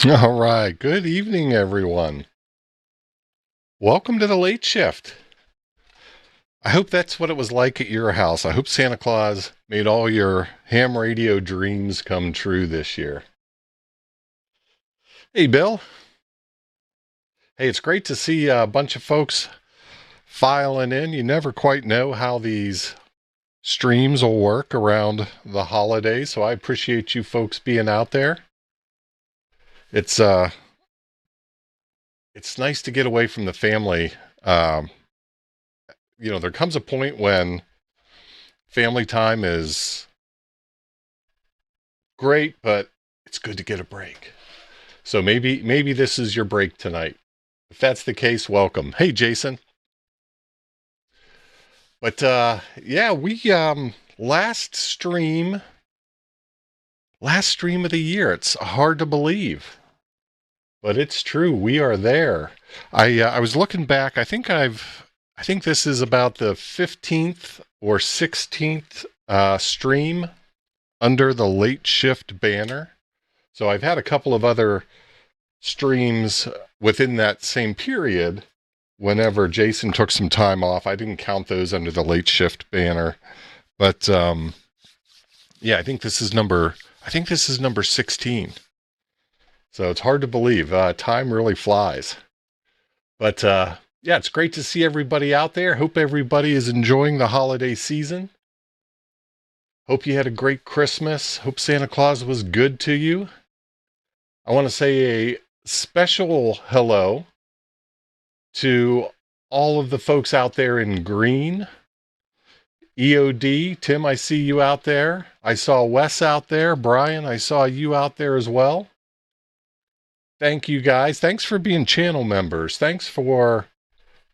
All right. Good evening, everyone. Welcome to the late shift. I hope that's what it was like at your house. I hope Santa Claus made all your ham radio dreams come true this year. Hey, Bill. Hey, it's great to see a bunch of folks filing in. You never quite know how these streams will work around the holidays, so I appreciate you folks being out there. It's it's nice to get away from the family. Um, there comes a point when family time is great, but it's good to get a break. So maybe this is your break tonight. If that's the case, welcome. Hey, Jason. But yeah, we last stream of the year. It's hard to believe, but it's true. We are there. I was looking back. I think this is about the 15th or 16th stream under the late shift banner. So I've had a couple of other streams within that same period. Whenever Jason took some time off, I didn't count those under the late shift banner, but yeah, I think this is number 16. So it's hard to believe. Time really flies. But yeah, it's great to see everybody out there. Hope everybody is enjoying the holiday season. Hope you had a great Christmas. Hope Santa Claus was good to you. I want to say a special hello to all of the folks out there in green. EOD, Tim, I see you out there. I saw Wes out there. Brian, I saw you out there as well. Thank you guys. Thanks for being channel members. Thanks for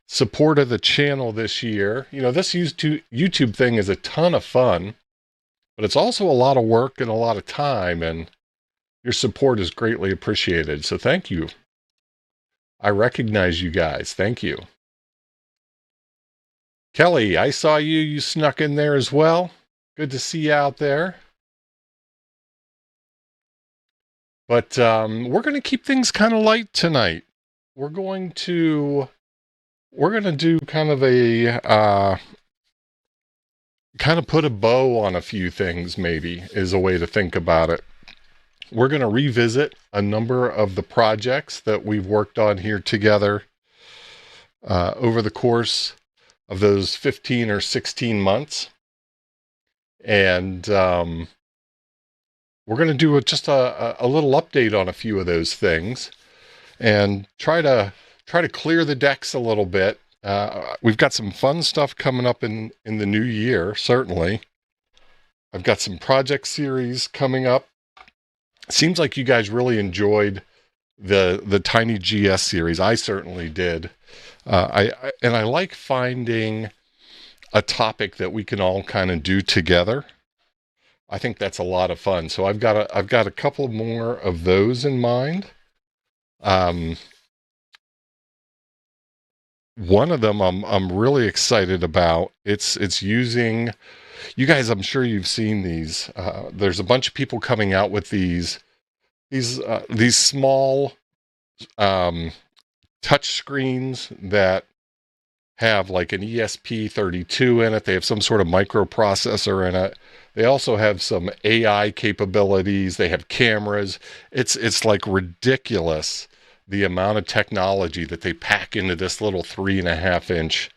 support of the channel this year. This YouTube thing is a ton of fun, but it's also a lot of work and a lot of time, and your support is greatly appreciated. So thank you. I recognize you guys. Thank you. Kelly, I saw you. You snuck in there as well. Good to see you out there. But we're going to keep things kind of light tonight. We're going to do kind of put a bow on a few things, maybe, is a way to think about it. We're going to revisit a number of the projects that we've worked on here together over the course of those 15 or 16 months. And we're going to do just a little update on a few of those things and try to clear the decks a little bit. We've got some fun stuff coming up in the new year, certainly. I've got some project series coming up. Seems like you guys really enjoyed the TinyGS series. I certainly did. I like finding a topic that we can all kind of do together. I think that's a lot of fun. So I've got a couple more of those in mind. One of them I'm really excited about. It's using, you guys, I'm sure you've seen these. There's a bunch of people coming out with these small touch screens that have like an ESP32 in it. They have some sort of microprocessor in it. They also have some AI capabilities. They have cameras. It's like ridiculous the amount of technology that they pack into this little 3.5-inch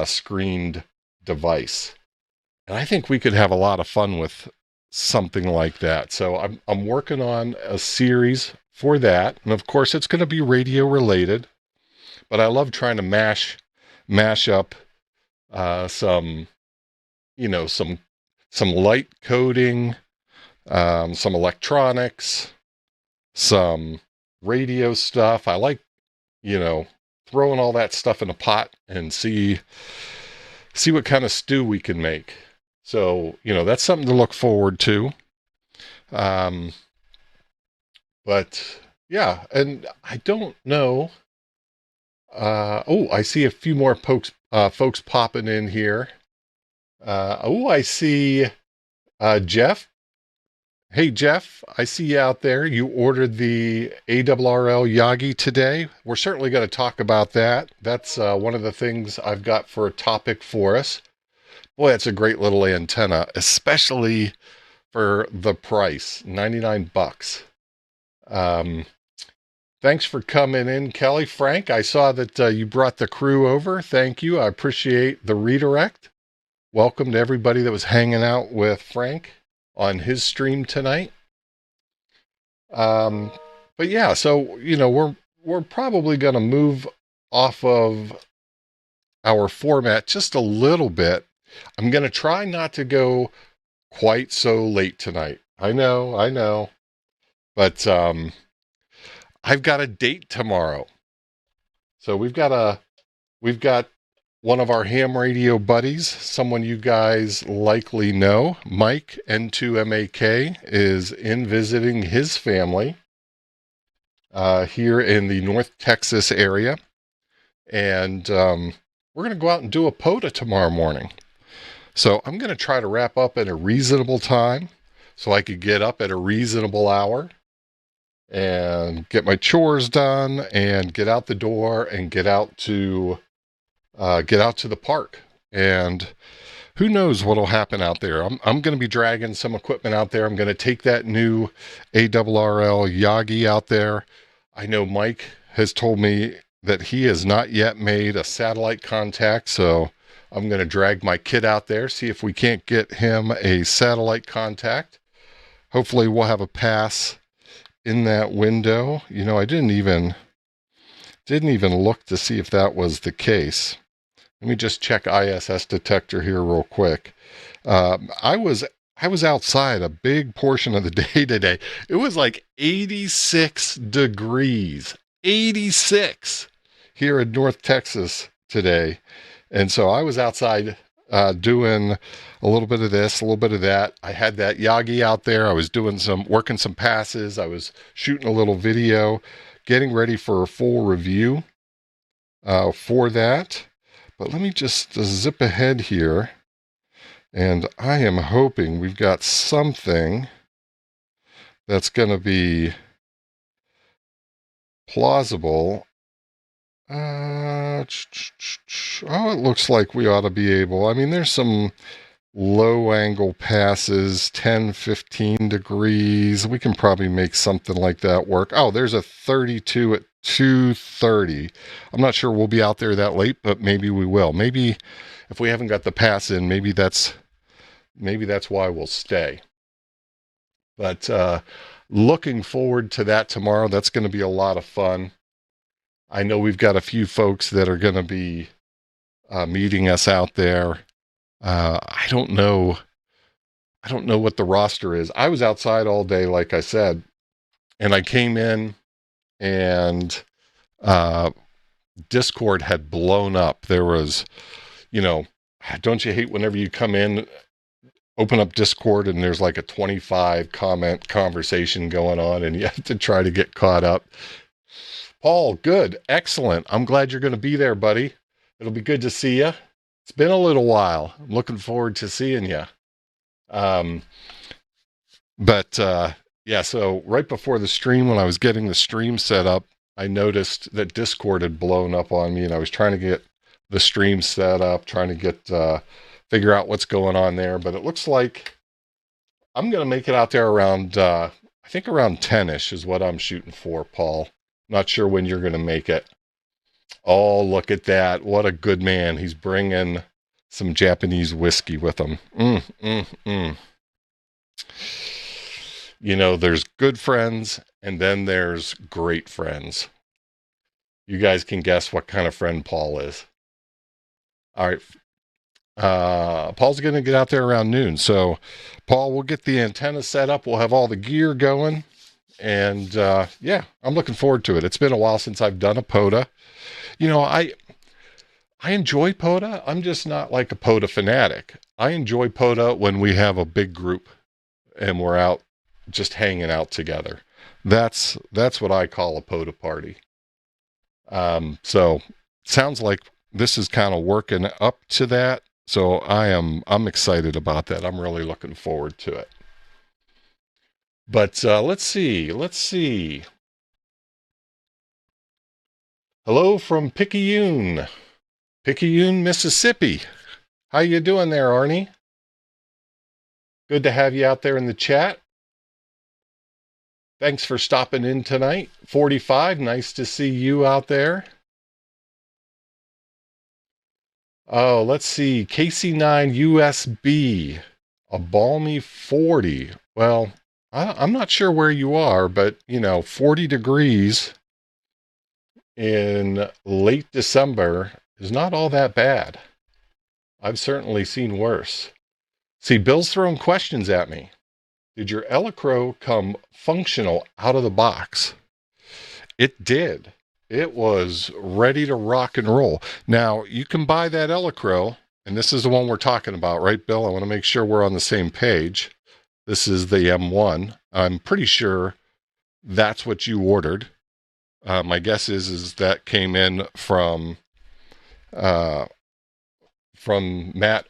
screened device. And I think we could have a lot of fun with something like that. So I'm working on a series for that. And of course it's going to be radio related, but I love trying to mash up some light coding, some electronics, some radio stuff. I like, throwing all that stuff in a pot and see what kind of stew we can make. So, that's something to look forward to. But yeah, and I don't know. I see a few more folks popping in here. I see Jeff Hey, Jeff, I see you out there. You ordered the ARRL Yagi today. We're certainly going to talk about that. That's one of the things I've got for a topic for us. Boy, it's a great little antenna, especially for the price, 99 bucks. Um, Thanks for coming in, Kelly. Frank, I saw that you brought the crew over. Thank you. I appreciate the redirect. Welcome to everybody that was hanging out with Frank on his stream tonight. Um, but yeah, so we're probably going to move off of our format just a little bit. I'm going to try not to go quite so late tonight. I know, but I've got a date tomorrow. So we've got one of our ham radio buddies, someone you guys likely know, Mike N2MAK, is in visiting his family here in the North Texas area. And we're going to go out and do a POTA tomorrow morning. So I'm going to try to wrap up at a reasonable time so I could get up at a reasonable hour and get my chores done and get out the door and get out to the park. And who knows what'll happen out there. I'm going to be dragging some equipment out there. I'm going to take that new ARRL Yagi out there. I know Mike has told me that he has not yet made a satellite contact, so I'm going to drag my kid out there, see if we can't get him a satellite contact. Hopefully we'll have a pass in that window. You know, I didn't even look to see if that was the case. Let me just check ISS detector here real quick. I was outside a big portion of the day today. It was like 86 degrees, 86 here in North Texas today. And so I was outside doing a little bit of this, a little bit of that. I had that Yagi out there. I was working some passes. I was shooting a little video, getting ready for a full review for that. But let me just zip ahead here. And I am hoping we've got something that's going to be plausible. Oh, it looks like we ought to be able. I mean, there's some low angle passes, 10, 15 degrees. We can probably make something like that work. Oh, there's a 32 at 2:30. I'm not sure we'll be out there that late, but maybe we will. Maybe if we haven't got the pass in, maybe that's why we'll stay. But looking forward to that tomorrow. That's going to be a lot of fun. I know we've got a few folks that are going to be meeting us out there. I don't know what the roster is. I was outside all day, like I said, and I came in and Discord had blown up. There was, don't you hate whenever you come in, open up Discord, and there's like a 25 comment conversation going on, and you have to try to get caught up. Paul, good, excellent. I'm glad you're going to be there, buddy. It'll be good to see you. It's been a little while. I'm looking forward to seeing you. Yeah, so right before the stream, when I was getting the stream set up, I noticed that Discord had blown up on me, and I was trying to get the stream set up, trying to get figure out what's going on there. But it looks like I'm going to make it out there around, I think around 10-ish is what I'm shooting for, Paul. Not sure when you're going to make it. Oh, look at that. What a good man. He's bringing some Japanese whiskey with him. There's good friends, and then there's great friends. You guys can guess what kind of friend Paul is. All right. Paul's going to get out there around noon. So, Paul, we'll get the antenna set up. We'll have all the gear going. And, yeah, I'm looking forward to it. It's been a while since I've done a POTA. I enjoy POTA. I'm just not like a POTA fanatic. I enjoy POTA when we have a big group and we're out just hanging out together. That's what I call a POTA party. So sounds like this is kind of working up to that. So I'm excited about that. I'm really looking forward to it. But let's see. Hello from Picayune, Mississippi. How you doing there, Arnie? Good to have you out there in the chat. Thanks for stopping in tonight. 45, nice to see you out there. Oh, let's see. KC9 USB, a balmy 40. Well, I'm not sure where you are, but 40 degrees in late December is not all that bad. I've certainly seen worse. See, Bill's throwing questions at me. Did your Elecro come functional out of the box? It did. It was ready to rock and roll. Now, you can buy that Elecro, and this is the one we're talking about, right, Bill? I want to make sure we're on the same page. This is the M1. I'm pretty sure that's what you ordered. My guess is that came in from Matt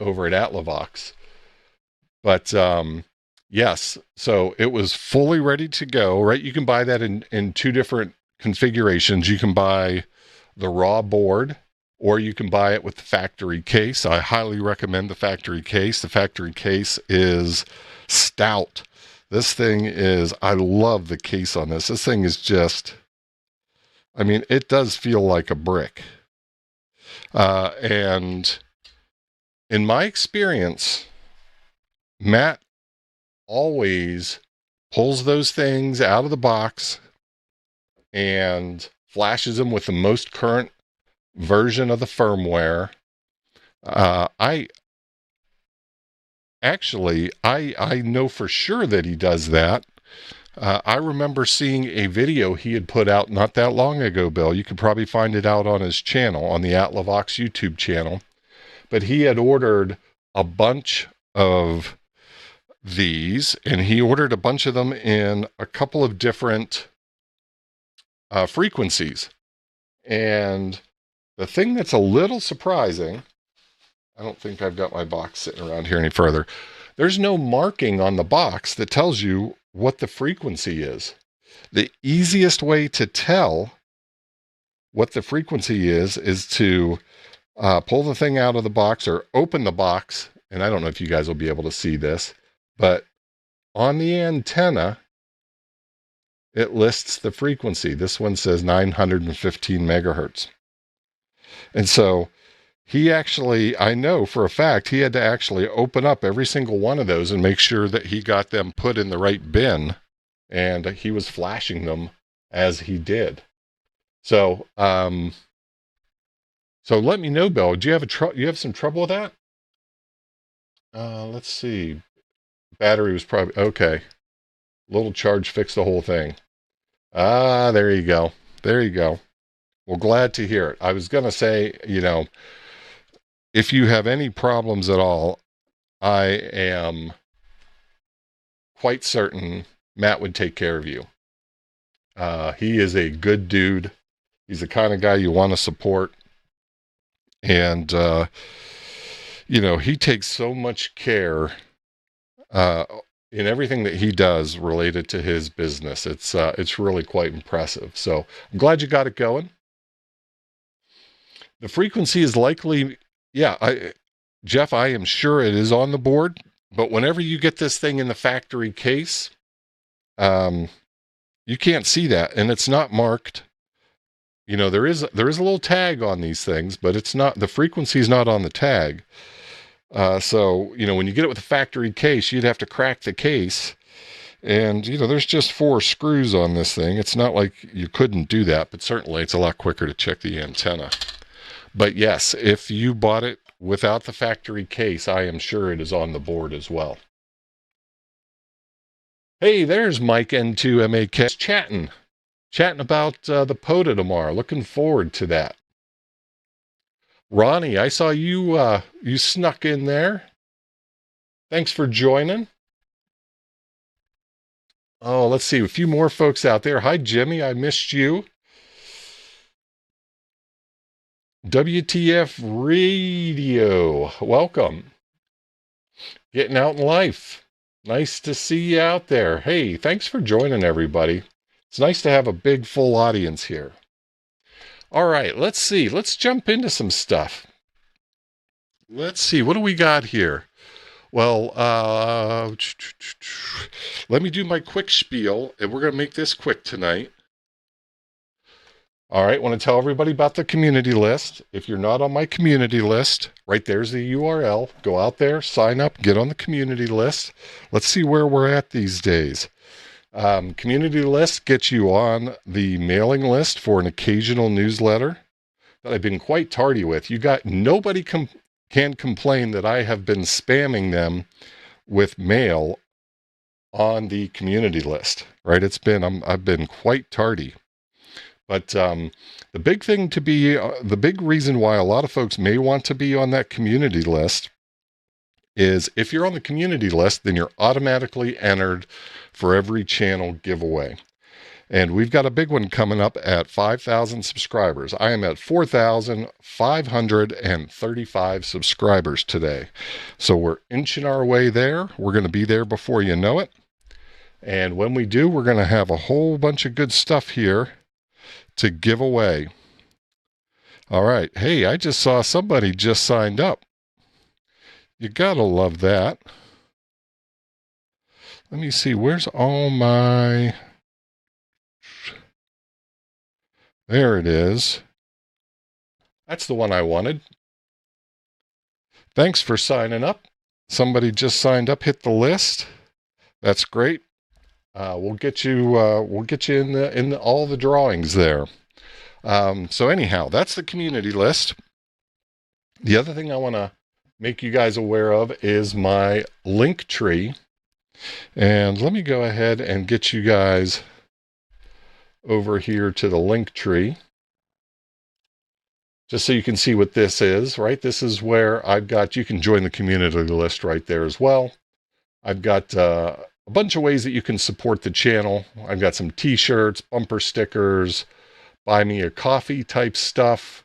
over at Atlivox. But yes, so it was fully ready to go, right? You can buy that in two different configurations. You can buy the raw board, or you can buy it with the factory case. I highly recommend the factory case. The factory case is stout. This thing is, I love the case on this. This thing is just, I mean, it does feel like a brick. And in my experience, Matt always pulls those things out of the box and flashes them with the most current version of the firmware. I know for sure that he does that. I remember seeing a video he had put out not that long ago, Bill. You could probably find it out on his channel, on the Atlivox YouTube channel. But he had ordered a bunch of these, and he ordered a bunch of them in a couple of different frequencies. And the thing that's a little surprising, I don't think I've got my box sitting around here any further. There's no marking on the box that tells you what the frequency is. The easiest way to tell what the frequency is to pull the thing out of the box or open the box. And I don't know if you guys will be able to see this, but on the antenna, it lists the frequency. This one says 915 megahertz. And so he actually, I know for a fact, he had to actually open up every single one of those and make sure that he got them put in the right bin. And he was flashing them as he did. So, so let me know, Bill. Do you have some trouble with that? Let's see. Battery was probably okay. Little charge fixed the whole thing. Ah, there you go. There you go. Well, glad to hear it. I was going to say, if you have any problems at all, I am quite certain Matt would take care of you. He is a good dude. He's the kind of guy you want to support. And, he takes so much care in everything that he does related to his business. It's really quite impressive. So I'm glad you got it going. The frequency is likely, Jeff, I am sure it is on the board, but whenever you get this thing in the factory case, you can't see that, and it's not marked. There is a little tag on these things, but it's not, the frequency is not on the tag. So, when you get it with a factory case, you'd have to crack the case. And, there's just 4 screws on this thing. It's not like you couldn't do that, but certainly it's a lot quicker to check the antenna. But yes, if you bought it without the factory case, I am sure it is on the board as well. Hey, there's Mike N2MAK chatting about the POTA tomorrow. Looking forward to that. Ronnie, I saw you you snuck in there. Thanks for joining. Oh, let's see, a few more folks out there. Hi, Jimmy, I missed you. WTF Radio, welcome. Getting out in life. Nice to see you out there. Hey, thanks for joining, everybody. It's nice to have a big, full audience here. All right, let's see. Let's jump into some stuff. Let's see. What do we got here? Well, let me do my quick spiel, and we're going to make this quick tonight. All right, want to tell everybody about the community list. If you're not on my community list, right there's the URL. Go out there, sign up, get on the community list. Let's see where we're at these days. Community list gets you on the mailing list for an occasional newsletter that I've been quite tardy with. Nobody can complain that I have been spamming them with mail on the community list, right? I've been quite tardy. But the big thing the big reason why a lot of folks may want to be on that community list is if you're on the community list, then you're automatically entered for every channel giveaway. And we've got a big one coming up at 5,000 subscribers. I am at 4,535 subscribers today. So we're inching our way there. We're going to be there before you know it. And when we do, we're going to have a whole bunch of good stuff here to give away. All right. Hey, I just saw somebody just signed up. You gotta love that. Let me see. Where's all my... There it is. That's the one I wanted. Thanks for signing up. Somebody just signed up. Hit the list. That's great. We'll get you in all the drawings there. So anyhow, that's the community list. The other thing I want to make you guys aware of is my link tree. And let me go ahead and get you guys over here to the link tree, just so you can see what this is, right? This is where you can join the community list right there as well. I've got a bunch of ways that you can support the channel. I've got some t-shirts, bumper stickers, buy me a coffee type stuff,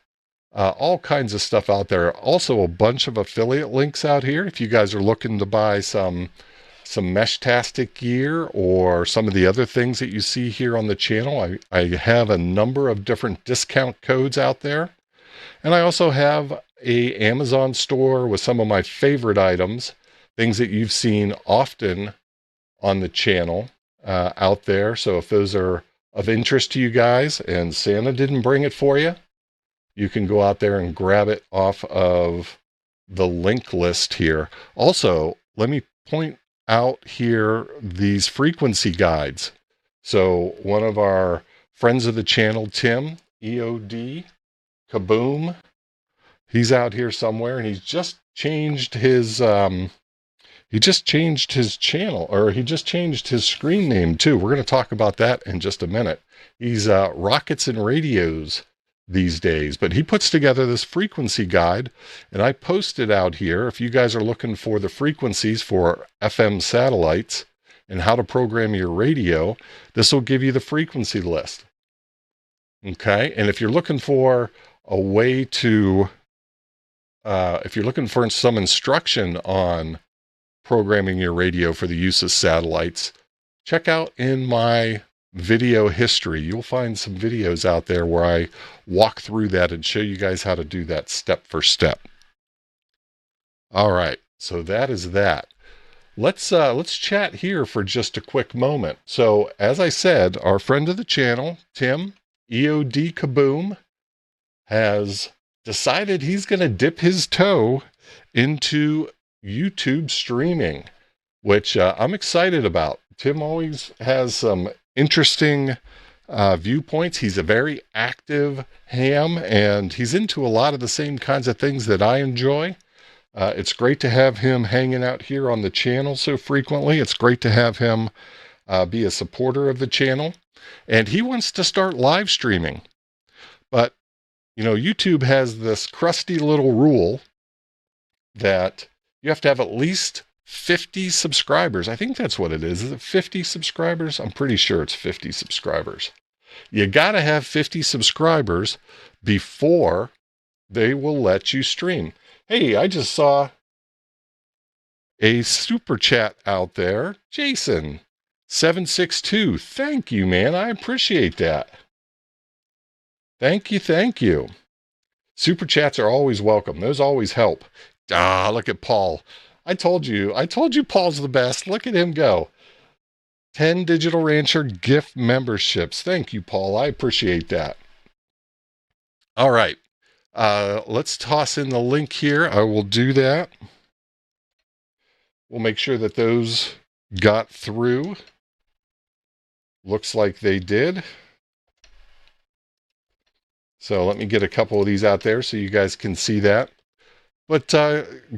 all kinds of stuff out there. Also a bunch of affiliate links out here. If you guys are looking to buy some Meshtastic gear or some of the other things that you see here on the channel, I have a number of different discount codes out there. And I also have a Amazon store with some of my favorite items, things that you've seen often on the channel out there. So if those are of interest to you guys and Santa didn't bring it for you, you can go out there and grab it off of the link list here. Also, let me point out here these frequency guides. So one of our friends of the channel, Tim, EOD, Kaboom, he's out here somewhere, and he's just changed his channel, or he just changed his screen name too. We're going to talk about that in just a minute. He's Rockets and Radios these days, but he puts together this frequency guide, and I posted out here. If you guys are looking for the frequencies for FM satellites and how to program your radio, this will give you the frequency list. Okay. And if you're looking for a way to, if you're looking for some instruction on programming your radio for the use of satellites, check out in my video history. You'll find some videos out there where I walk through that and show you guys how to do that step for step. All right, so that is that. Let's chat here for just a quick moment. So as I said, our friend of the channel, Tim, EOD Kaboom, has decided he's going to dip his toe into YouTube streaming, which I'm excited about. Tim always has some interesting viewpoints. He's a very active ham, and he's into a lot of the same kinds of things that I enjoy. It's great to have him hanging out here on the channel so frequently. It's great to have him be a supporter of the channel, and he wants to start live streaming. But, you know, YouTube has this crusty little rule that you have to have at least 50 subscribers. I think that's what it is. Is it 50 subscribers? I'm pretty sure it's 50 subscribers. You got to have 50 subscribers before they will let you stream. Hey, I just saw a super chat out there. Jason 762. Thank you, man. I appreciate that. Thank you. Thank you. Super chats are always welcome. Those always help. Ah, look at Paul. I told you Paul's the best. Look at him go. 10 Digital Rancher gift memberships. Thank you, Paul. I appreciate that. All right. Let's toss in the link here. I will do that. We'll make sure that those got through. Looks like they did. So let me get a couple of these out there so you guys can see that. But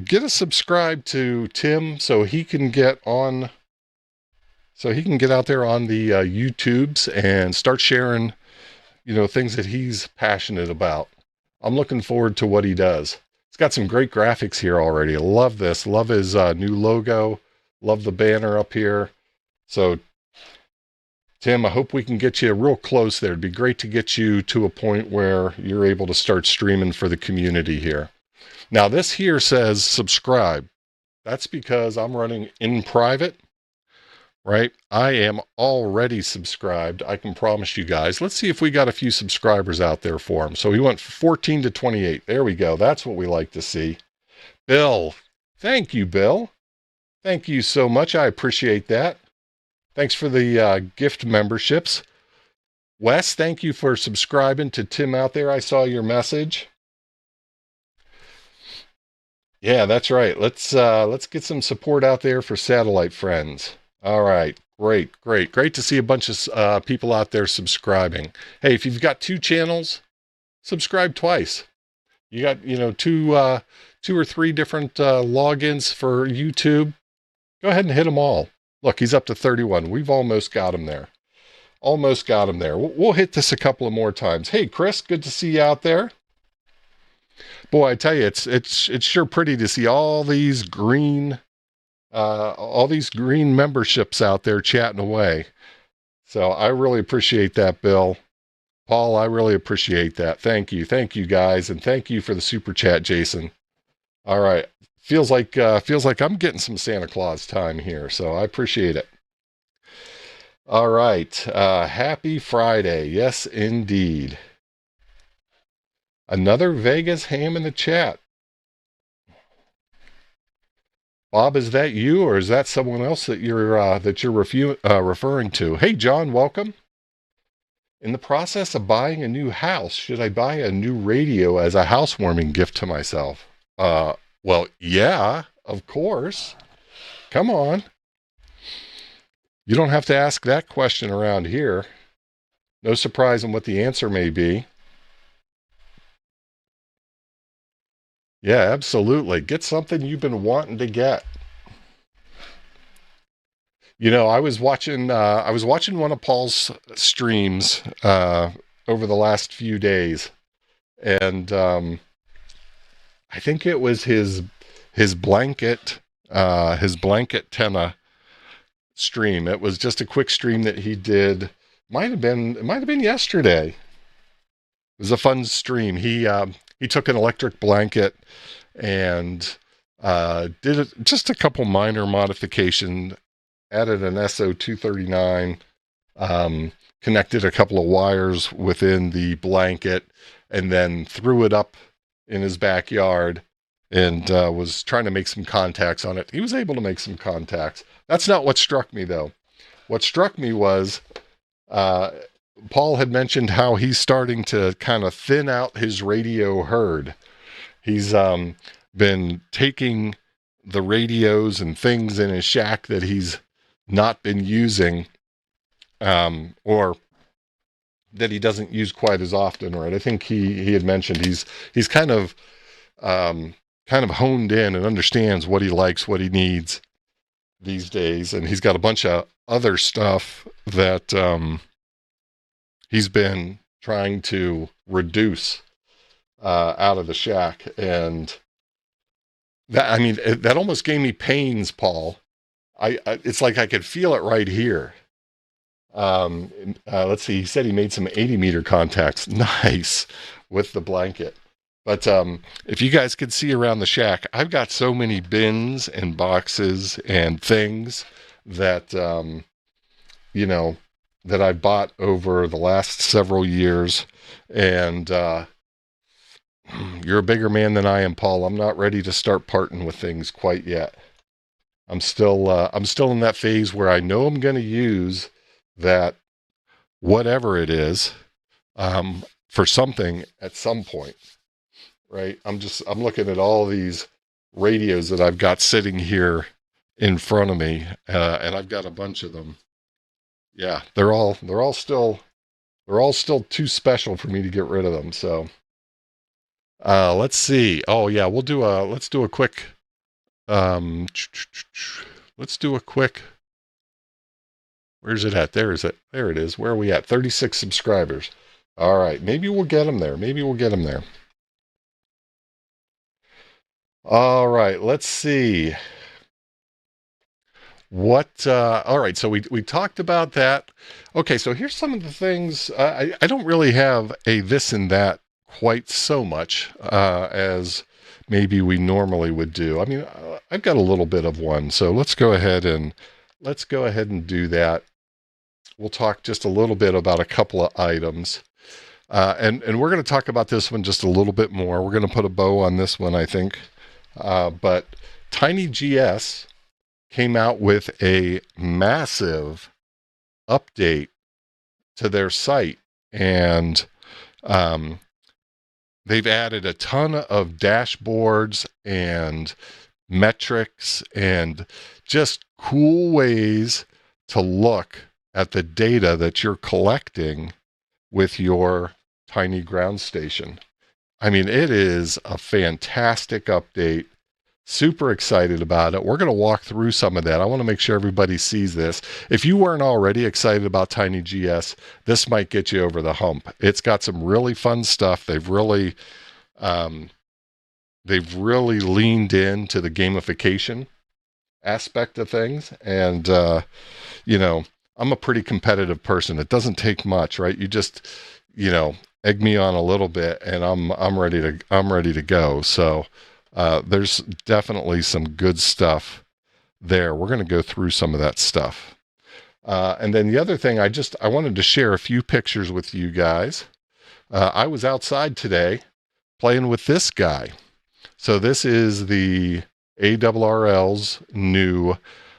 get a subscribe to Tim so he can get on, so he can get out there on the YouTubes and start sharing, you know, things that he's passionate about. I'm looking forward to what he does. He's got some great graphics here already. Love this. Love his new logo. Love the banner up here. So, Tim, I hope we can get you real close there. It'd be great to get you to a point where you're able to start streaming for the community here. Now, this here says subscribe. That's because I'm running in private, right? I am already subscribed. I can promise you guys. Let's see if we got a few subscribers out there for him. So we went 14 to 28. There we go. That's what we like to see. Bill. Thank you, Bill. Thank you so much. I appreciate that. Thanks for the gift memberships. Wes, thank you for subscribing to Tim out there. I saw your message. Yeah, that's right. Let's get some support out there for satellite friends. All right, great to see a bunch of people out there subscribing. Hey, if you've got 2 channels, subscribe twice. You got, you know, 2 or 3 different logins for YouTube. Go ahead and hit them all. Look, he's up to 31. We've almost got him there. Almost got him there. We'll hit this a couple of more times. Hey, Chris, good to see you out there. Boy, I tell you, it's sure pretty to see all these green memberships out there chatting away. So I really appreciate that, Bill. Paul, I really appreciate that. Thank you guys, and thank you for the super chat, Jason. All right, feels like I'm getting some Santa Claus time here, so I appreciate it. All right, happy Friday, yes indeed. Another Vegas ham in the chat. Bob, is that you, or is that someone else that you're referring to? Hey, John, welcome. In the process of buying a new house, should I buy a new radio as a housewarming gift to myself? Well, yeah, of course. Come on. You don't have to ask that question around here. No surprise in what the answer may be. Yeah, absolutely. Get something you've been wanting to get. You know, I was watching one of Paul's streams over the last few days, and I think it was his blanket tenna stream. It was just a quick stream that he did. It might have been yesterday. It was a fun stream. He took an electric blanket and did just a couple minor modifications, added an SO239, connected a couple of wires within the blanket, and then threw it up in his backyard and was trying to make some contacts on it. He was able to make some contacts. That's not what struck me, though. What struck me was Paul had mentioned how he's starting to kind of thin out his radio herd. He's been taking the radios and things in his shack that he's not been using, or that he doesn't use quite as often, right? I think he had mentioned he's kind of honed in and understands what he likes, what he needs these days, and he's got a bunch of other stuff that he's been trying to reduce out of the shack, and that almost gave me pains, Paul. It's like I could feel it right here. Let's see. He said he made some 80 meter contacts. Nice with the blanket. But if you guys could see around the shack, I've got so many bins and boxes and things that, you know, that I bought over the last several years. And you're a bigger man than I am, Paul. I'm not ready to start parting with things quite yet. I'm still in that phase where I know I'm going to use that whatever it is for something at some point, right? I'm looking at all these radios that I've got sitting here in front of me, and I've got a bunch of them. Yeah, they're all still too special for me to get rid of them. So let's see. Oh yeah, let's do a quick let's do a quick. Where's it at? There it is. Where are we at? 36 subscribers. All right, maybe we'll get them there. All right, let's see. All right, so we talked about that. Okay, so here's some of the things. I don't really have a this and that quite so much as maybe we normally would do. I mean, I've got a little bit of one, so let's go ahead and do that. We'll talk just a little bit about a couple of items. And we're going to talk about this one just a little bit more. We're going to put a bow on this one, I think. But TinyGS came out with a massive update to their site. And they've added a ton of dashboards and metrics and just cool ways to look at the data that you're collecting with your tiny ground station. I mean, it is a fantastic update. Super excited about it. We're going to walk through some of that. I want to make sure everybody sees this. If you weren't already excited about TinyGS, this might get you over the hump. It's got some really fun stuff. They've really leaned into the gamification aspect of things. And, you know, I'm a pretty competitive person. It doesn't take much, right? You just, you know, egg me on a little bit and I'm ready to go. So there's definitely some good stuff there. We're going to go through some of that stuff. And then the other thing, I wanted to share a few pictures with you guys. I was outside today playing with this guy. So this is the ARRL's new,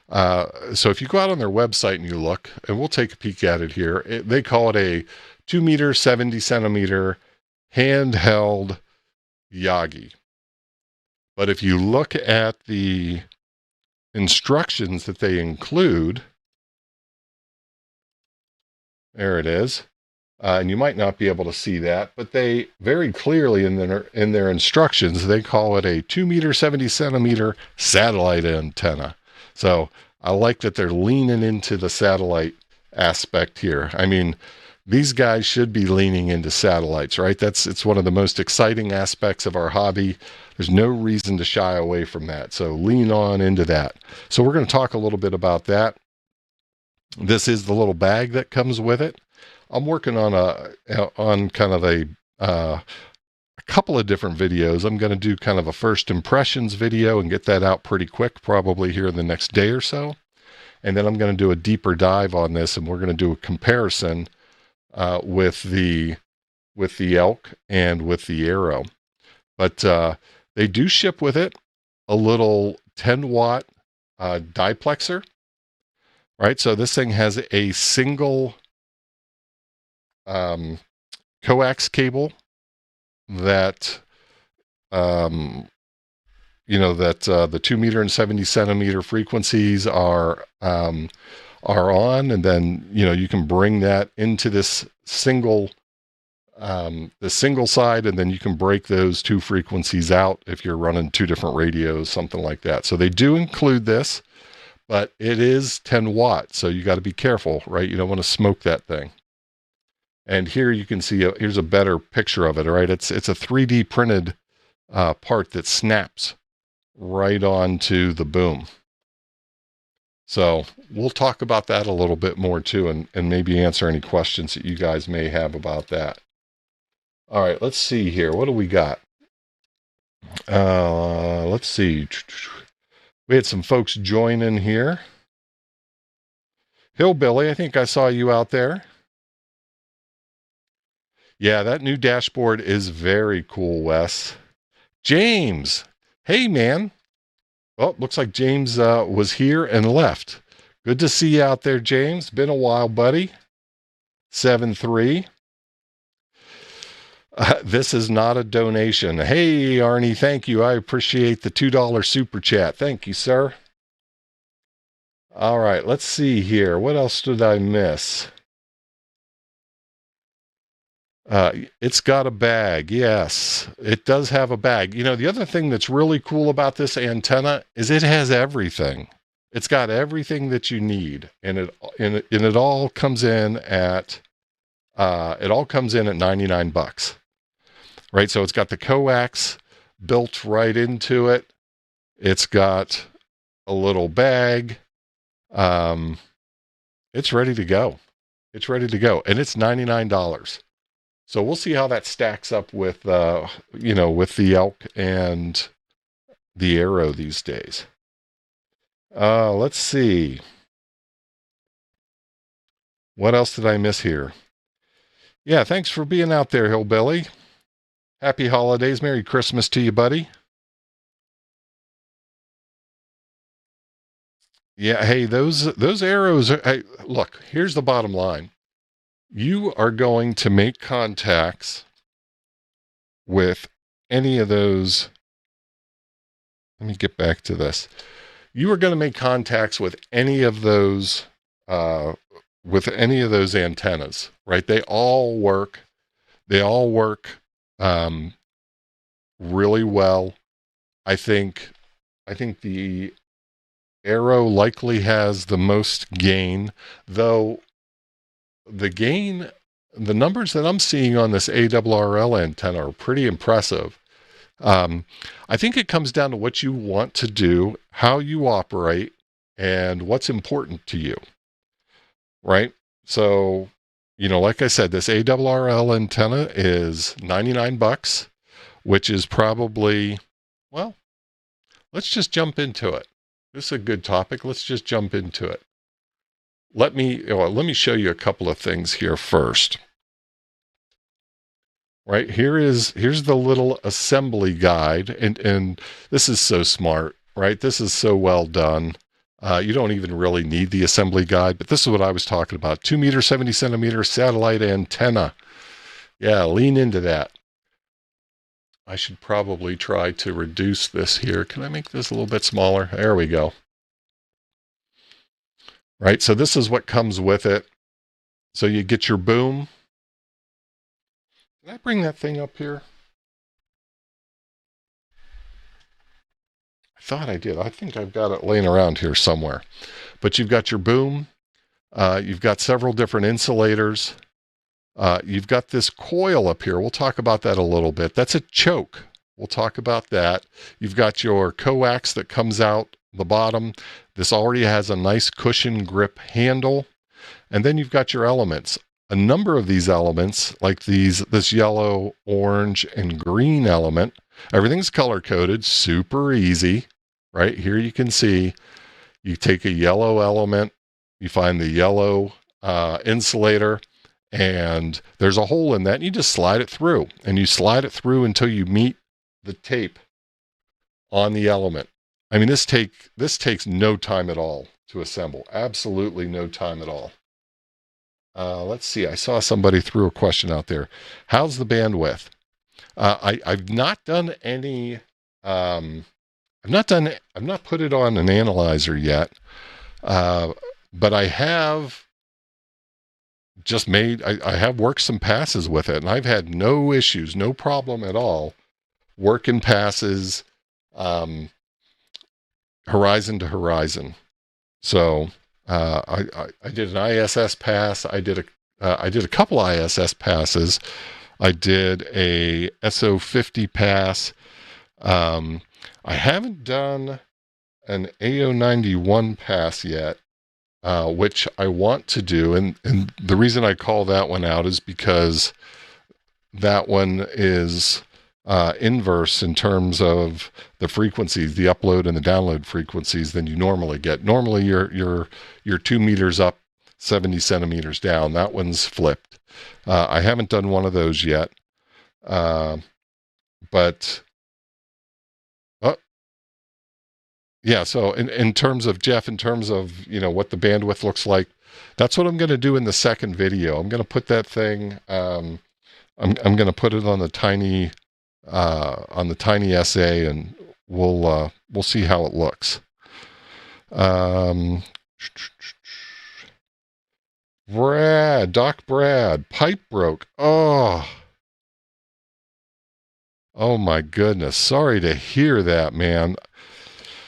so if you go out on their website and you look, and we'll take a peek at it here, they call it a 2 meter, 70 centimeter handheld Yagi. But if you look at the instructions that they include, there it is. And you might not be able to see that, but they very clearly in their instructions, they call it a 2 meter, 70 centimeter satellite antenna. So I like that they're leaning into the satellite aspect here. I mean, these guys should be leaning into satellites, right? It's one of the most exciting aspects of our hobby. There's no reason to shy away from that. So lean on into that. So we're going to talk a little bit about that. This is the little bag that comes with it. I'm working on kind of a couple of different videos. I'm going to do kind of a first impressions video and get that out pretty quick, probably here in the next day or so. And then I'm going to do a deeper dive on this, and we're going to do a comparison with the elk and with the arrow. But they do ship with it a little 10-watt diplexer, right? So this thing has a single coax cable that the 2 meter and 70 centimeter frequencies are on, and then you can bring that into this single side, and then you can break those two frequencies out if you're running two different radios, something like that. So they do include this, but it is 10 watts, so you got to be careful, right? You don't want to smoke that thing. And here you can see, here's a better picture of it, right? It's a 3D printed part that snaps right onto the boom. So we'll talk about that a little bit more too, and maybe answer any questions that you guys may have about that. All right, let's see here. What do we got? Let's see. We had some folks join in here. Hillbilly, I think I saw you out there. Yeah, that new dashboard is very cool, Wes. James, hey man. Oh, looks like James was here and left. Good to see you out there, James. Been a while, buddy. 7-3. This is not a donation. Hey, Arnie, thank you. I appreciate the $2 super chat. Thank you, sir. All right, let's see here. What else did I miss? It's got a bag. Yes, it does have a bag. You know, the other thing that's really cool about this antenna is it has everything. It's got everything that you need, and it all comes in at $99, right? So it's got the coax built right into it. It's got a little bag. It's ready to go. It's ready to go, and it's $99. So we'll see how that stacks up with, with the Elk and the Arrow these days. Let's see. What else did I miss here? Yeah, thanks for being out there, Hillbilly. Happy holidays. Merry Christmas to you, buddy. Yeah, hey, those arrows. Hey, look, here's the bottom line. You are going to make contacts with any of those. Let me get back to this. You are going to make contacts with any of those antennas, right? They all work. They all work really well. I think the Arrow likely has the most gain, though the numbers that I'm seeing on this ARRL antenna are pretty impressive. I think it comes down to what you want to do, how you operate, and what's important to you, right? So, like I said, this ARRL antenna is $99, which is probably, well, let's just jump into it. This is a good topic. Let's just jump into it. Let me show you a couple of things here first. Right, here's the little assembly guide, and this is so smart, right? This is so well done. You don't even really need the assembly guide, but this is what I was talking about. 2 meter, 70 centimeter satellite antenna. Yeah, lean into that. I should probably try to reduce this here. Can I make this a little bit smaller? There we go. Right, so this is what comes with it. So you get your boom. Can I bring that thing up here? I thought I did. I think I've got it laying around here somewhere. But you've got your boom. You've got several different insulators. You've got this coil up here. We'll talk about that a little bit. That's a choke. We'll talk about that. You've got your coax that comes out the bottom. This already has a nice cushion grip handle. And then you've got your elements. A number of these elements, like this yellow, orange, and green element, everything's color-coded, super easy. Right here you can see, you take a yellow element, you find the yellow insulator, and there's a hole in that, and you just slide it through. And you slide it through until you meet the tape on the element. I mean, this takes no time at all to assemble. Absolutely no time at all. Let's see. I saw somebody threw a question out there. How's the bandwidth? I've not done any. I've not put it on an analyzer yet, but I have just I have worked some passes with it, and I've had no issues, no problem at all working passes, horizon to horizon. So I did an ISS pass. I did a couple ISS passes. I did a SO50 pass. I haven't done an AO91 pass yet, which I want to do. And the reason I call that one out is because that one is inverse in terms of the frequencies, the upload and the download frequencies than you normally get. Normally you're 2 meters up, 70 centimeters down. That one's flipped. I haven't done one of those yet. But yeah, so in terms of Jeff, in terms of, you know, what the bandwidth looks like, that's what I'm going to do in the second video. I'm going to put that thing, I'm going to put it on the Tiny SA, and we'll see how it looks. Doc Brad, pipe broke. Oh my goodness. Sorry to hear that, man.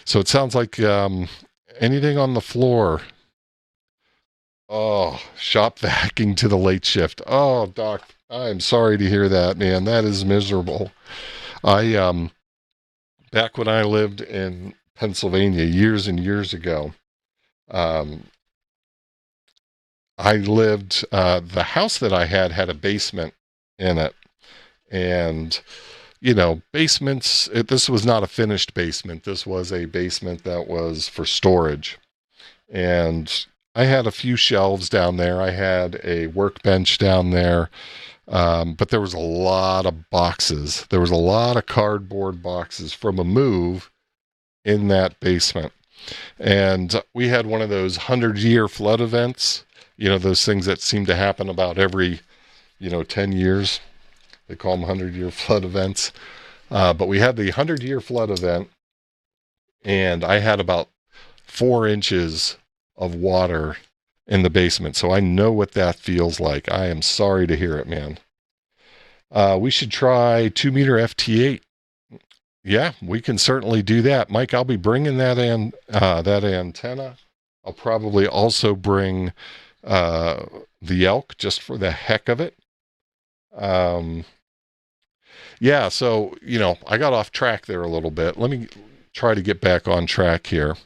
So it sounds like anything on the floor. Oh, shop vacuuming to the late shift. Oh, Doc, I'm sorry to hear that, man. That is miserable. I back when I lived in Pennsylvania years and years ago, I lived, the house that I had a basement in it. And, you know, basements, this was not a finished basement. This was a basement that was for storage. And I had a few shelves down there. I had a workbench down there. But there was a lot of boxes. There was a lot of cardboard boxes from a move in that basement. And we had one of those 100-year flood events, you know, those things that seem to happen about every, 10 years. They call them 100-year flood events. But we had the 100-year flood event, and I had about 4 inches of water in the basement. So I know what that feels like. I am sorry to hear it, man. We should try 2-meter FT8. Yeah, we can certainly do that. Mike, I'll be bringing that antenna. I'll probably also bring the elk just for the heck of it. Yeah, so, I got off track there a little bit. Let me try to get back on track here.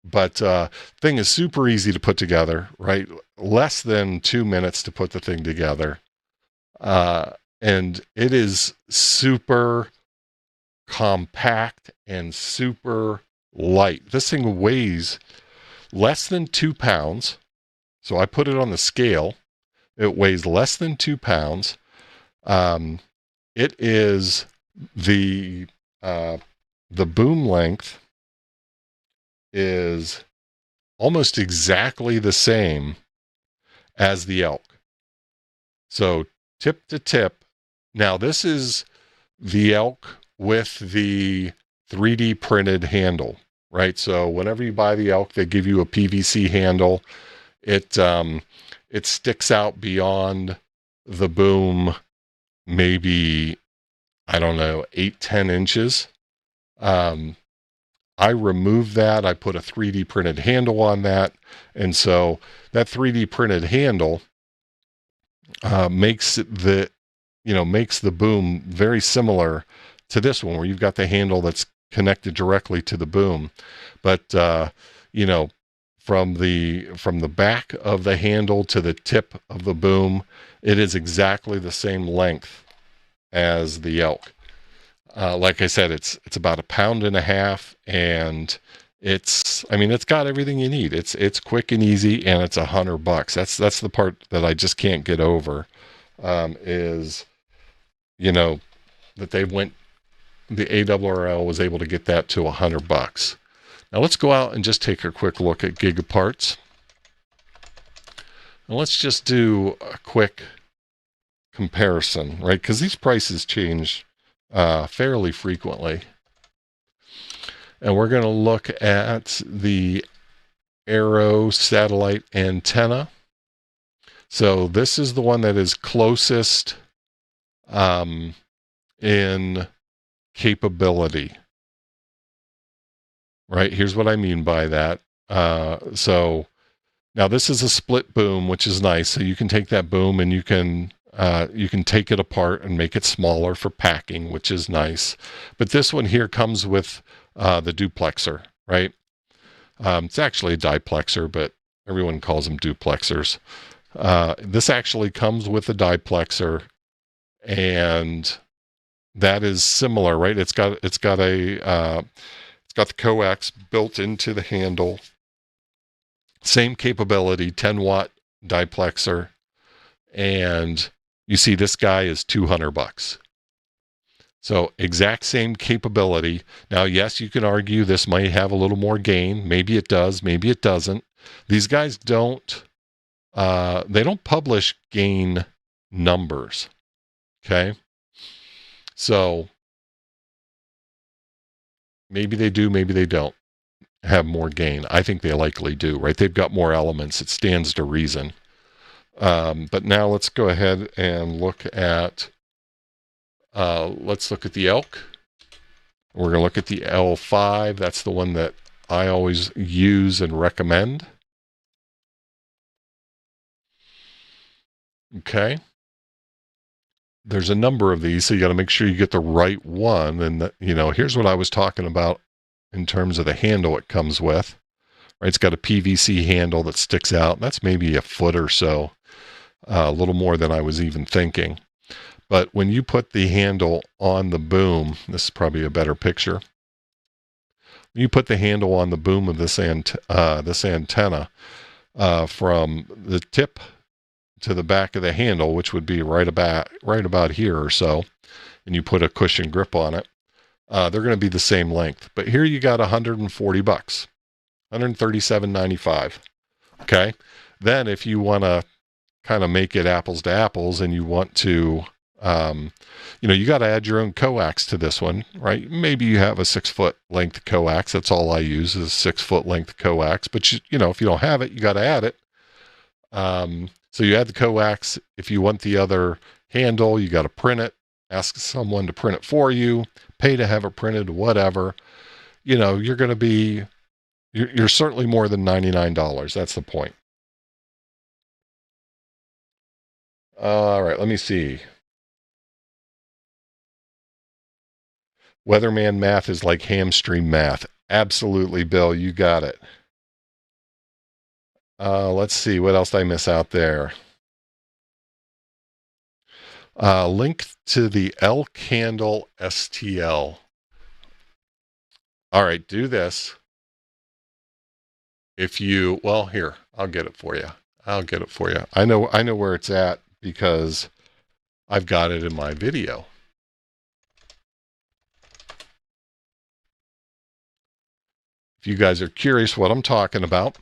But thing is super easy to put together, right? Less than 2 minutes to put the thing together. And it is super compact and super light. This thing weighs less than 2 pounds. So I put it on the scale. It weighs less than 2 pounds. It is the boom length is almost exactly the same as the elk. So tip to tip. Now this is the elk with the 3D printed handle, right? So whenever you buy the elk, they give you a PVC handle. It sticks out beyond the boom, maybe, I don't know, 8-10 inches. I removed that. I put a 3D printed handle on that. And so that 3D printed handle makes the boom very similar to this one, where you've got the handle that's connected directly to the boom. But, from the back of the handle to the tip of the boom, it is exactly the same length as the elk. Like I said, it's about 1.5 pounds, and it's got everything you need. It's quick and easy, and it's $100. That's the part that I just can't get over, is, that the ARRL was able to get that to $100. Now let's go out and just take a quick look at gigaparts. And let's just do a quick comparison, right? Because these prices change fairly frequently. And we're going to look at the ARRL satellite antenna. So this is the one that is closest in capability. Right, here's what I mean by that. So now this is a split boom, which is nice. So you can take that boom and you can take it apart and make it smaller for packing, which is nice. But this one here comes with the duplexer, right? It's actually a diplexer, but everyone calls them duplexers. This actually comes with a diplexer, and that is similar, right? It's got the coax built into the handle. Same capability, 10-watt diplexer. And you see this guy is $200. So exact same capability. Now, yes, you can argue this might have a little more gain. Maybe it does, maybe it doesn't. These guys don't publish gain numbers. Okay. So maybe they do, maybe they don't have more gain. I think they likely do, right? They've got more elements. It stands to reason. But now let's go ahead and look at the elk. We're going to look at the L5. That's the one that I always use and recommend. Okay. There's a number of these, so you got to make sure you get the right one. And, here's what I was talking about in terms of the handle it comes with. Right? It's got a PVC handle that sticks out. That's maybe a foot or so, a little more than I was even thinking. But when you put the handle on the boom, this is probably a better picture. When you put the handle on the boom of this antenna, from the tip to the back of the handle, which would be right about here or so, and you put a cushion grip on it, they're going to be the same length. But here you got $140, $137.95. Okay. Then if you want to kind of make it apples to apples and you want to, you got to add your own coax to this one, right? Maybe you have a 6-foot length coax. That's all I use is a 6-foot length coax. But if you don't have it, you got to add it. So you add the coax. If you want the other handle, you got to print it. Ask someone to print it for you. Pay to have it printed. Whatever. You're going to be. You're certainly more than $99. That's the point. All right. Let me see. Weatherman math is like hamstring math. Absolutely, Bill. You got it. Let's see. What else did I miss out there? Link to the elk handle STL. All right. Do this. Here, I'll get it for you. I know where it's at because I've got it in my video. If you guys are curious what I'm talking about,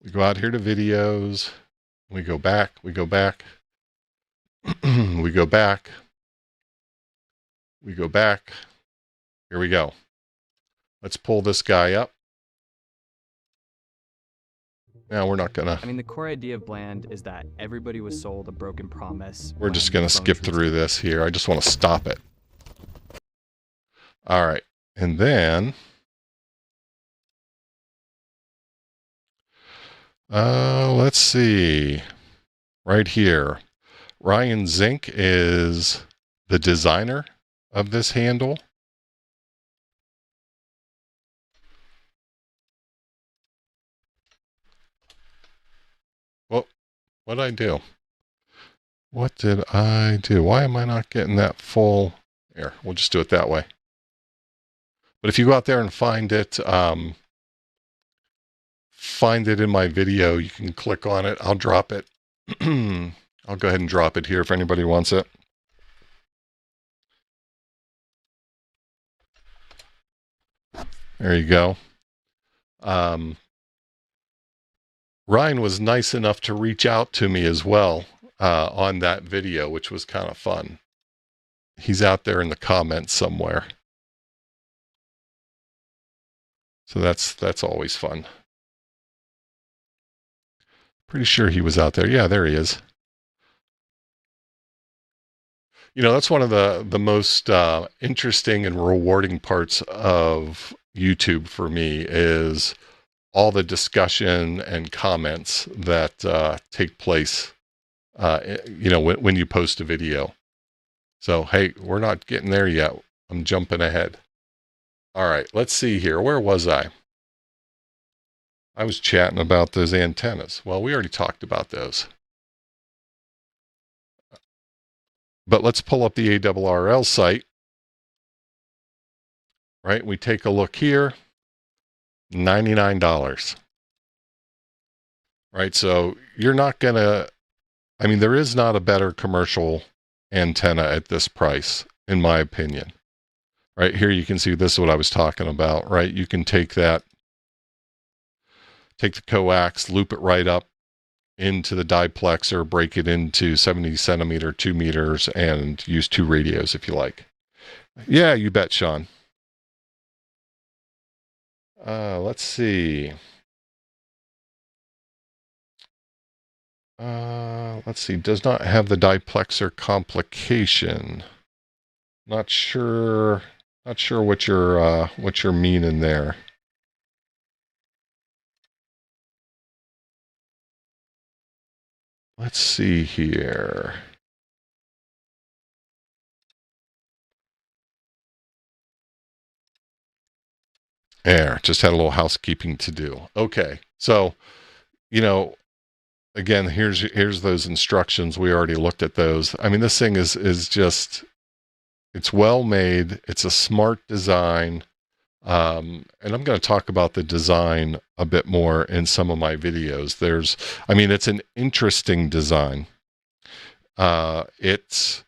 we go out here to videos, we go back, we go back, Here we go. Let's pull this guy up. Now we're not gonna. I mean, the core idea of Bland is that everybody was sold a broken promise. We're just gonna skip through this here. I just want to stop it. All right, and then let's see. Right here, Ryan Zink is the designer of this handle. Well, what did I do? What did I do? Why am I not getting that full? Here, we'll just do it that way. But if you go out there and find it in my video, you can click on it. I'll drop it. I'll go ahead and drop it here if anybody wants it. There you go. Ryan was nice enough to reach out to me as well on that video, which was kind of fun. He's out there in the comments somewhere. So that's always fun. Pretty sure he was out there. Yeah, there he is. That's one of the most interesting and rewarding parts of YouTube for me is all the discussion and comments that take place, when you post a video. So, hey, we're not getting there yet. I'm jumping ahead. All right, let's see here. Where was I? I was chatting about those antennas. Well, we already talked about those. But let's pull up the ARRL site, right? We take a look here, $99, right? So you're not going to, I mean, there is not a better commercial antenna at this price, in my opinion. Right here, you can see this is what I was talking about, right? You can take that, take the coax, loop it right up into the diplexer, break it into 70 centimeter, 2 meters, and use 2 radios if you like. Yeah, you bet, Sean. Let's see. Let's see. Does not have the diplexer complication. Not sure. Not sure what you're meaning there. Let's see here. There, just had a little housekeeping to do. Okay, so, you know, again, here's those instructions. We already looked at those. I mean, this thing is just, it's well made. It's a smart design. And I'm going to talk about the design a bit more in some of my videos. I mean, it's an interesting design. There's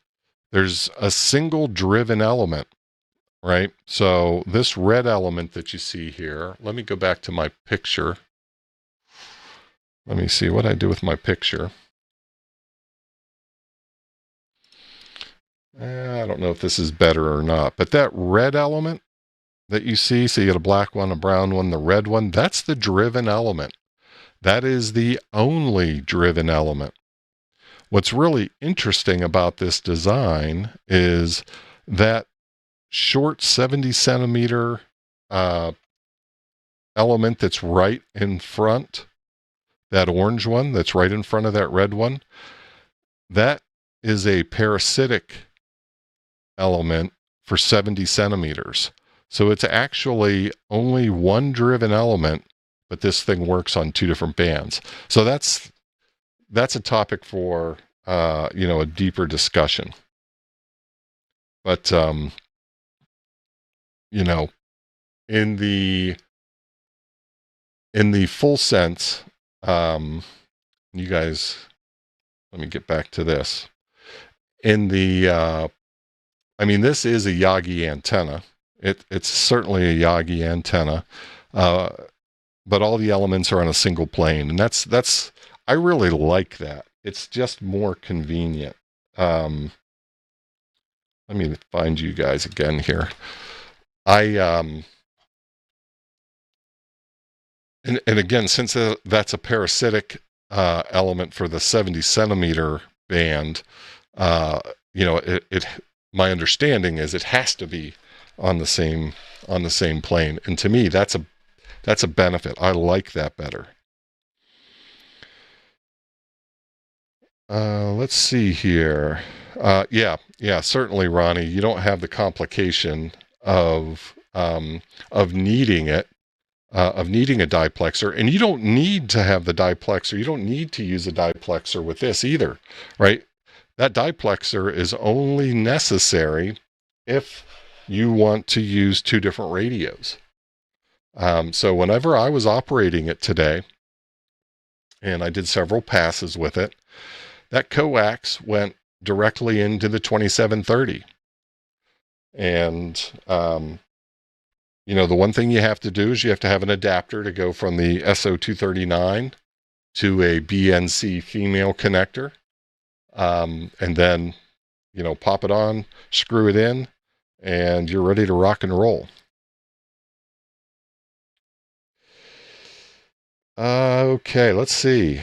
a single driven element, right? So this red element that you see here, let me go back to my picture. Let me see what I do with my picture. I don't know if this is better or not, but that red element that you see, so you got a black one, a brown one, the red one, that's the driven element. That is the only driven element. What's really interesting about this design is that short 70 centimeter element that's right in front, that orange one that's right in front of that red one, that is a parasitic element for 70 centimeters. So it's actually only one driven element, but this thing works on 2 different bands. So that's a topic for a deeper discussion. But in the full sense, you guys, let me get back to this. I mean, this is a Yagi antenna. It's certainly a Yagi antenna, but all the elements are on a single plane, and that's I really like that. It's just more convenient. Let me find you guys again here. And again, since that's a parasitic element for the 70 centimeter band, my understanding is it has to be on the same plane, and to me that's a benefit. I like that better. Let's see here. Yeah, certainly, Ronnie. You don't have the complication of needing it, of needing a diplexer, and you don't need to have the diplexer. You don't need to use a diplexer with this either, right? That diplexer is only necessary if you want to use 2 different radios. So whenever I was operating it today, and I did several passes with it, that coax went directly into the 2730. And, the one thing you have to do is you have to have an adapter to go from the SO239 to a BNC female connector. And then, pop it on, screw it in, and you're ready to rock and roll. Okay, let's see.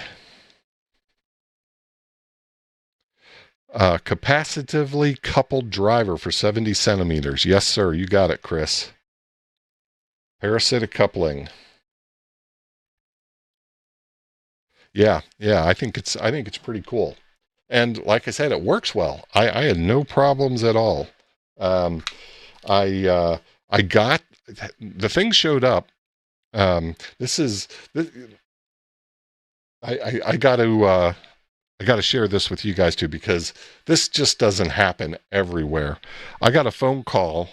Capacitively coupled driver for 70 centimeters. Yes, sir. You got it, Chris. Parasitic coupling. Yeah. I think it's pretty cool. And like I said, it works well. I had no problems at all. I got, the thing showed up This is, I got to, I got to share this with you guys too, because this just doesn't happen everywhere. I got a phone call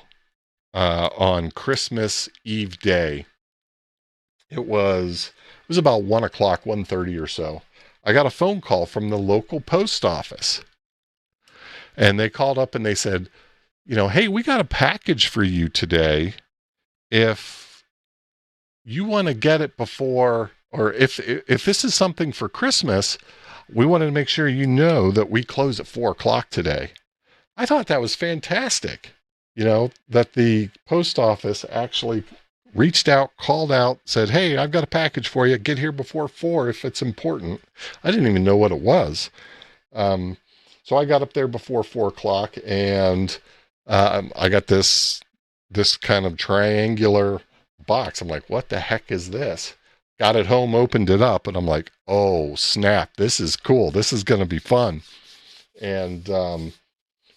on Christmas Eve day. It was about 1:00, 1:30 or so. I got a phone call from the local post office, and they called up and they said, hey, we got a package for you today. If you want to get it before, or if this is something for Christmas, we wanted to make sure you know that we close at 4:00 today. I thought that was fantastic. That the post office actually reached out, called out, said, hey, I've got a package for you. Get here before 4 if it's important. I didn't even know what it was. So I got up there before 4:00, and I got this kind of triangular box. I'm like, what the heck is this? Got it home, opened it up, and I'm like, oh, snap. This is cool. This is going to be fun. And,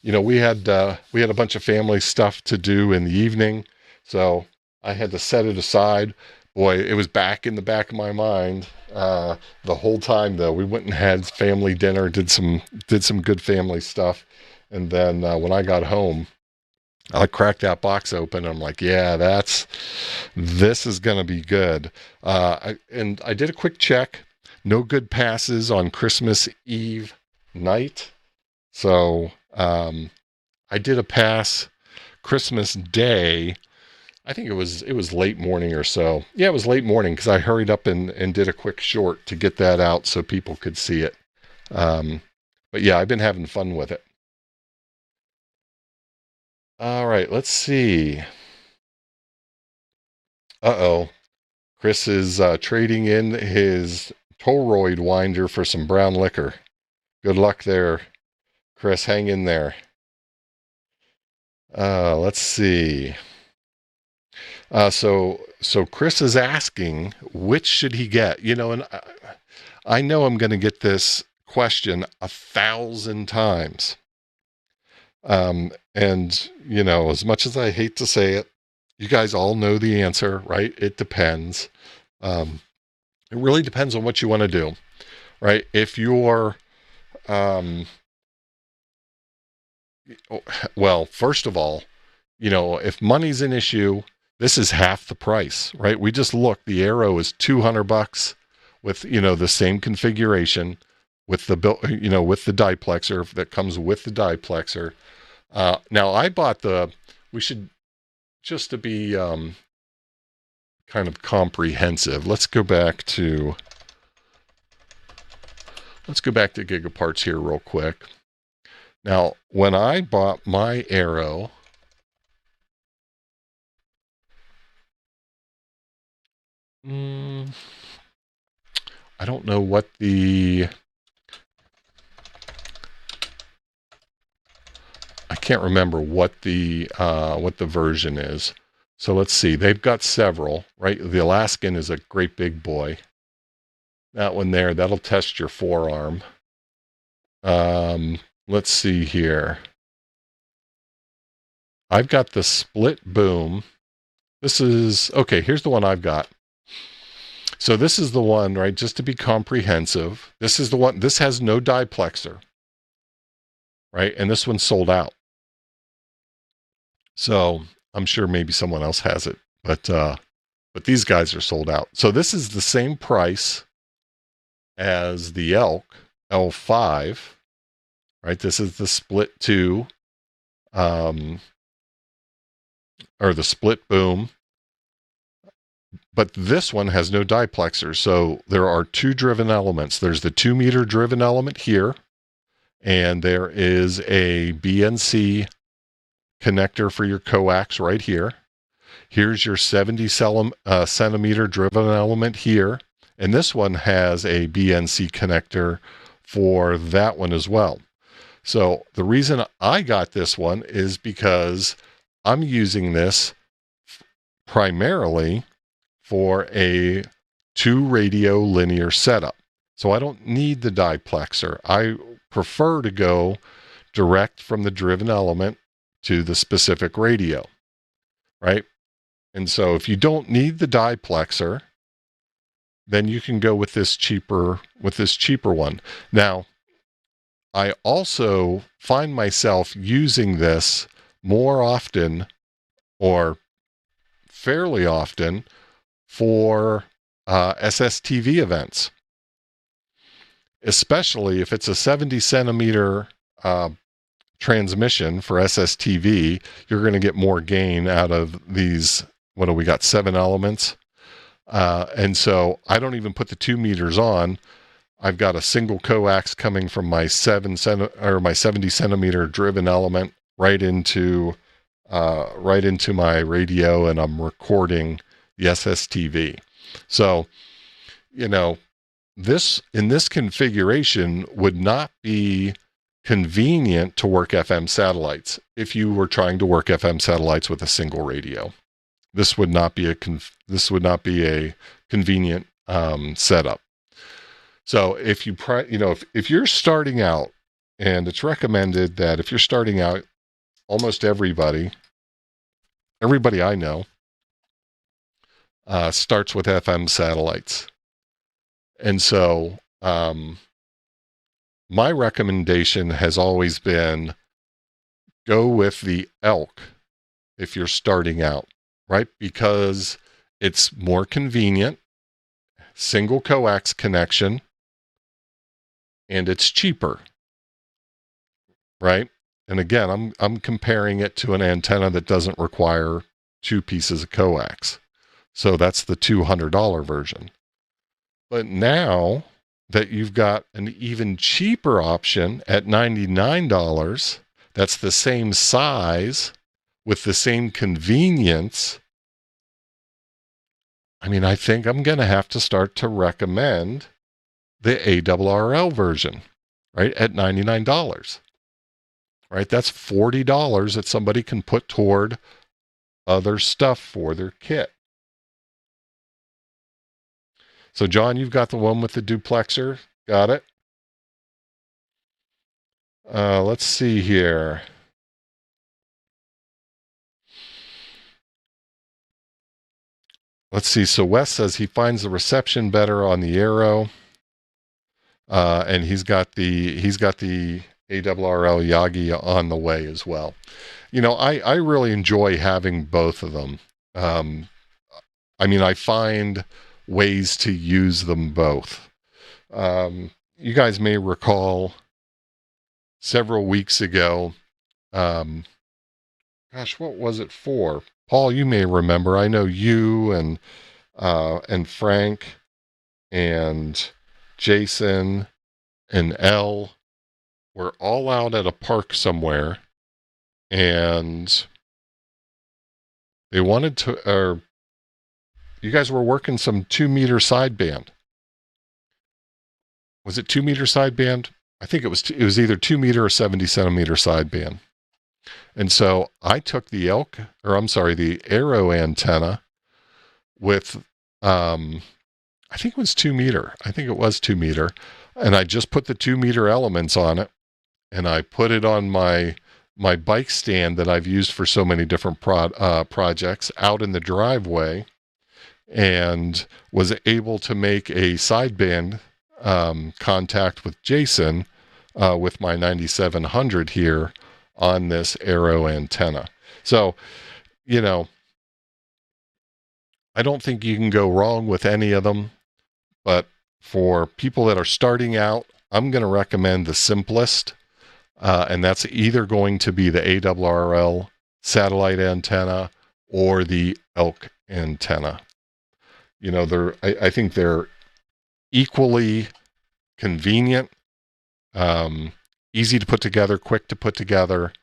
we had a bunch of family stuff to do in the evening. So I had to set it aside. Boy, it was back in the back of my mind the whole time, though. We went and had family dinner, did some good family stuff. And then when I got home, I cracked that box open. I'm like, yeah, this is going to be good. I did a quick check. No good passes on Christmas Eve night. So I did a pass Christmas Day. I think it was late morning or so. Yeah, it was late morning because I hurried up and did a quick short to get that out so people could see it. But yeah, I've been having fun with it. All right, let's see. Uh-oh. Chris is trading in his Toroid winder for some brown liquor. Good luck there, Chris. Hang in there. Let's see. So Chris is asking, which should he get? And I know I'm going to get this question 1,000 times. And as much as I hate to say it, you guys all know the answer, right? It depends. It really depends on what you want to do, right? If you're, well, first of all, if money's an issue, this is half the price, right? We just looked, the ARRL is $200 with, the same configuration with the with the diplexer that comes with the diplexer. Now I bought we should, just to be kind of comprehensive, let's go back to Gigaparts here real quick. Now, when I bought my ARRL, I don't know what I can't remember what the version is. So let's see. They've got several, right? The Alaskan is a great big boy. That one there, that'll test your forearm. Let's see here. I've got the split boom. This is, okay, here's the one I've got. So this is the one, right, just to be comprehensive. This is the one, this has no diplexer, right? And this one's sold out. So I'm sure maybe someone else has it, but these guys are sold out. So this is the same price as the Elk L5, right? This is the split 2, or the split boom. But this one has no diplexer. So there are 2 driven elements. There's the 2-meter driven element here, and there is a BNC connector for your coax right here. Here's your 70 centimeter driven element here. And this one has a BNC connector for that one as well. So the reason I got this one is because I'm using this primarily for a 2-radio linear setup. So I don't need the diplexer. I prefer to go direct from the driven element to the specific radio, right? And so if you don't need the diplexer, then you can go with this cheaper one. Now, I also find myself using this more often, or fairly often, for SSTV events, especially if it's a 70 centimeter transmission for SSTV. You're going to get more gain out of these. What do we got? 7 elements. And so I don't even put the 2 meters on. I've got a single coax coming from my 70 centimeter driven element right into my radio, and I'm recording the SSTV. So, this in this configuration would not be convenient to work FM satellites if you were trying to work FM satellites with a single radio. This would not be a convenient setup. So if if you're starting out, and it's recommended that if you're starting out, almost everybody I know starts with FM satellites. And so my recommendation has always been go with the ELK if you're starting out, right? Because it's more convenient, single coax connection, and it's cheaper, right? And again, I'm comparing it to an antenna that doesn't require 2 pieces of coax. So that's the $200 version. But now that you've got an even cheaper option at $99, that's the same size with the same convenience, I think I'm going to have to start to recommend the ARRL version, right, at $99. Right? That's $40 that somebody can put toward other stuff for their kit. So, John, you've got the one with the duplexer. Got it? Let's see here. Let's see. So Wes says he finds the reception better on the Arrow, and he's got the ARRL Yagi on the way as well. I really enjoy having both of them. I find ways to use them both. You guys may recall several weeks ago, gosh, what was it for? Paul, you may remember. I know you and Frank and Jason and Elle were all out at a park somewhere, and they wanted to, or you guys were working some 2 meter sideband. Was it 2 meter sideband? I think it was either 2 meter or 70 centimeter sideband. And so I took the Arrow antenna with, I think it was 2 meter. I think it was 2 meter. And I just put the 2 meter elements on it, and I put it on my bike stand that I've used for so many different projects out in the driveway, and was able to make a sideband contact with Jason with my 9700 here on this Arrow antenna. So, I don't think you can go wrong with any of them, but for people that are starting out, I'm going to recommend the simplest, and that's either going to be the ARRL satellite antenna or the ELK antenna. I think they're equally convenient, easy to put together, quick to put together,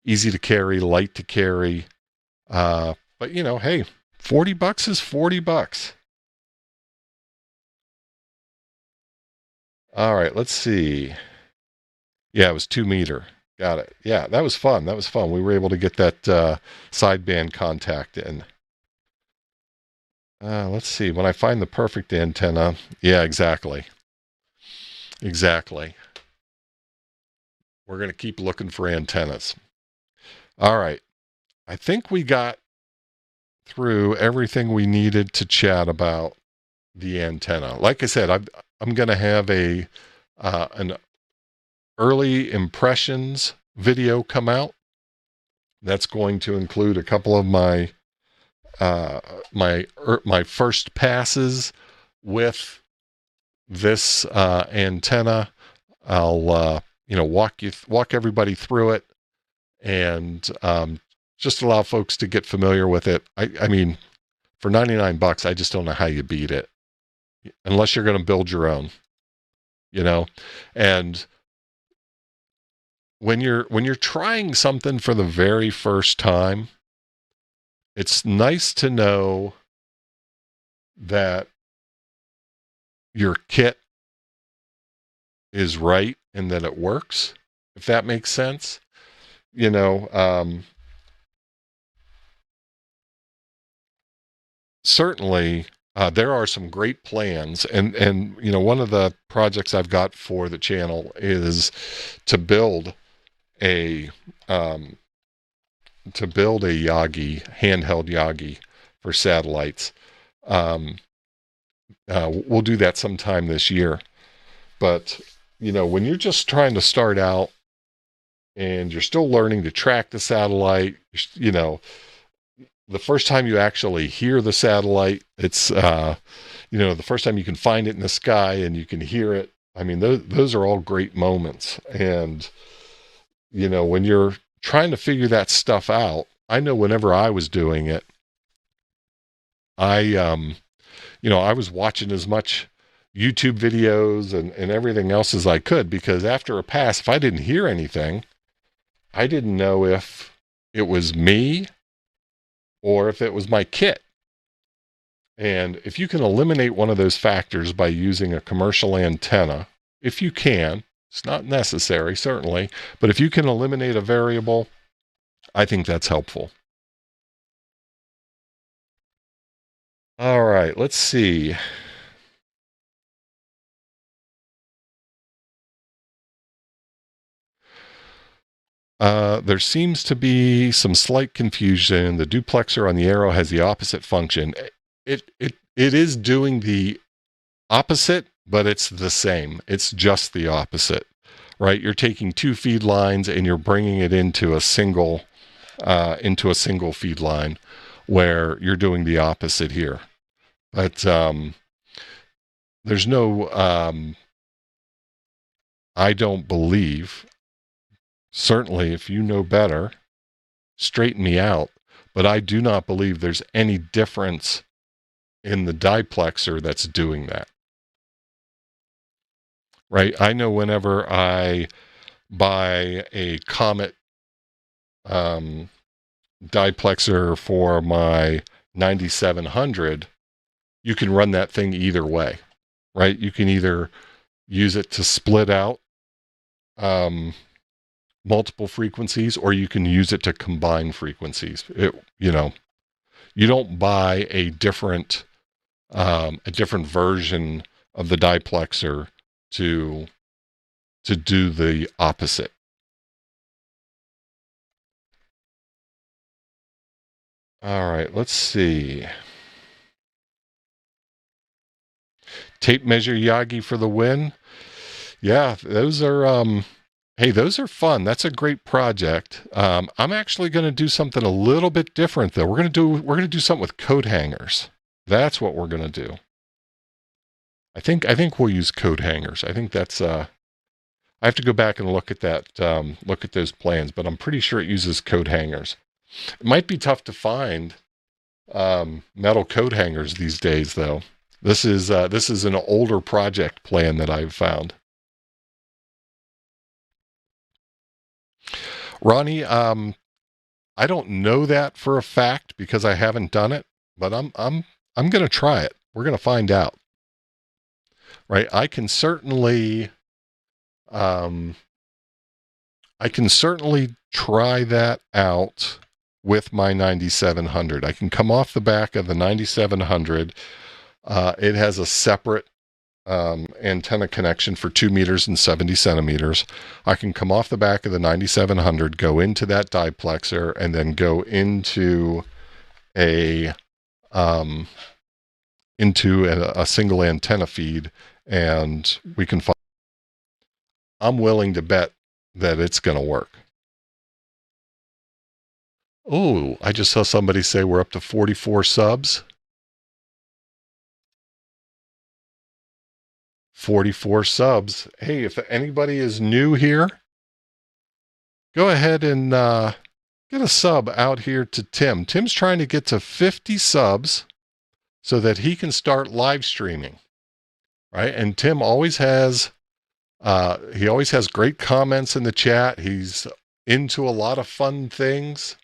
easy to carry, light to carry. But hey, $40 is $40. All right, let's see. Yeah, it was 2 meter. Got it. Yeah, that was fun. We were able to get that sideband contact in. Let's see. When I find the perfect antenna. Yeah, exactly. Exactly. We're going to keep looking for antennas. All right. I think we got through everything we needed to chat about the antenna. Like I said, I'm going to have an early impressions video come out. That's going to include a couple of my my first passes with this antenna. I'll walk everybody through it, and just allow folks to get familiar with it. I mean, for $99, I just don't know how you beat it, unless you're going to build your own, and when you're trying something for the very first time, it's nice to know that your kit is right and that it works, if that makes sense. Certainly there are some great plans, and one of the projects I've got for the channel is to build a Yagi, handheld Yagi for satellites. We'll do that sometime this year. But, when you're just trying to start out and you're still learning to track the satellite, the first time you actually hear the satellite, it's, the first time you can find it in the sky and you can hear it. I mean, those are all great moments. And, when you're trying to figure that stuff out, I know whenever I was doing it, I was watching as much YouTube videos and everything else as I could, because after a pass, if I didn't hear anything, I didn't know if it was me or if it was my kit. And if you can eliminate one of those factors by using a commercial antenna, if you can, it's not necessary, certainly, but if you can eliminate a variable, I think that's helpful. All right, let's see. There seems to be some slight confusion. The duplexer on the ARRL has the opposite function. It is doing the opposite, but it's the same. It's just the opposite, right? You're taking two feed lines and you're bringing it into a single feed line, where you're doing the opposite here. But there's no, I don't believe, certainly if you know better, straighten me out, but I do not believe there's any difference in the diplexer that's doing that. Right? I know whenever I buy a Comet diplexer for my 9700, you can run that thing either way, right? You can either use it to split out multiple frequencies, or you can use it to combine frequencies. You don't buy a different version of the diplexer to do the opposite. All right, let's see. Tape measure Yagi for the win. Yeah, those are hey, those are fun. That's a great project. I'm actually going to do something a little bit different though. We're going to do something with coat hangers. That's what we're going to do. I think we'll use coat hangers. I think that's I have to go back and look at that look at those plans, but I'm pretty sure it uses coat hangers. It might be tough to find metal coat hangers these days though. This is an older project plan that I've found. Ronnie, I don't know that for a fact because I haven't done it, but I'm going to try it. We're going to find out. Right? I can certainly try that out with my 9700. I can come off the back of the 9700. It has a separate antenna connection for 2 meters and 70 centimeters. I can come off the back of the 9700, go into that diplexer, and then go into a into a single antenna feed, and we can find. I'm willing to bet that it's going to work. Oh, I just saw somebody say we're up to 44 subs. 44 subs. Hey, if anybody is new here, go ahead and get a sub out here to Tim. Tim's trying to get to 50 subs so that he can start live streaming, right? And Tim always has great comments in the chat. He's into a lot of fun things.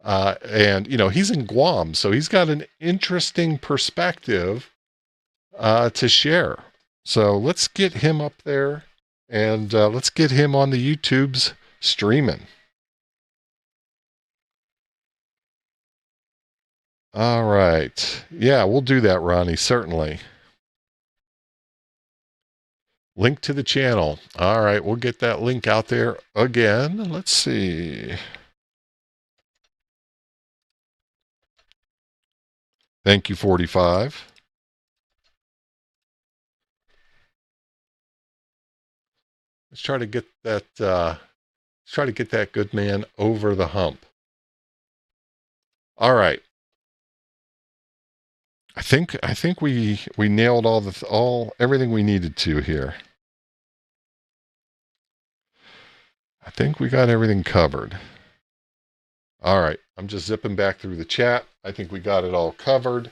And, you know, he's in Guam, so he's got an interesting perspective to share. So let's get him up there, and let's get him on the YouTubes streaming. All right. Yeah, we'll do that, Ronnie, certainly. Link to the channel. All right, we'll get that link out there again. Let's see. Thank you, 45. Let's try to get that good man over the hump. All right. I think we nailed everything we needed to here. I think we got everything covered. All right. I'm just zipping back through the chat. I think we got it all covered.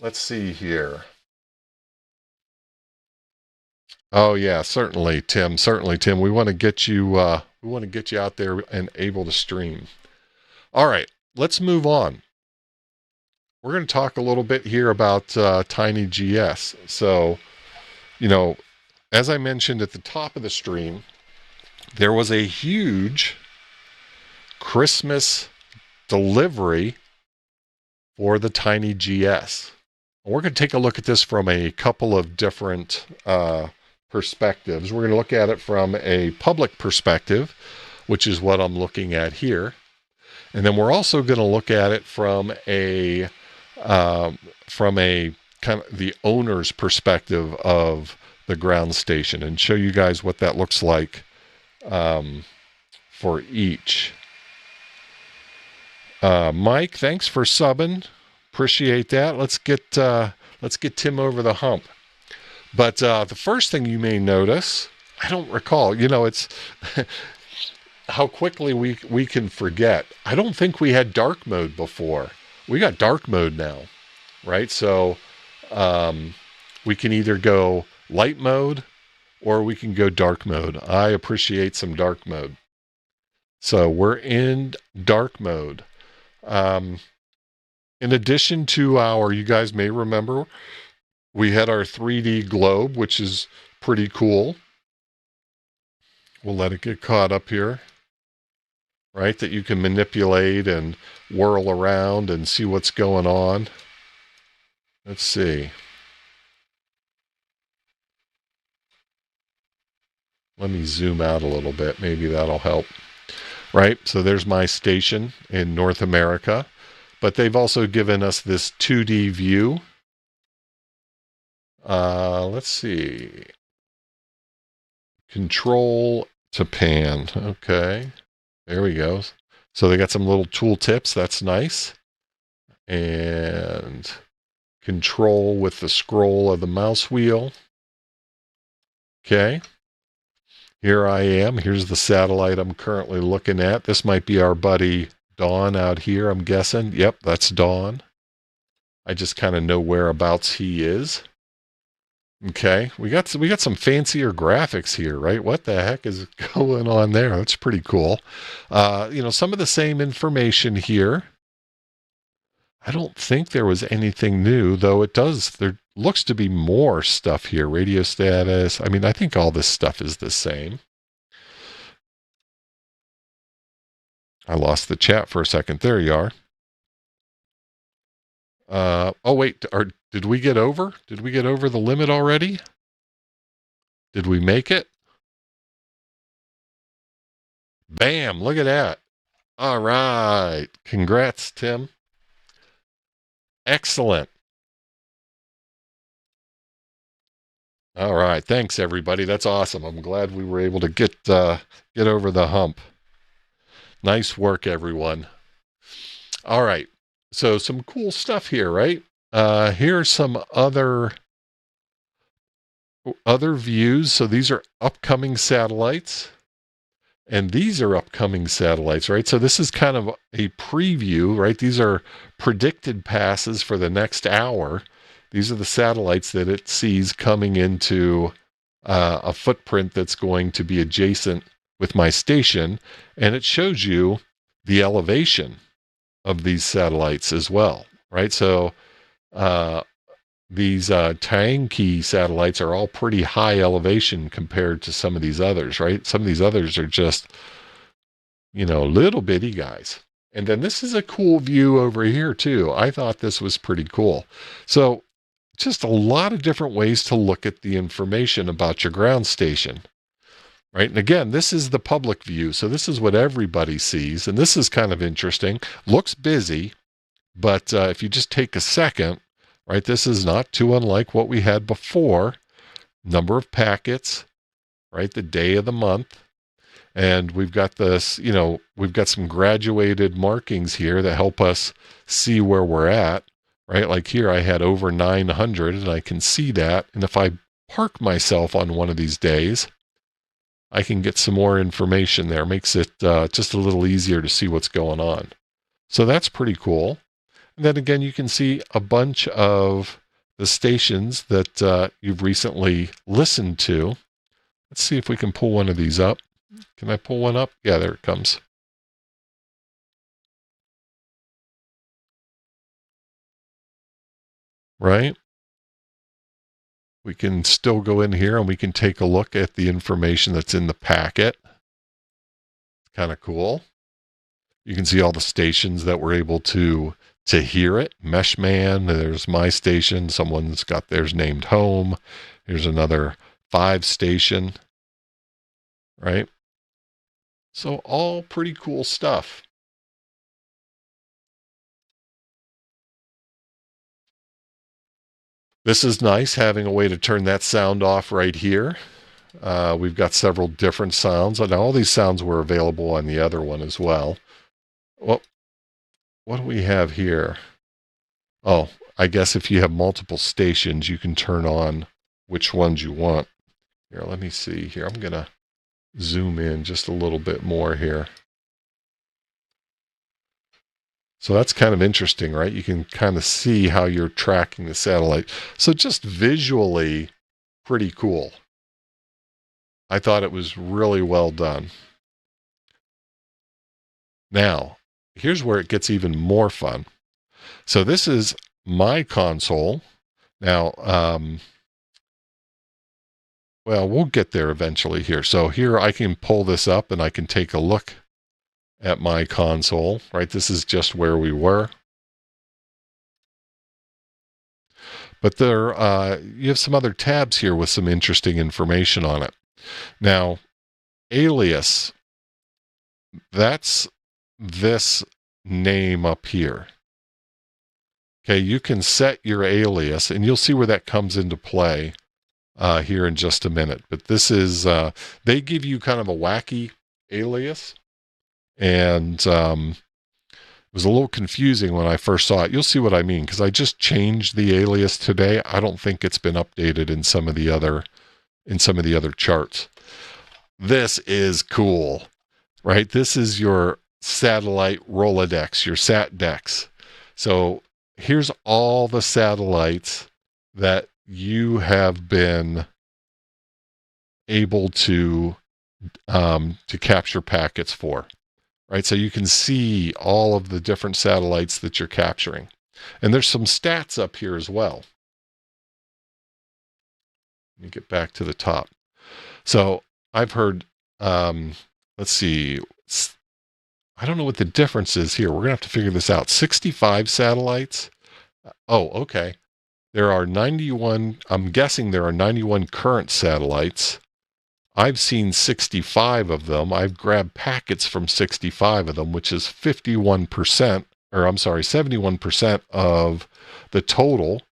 Let's see here. Oh yeah, certainly, Tim. Certainly, Tim. We want to get you out there and able to stream. All right. Let's move on. We're going to talk a little bit here about TinyGS. So, you know, as I mentioned at the top of the stream, there was a huge Christmas delivery for the TinyGS. We're going to take a look at this from a couple of different perspectives. We're going to look at it from a public perspective, which is what I'm looking at here. And then we're also going to look at it from a kind of the owner's perspective of the ground station, and show you guys what that looks like for each. Mike, thanks for subbing. Appreciate that. Let's get Tim over the hump. But the first thing you may notice, I don't recall, you know, it's how quickly we can forget. I don't think we had dark mode before. We got dark mode now, right? So we can either go light mode or we can go dark mode. I appreciate some dark mode. So we're in dark mode. In addition to you guys may remember, we had our 3D globe, which is pretty cool. We'll let it get caught up here. Right, that you can manipulate and whirl around and see what's going on. Let's see. Let me zoom out a little bit. Maybe that'll help. Right, so there's my station in North America. But they've also given us this 2D view. Let's see. Control to pan. Okay. There we go. So they got some little tool tips. That's nice. And control with the scroll of the mouse wheel. Okay. Here I am. Here's the satellite I'm currently looking at. This might be our buddy Dawn out here, I'm guessing. Yep, that's Dawn. I just kind of know whereabouts he is. Okay, we got some fancier graphics here, right? What the heck is going on there? That's pretty cool. You know, some of the same information here. I don't think there was anything new, though there looks to be more stuff here. Radio status. I mean, I think all this stuff is the same. I lost the chat for a second. There you are. Oh, wait. Did we get over? Did we get over the limit already? Did we make it? Bam. Look at that. All right. Congrats, Tim. Excellent. All right. Thanks, everybody. That's awesome. I'm glad we were able to get over the hump. Nice work, everyone. All right. So some cool stuff here, right? Here's some other views. So these are upcoming satellites. And these are upcoming satellites, right? So this is kind of a preview, right? These are predicted passes for the next hour. These are the satellites that it sees coming into a footprint that's going to be adjacent with my station. And it shows you the elevation of these satellites as well, right? So these TinyGS satellites are all pretty high elevation compared to some of these others, right? Some of these others are just, little bitty guys. And then this is a cool view over here too. I thought this was pretty cool. So just a lot of different ways to look at the information about your ground station, right? And again, this is the public view. So this is what everybody sees. And this is kind of interesting. Looks busy, but if you just take a second, right, this is not too unlike what we had before. Number of packets, right, the day of the month. And we've got this, we've got some graduated markings here that help us see where we're at, right? Like here I had over 900 and I can see that. And if I park myself on one of these days, I can get some more information there. Makes it just a little easier to see what's going on. So that's pretty cool. And then again, you can see a bunch of the stations that you've recently listened to. Let's see if we can pull one of these up. Can I pull one up? Yeah, there it comes. Right? We can still go in here and we can take a look at the information that's in the packet. It's kind of cool. You can see all the stations that were able to hear it. Meshman, there's my station. Someone's got theirs named home. Here's another 5 station, right? So all pretty cool stuff. This is nice, having a way to turn that sound off right here. We've got several different sounds. And all these sounds were available on the other one as well. Well, what do we have here? Oh, I guess if you have multiple stations, you can turn on which ones you want. Here, let me see here. I'm going to zoom in just a little bit more here. So that's kind of interesting, right? You can kind of see how you're tracking the satellite. So just visually, pretty cool. I thought it was really well done. Now, here's where it gets even more fun. So this is my console. Now, well, we'll get there eventually here. So here I can pull this up and I can take a look at my console, right? This is just where we were. But there, you have some other tabs here with some interesting information on it. Now, alias, that's this name up here. Okay, you can set your alias, and you'll see where that comes into play here in just a minute. But this is, they give you kind of a wacky alias, and it was a little confusing when I first saw it. You'll see what I mean, because I just changed the alias today. I don't think it's been updated in some of the other charts. This is cool, right? This is your satellite Rolodex, your SatDex. So here's all the satellites that you have been able to capture packets for, right? So you can see all of the different satellites that you're capturing. And there's some stats up here as well. Let me get back to the top. So I've heard, let's see, I don't know what the difference is here. We're going to have to figure this out. 65 satellites. Oh, okay. There are 91, I'm guessing there are 91 current satellites. I've seen 65 of them. I've grabbed packets from 65 of them, which is 51%, or I'm sorry, 71% of the total,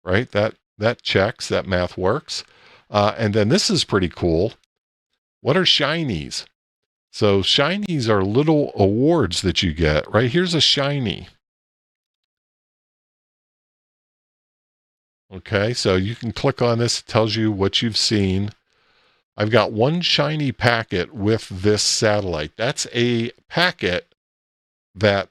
right? That checks, that math works. And then this is pretty cool. What are shinies? So shinies are little awards that you get, right? Here's a shiny. Okay, so you can click on this. It tells you what you've seen. I've got one shiny packet with this satellite. That's a packet that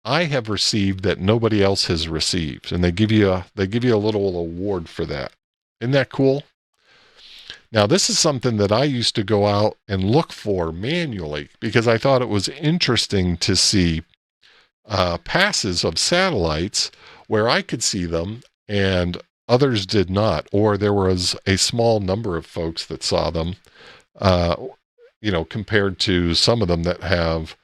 I have received that nobody else has received, and they give you a little award for that. Isn't that cool? Now, this is something that I used to go out and look for manually because I thought it was interesting to see passes of satellites where I could see them and others did not, or there was a small number of folks that saw them, compared to some of them that have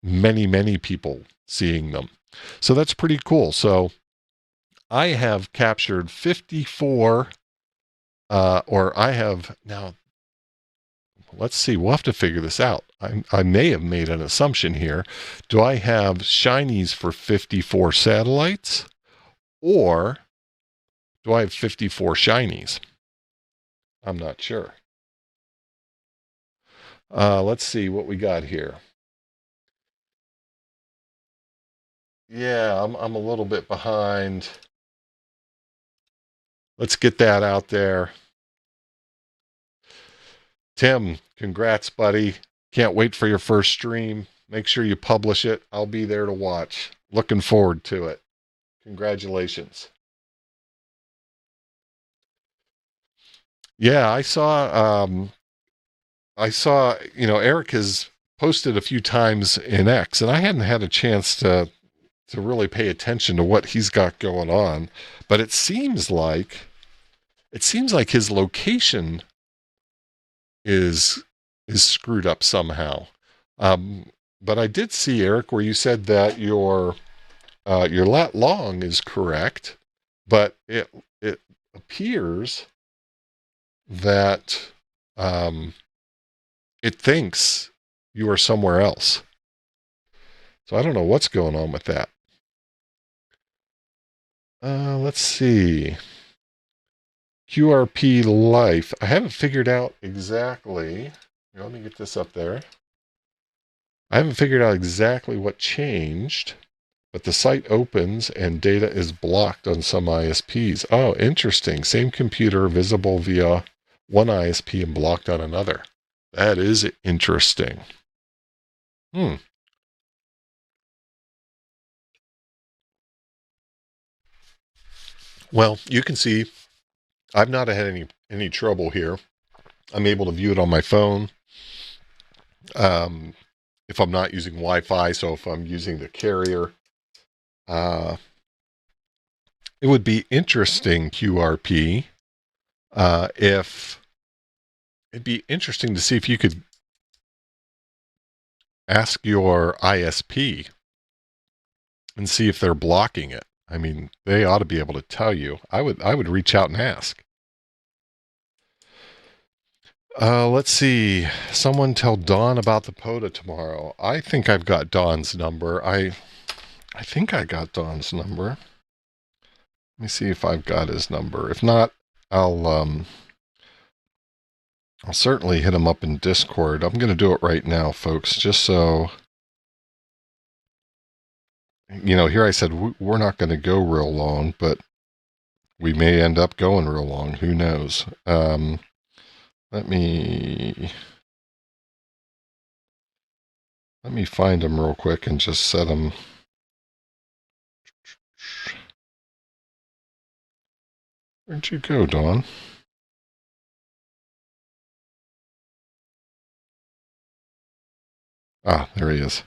many, many people seeing them. So that's pretty cool. So I have captured 54, or I have now, let's see, we'll have to figure this out. I may have made an assumption here. Do I have shinies for 54 satellites, or do I have 54 shinies? I'm not sure. Let's see what we got here. Yeah, I'm a little bit behind. Let's get that out there. Tim, congrats, buddy. Can't wait for your first stream. Make sure you publish it. I'll be there to watch. Looking forward to it. Congratulations. Yeah, Eric has posted a few times in X, and I hadn't had a chance to really pay attention to what he's got going on, but it seems like his location is screwed up somehow. But I did see, Eric, where you said that your lat long is correct, but it appears that it thinks you are somewhere else. So I don't know what's going on with that. Let's see. QRP Life. I haven't figured out exactly. Let me get this up there. I haven't figured out exactly what changed, but the site opens and data is blocked on some ISPs. Oh, interesting. Same computer visible via one ISP and blocked on another. That is interesting. Well, you can see I've not had any trouble here. I'm able to view it on my phone. If I'm not using Wi-Fi, so if I'm using the carrier, it would be interesting, QRP, if it'd be interesting to see if you could ask your ISP and see if they're blocking it. I mean, they ought to be able to tell you. I would reach out and ask. Let's see. Someone tell Don about the POTA tomorrow. I think I've got Don's number. I think I got Don's number. Let me see if I've got his number. If not, I'll certainly hit him up in Discord. I'm going to do it right now, folks, just so here I said we're not going to go real long, but we may end up going real long. Who knows? Let me find him real quick and just set him. Where'd you go, Dawn? Ah, there he is.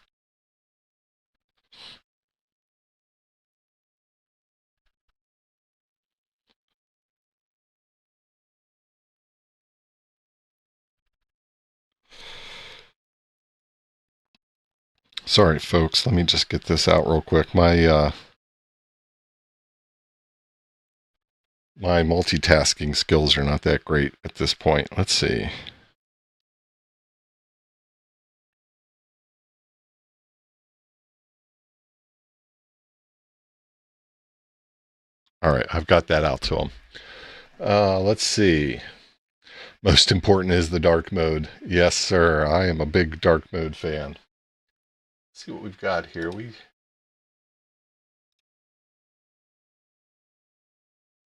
Sorry, folks. Let me just get this out real quick. My My multitasking skills are not that great at this point. Let's see. All right, I've got that out to him. Let's see. Most important is the dark mode. Yes, sir. I am a big dark mode fan. Let's see what we've got here.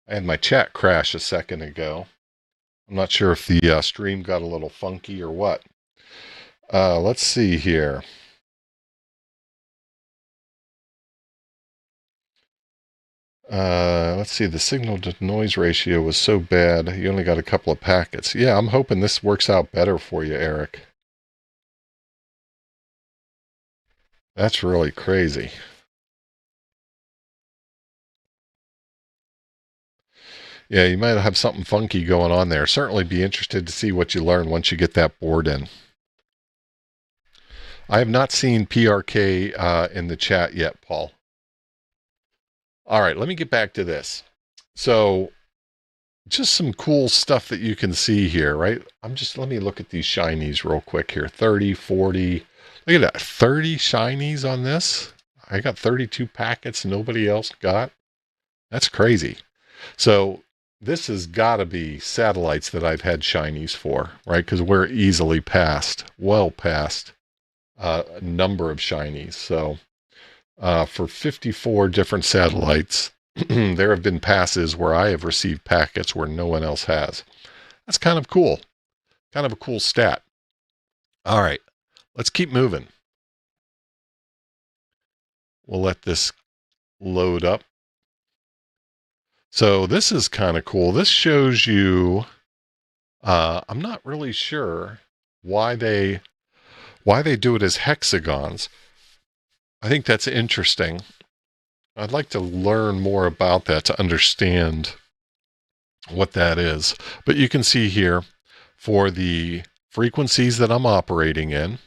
I had my chat crash a second ago. I'm not sure if the stream got a little funky or what. Let's see here. Let's see. The signal to noise ratio was so bad. You only got a couple of packets. Yeah, I'm hoping this works out better for you, Eric. That's really crazy. Yeah, you might have something funky going on there. Certainly be interested to see what you learn once you get that board in. I have not seen PRK in the chat yet, Paul. All right, let me get back to this. So just some cool stuff that you can see here, right? Let me look at these shinies real quick here. 30, 40, look at that, 30 shinies on this. I got 32 packets nobody else got. That's crazy. So this has got to be satellites that I've had shinies for, right? Because we're easily well past a number of shinies. So for 54 different satellites, there have been passes where I have received packets where no one else has. That's kind of cool. Kind of a cool stat. All right, let's keep moving. We'll let this load up. So this is kind of cool. This shows you, I'm not really sure why they do it as hexagons. I think that's interesting. I'd like to learn more about that to understand what that is. But you can see here for the frequencies that I'm operating in,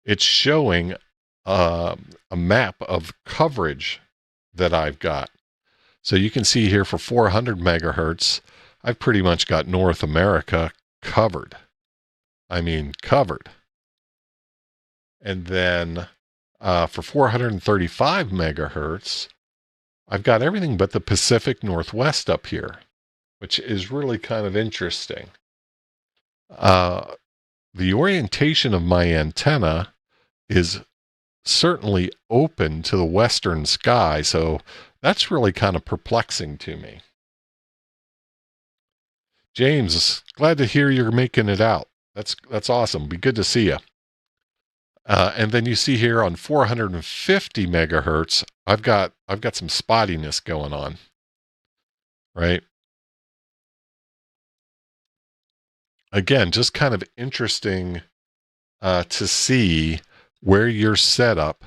it's showing a map of coverage that I've got. So you can see here for 400 megahertz, I've pretty much got North America covered. I mean, covered. And then for 435 megahertz, I've got everything but the Pacific Northwest up here, which is really kind of interesting. The orientation of my antenna is certainly open to the western sky, so that's really kind of perplexing to me. James, glad to hear you're making it out. That's awesome. Be good to see you. And then you see here on 450 megahertz, I've got some spottiness going on, right? Again, just kind of interesting to see where your setup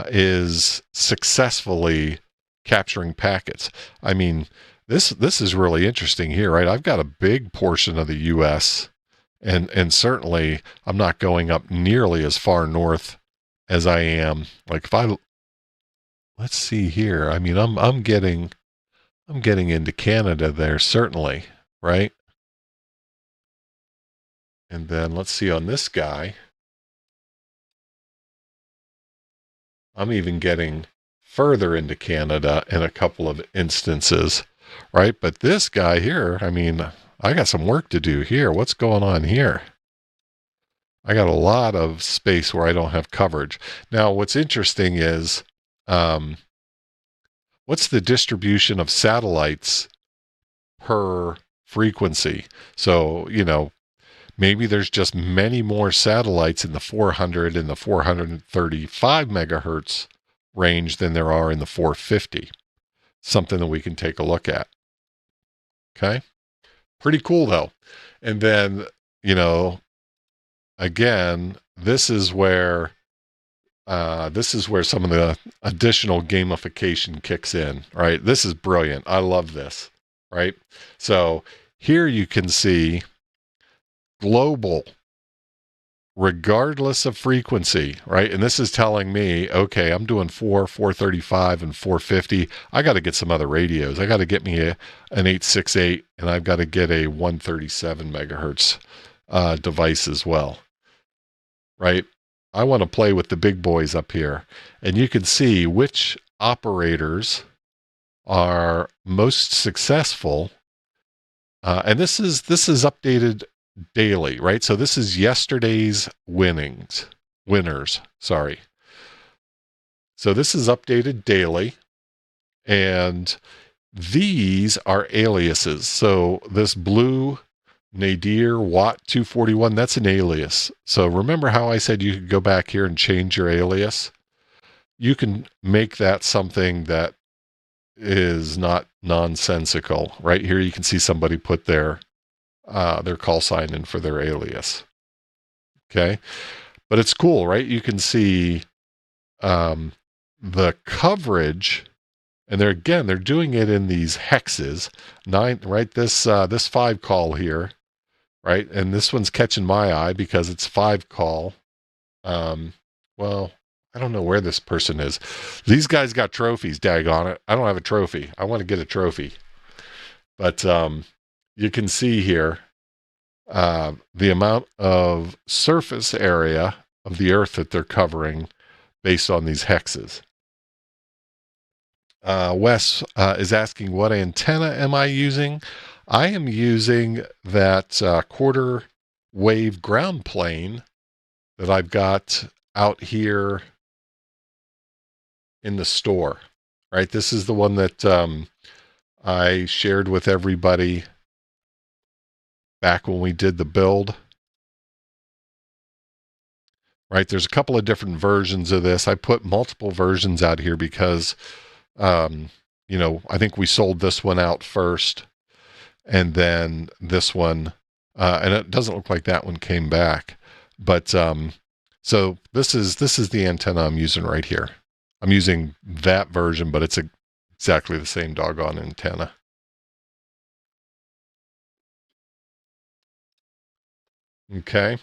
is successfully capturing packets. I mean, this is really interesting here, right? I've got a big portion of the U.S. and certainly I'm not going up nearly as far north as I am. Like let's see here. I mean, I'm getting into Canada there, certainly, right? And then let's see on this guy. I'm even getting further into Canada in a couple of instances, right? But this guy here, I mean, I got some work to do here. What's going on here? I got a lot of space where I don't have coverage. Now, what's interesting is, what's the distribution of satellites per frequency? So, maybe there's just many more satellites in the 400 and the 435 megahertz range than there are in the 450. Something that we can take a look at. Okay. Pretty cool though. And then, again, this is where some of the additional gamification kicks in, right? This is brilliant. I love this, right? So here you can see global regardless of frequency, right? And this is telling me, okay, I'm doing 435, and 450. I got to get some other radios. I got to get me an 868, and I've got to get a 137 megahertz device as well, right? I want to play with the big boys up here. And you can see which operators are most successful. And this is updated daily, right? So this is yesterday's winners, sorry. So this is updated daily, and these are aliases. So this blue Nadir Watt 241, that's an alias. So remember how I said you could go back here and change your alias? You can make that something that is not nonsensical. Right here you can see somebody put their call sign in for their alias. Okay. But it's cool, right? You can see the coverage, and they're doing it in these hexes. 9, right? This 5 call here, right? And this one's catching my eye because it's 5 call. Well, I don't know where this person is. These guys got trophies, daggone it. I don't have a trophy. I want to get a trophy. But you can see here the amount of surface area of the Earth that they're covering based on these hexes. Wes is asking, what antenna am I using? I am using that quarter wave ground plane that I've got out here in the store, right? This is the one that I shared with everybody back when we did the build, right? There's a couple of different versions of this. I put multiple versions out here because, you know, I think we sold this one out first, and then this one, and it doesn't look like that one came back. But so this is the antenna I'm using right here. I'm using that version, but it's exactly the same doggone antenna. Okay.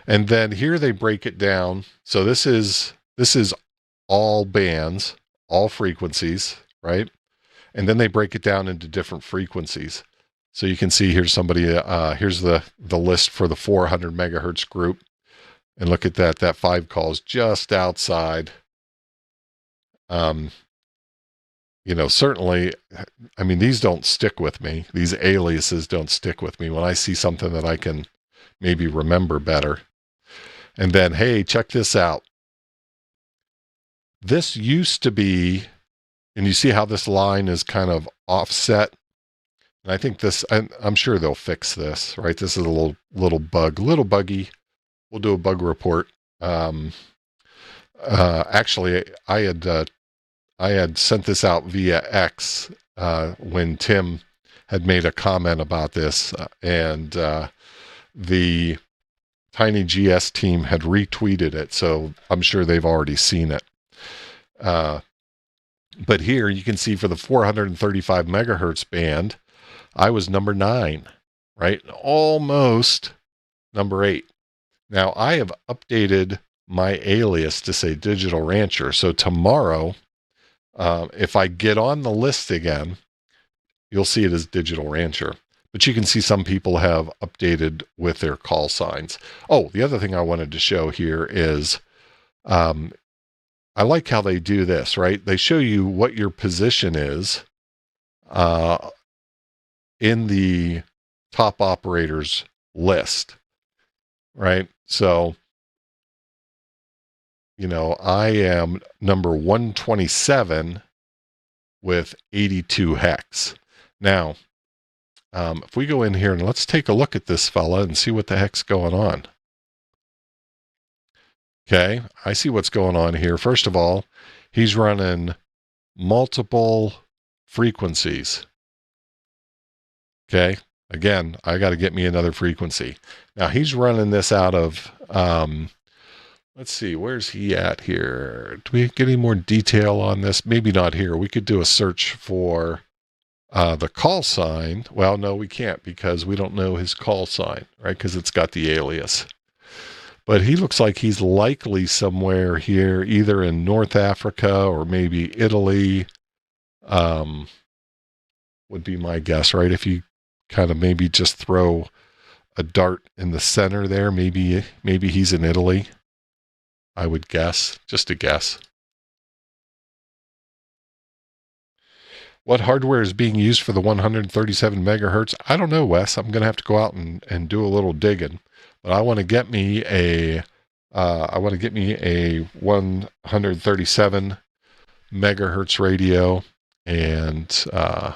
And then here they break it down. So this is all bands, all frequencies, right? And then they break it down into different frequencies. So you can see here's somebody, here's the list for the 400 megahertz group. And look at that, that 5 calls just outside. You know, certainly, I mean, these don't stick with me. These aliases don't stick with me when I see something that I can maybe remember better. And then, hey, check this out. This used to be, and you see how this line is kind of offset. And I think this, I'm sure they'll fix this, right? This is a little buggy. We'll do a bug report. Actually, I had sent this out via X when Tim had made a comment about this, and the TinyGS team had retweeted it, so I'm sure they've already seen it. But here you can see for the 435 megahertz band, I was number 9, right? Almost number 8. Now I have updated my alias to say Digital Rancher. So tomorrow, if I get on the list again, you'll see it as Digital Rancher. But you can see some people have updated with their call signs. Oh, the other thing I wanted to show here is, I like how they do this, right? They show you what your position is in the top operators list, right? So, you know, I am number 127 with 82 hex. Now, if we go in here and let's take a look at this fella and see what the heck's going on. Okay, I see what's going on here. First of all, he's running multiple frequencies. Okay, again, I got to get me another frequency. Now he's running this out of, let's see, where's he at here? Do we get any more detail on this? Maybe not here. We could do a search for the call sign. Well, no, we can't because we don't know his call sign, right? Because it's got the alias. But he looks like he's likely somewhere here, either in North Africa or maybe Italy. Um, would be my guess, right? If you kind of maybe just throw a dart in the center there, maybe he's in Italy. I would guess, just a guess. What hardware is being used for the 137 megahertz? I don't know, Wes. I'm going to have to go out and do a little digging. But I want to get me a 137 megahertz radio, and I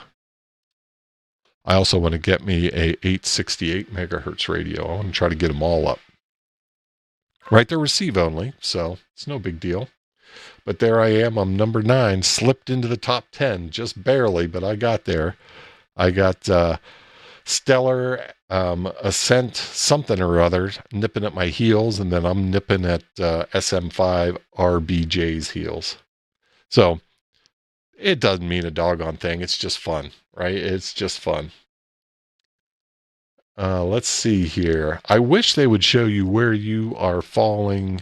also want to get me a 868 megahertz radio. I want to try to get them all up. Right, they're receive only, so it's no big deal. But there I am. I'm number 9, slipped into the top 10, just barely, but I got there. I got Stellar, Ascent, something or other, nipping at my heels, and then I'm nipping at SM5 RBJ's heels. So it doesn't mean a doggone thing. It's just fun, right? It's just fun. Let's see here. I wish they would show you where you are falling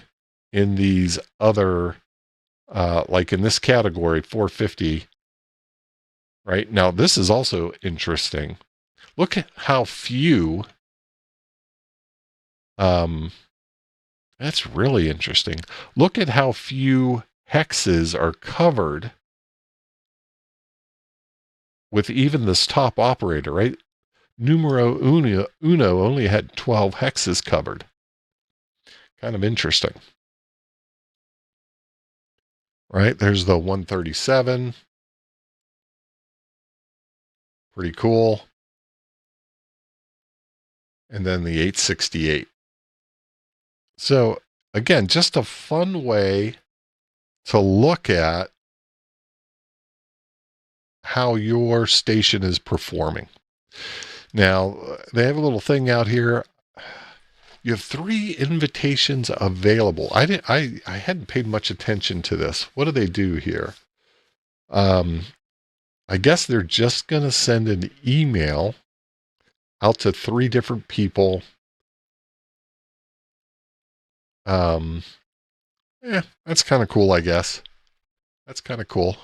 in these other, like in this category, 450. Right now, this is also interesting. Look at how few. That's really interesting. Look at how few hexes are covered with even this top operator, right? Numero uno only had 12 hexes covered. Kind of interesting. Right? There's the 137. Pretty cool. And then the 868. So again, just a fun way to look at how your station is performing. Now, they have a little thing out here. You have 3 invitations available. I hadn't paid much attention to this. What do they do here? I guess they're just going to send an email out to 3 different people. That's kind of cool, I guess. That's kind of cool.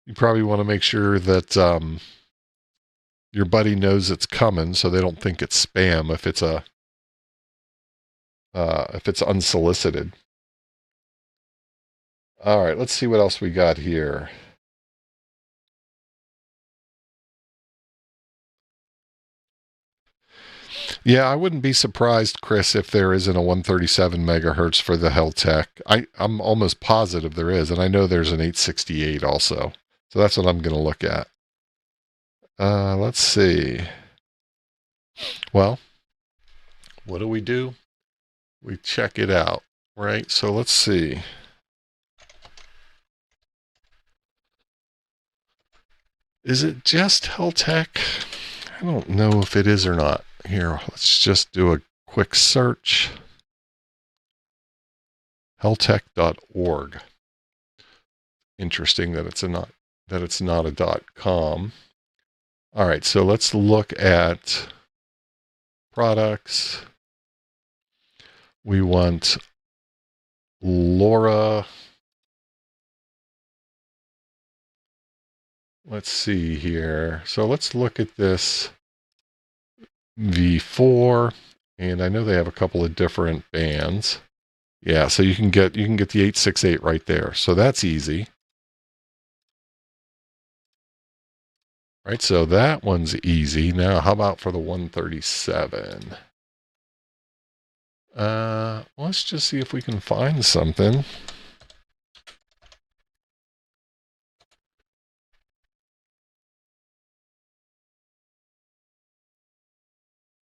You probably want to make sure that your buddy knows it's coming, so they don't think it's spam if it's unsolicited. All right, let's see what else we got here. Yeah, I wouldn't be surprised, Chris, if there isn't a 137 megahertz for the Heltec. I'm almost positive there is, and I know there's an 868 also. So that's what I'm going to look at. Let's see. Well, what do? We check it out, right? So let's see. Is it just Heltec? I don't know if it is or not. Here, let's just do a quick search. Heltec.org. Interesting that it's not a .com. All right, so let's look at products. We want LoRa. Let's see here. So let's look at this V4, and I know they have a couple of different bands. Yeah, so you can get the 868 right there. So that's easy. Right, so that one's easy. Now, how about for the 137? Let's just see if we can find something.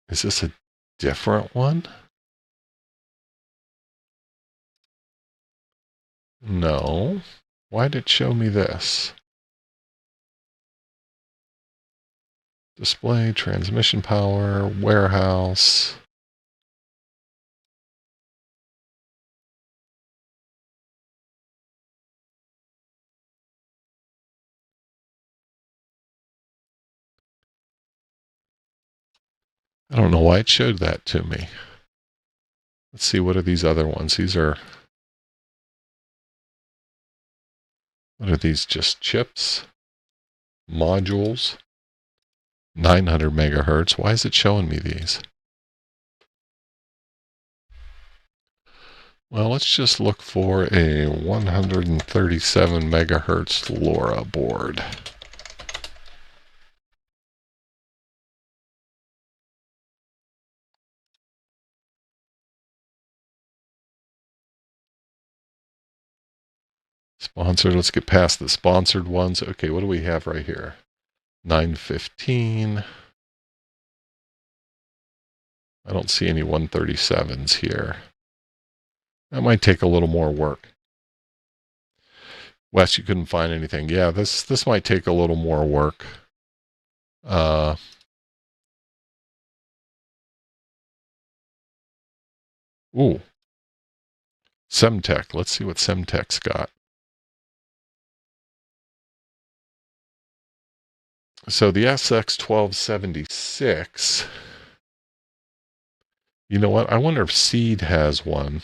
Is this a different one? No. Why did it show me this? Display, transmission power, warehouse. I don't know why it showed that to me. Let's see, what are these other ones? What are these? Just chips? Modules? 900 megahertz. Why is it showing me these? Well, let's just look for a 137 megahertz LoRa board. Sponsored. Let's get past the sponsored ones. Okay, what do we have right here? 915. I don't see any 137s here. That might take a little more work. Wes, you couldn't find anything. Yeah, this might take a little more work. Ooh. Semtech. Let's see what Semtech's got. So the SX1276, you know what? I wonder if Seed has one.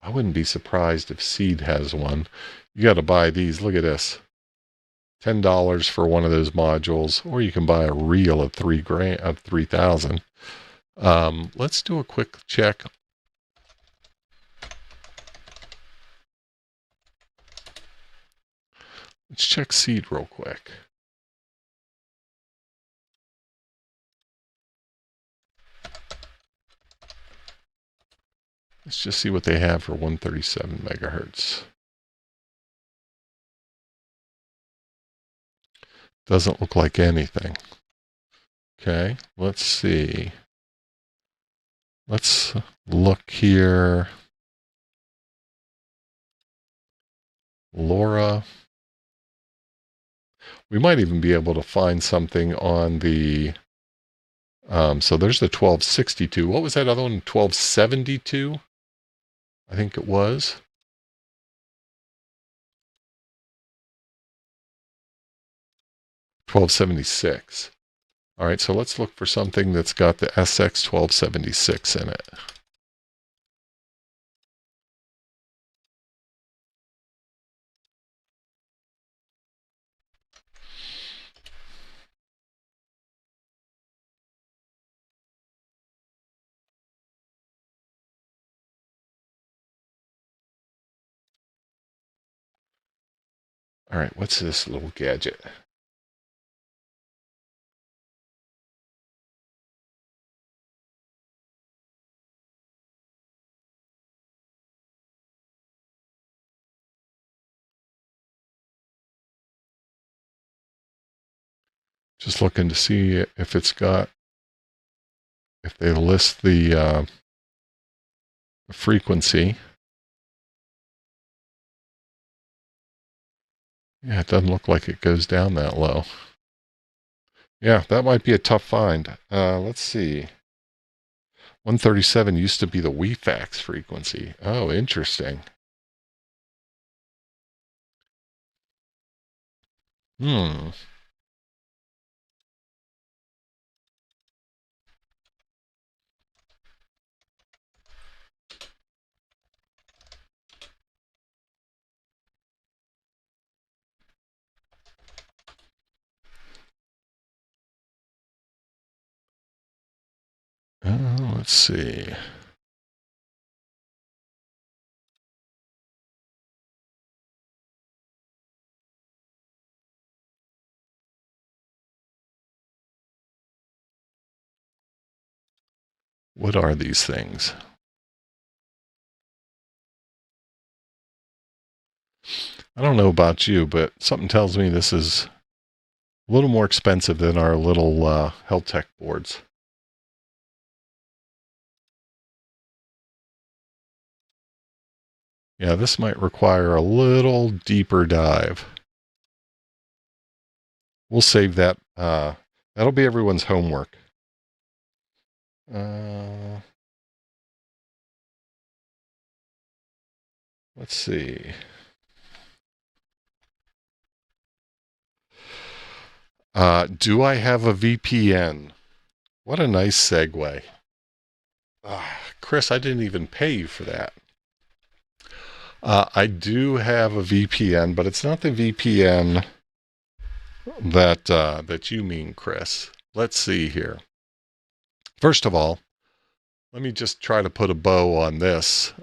I wouldn't be surprised if Seed has one. You got to buy these. Look at this. $10 for one of those modules, or you can buy a reel of $3,000. Let's do a quick check. Let's check Seed real quick. Let's just see what they have for 137 megahertz. Doesn't look like anything. Okay, let's see. Let's look here. LoRa. We might even be able to find something on the, so there's the 1262. What was that other one? 1272? I think it was. $12.76. All right, so let's look for something that's got the SX 1276 in it. All right, what's this little gadget? Just looking to see if it's got, if they list the frequency. Yeah, it doesn't look like it goes down that low. Yeah, that might be a tough find. Let's see. 137 used to be the WeFax frequency. Oh, interesting. Hmm. Let's see. What are these things? I don't know about you, but something tells me this is a little more expensive than our little health tech boards. Yeah, this might require a little deeper dive. We'll save that. That'll be everyone's homework. Let's see. Do I have a VPN? What a nice segue. Chris, I didn't even pay you for that. I do have a VPN, but it's not the VPN that you mean, Chris. Let's see here. First of all, let me just try to put a bow on this.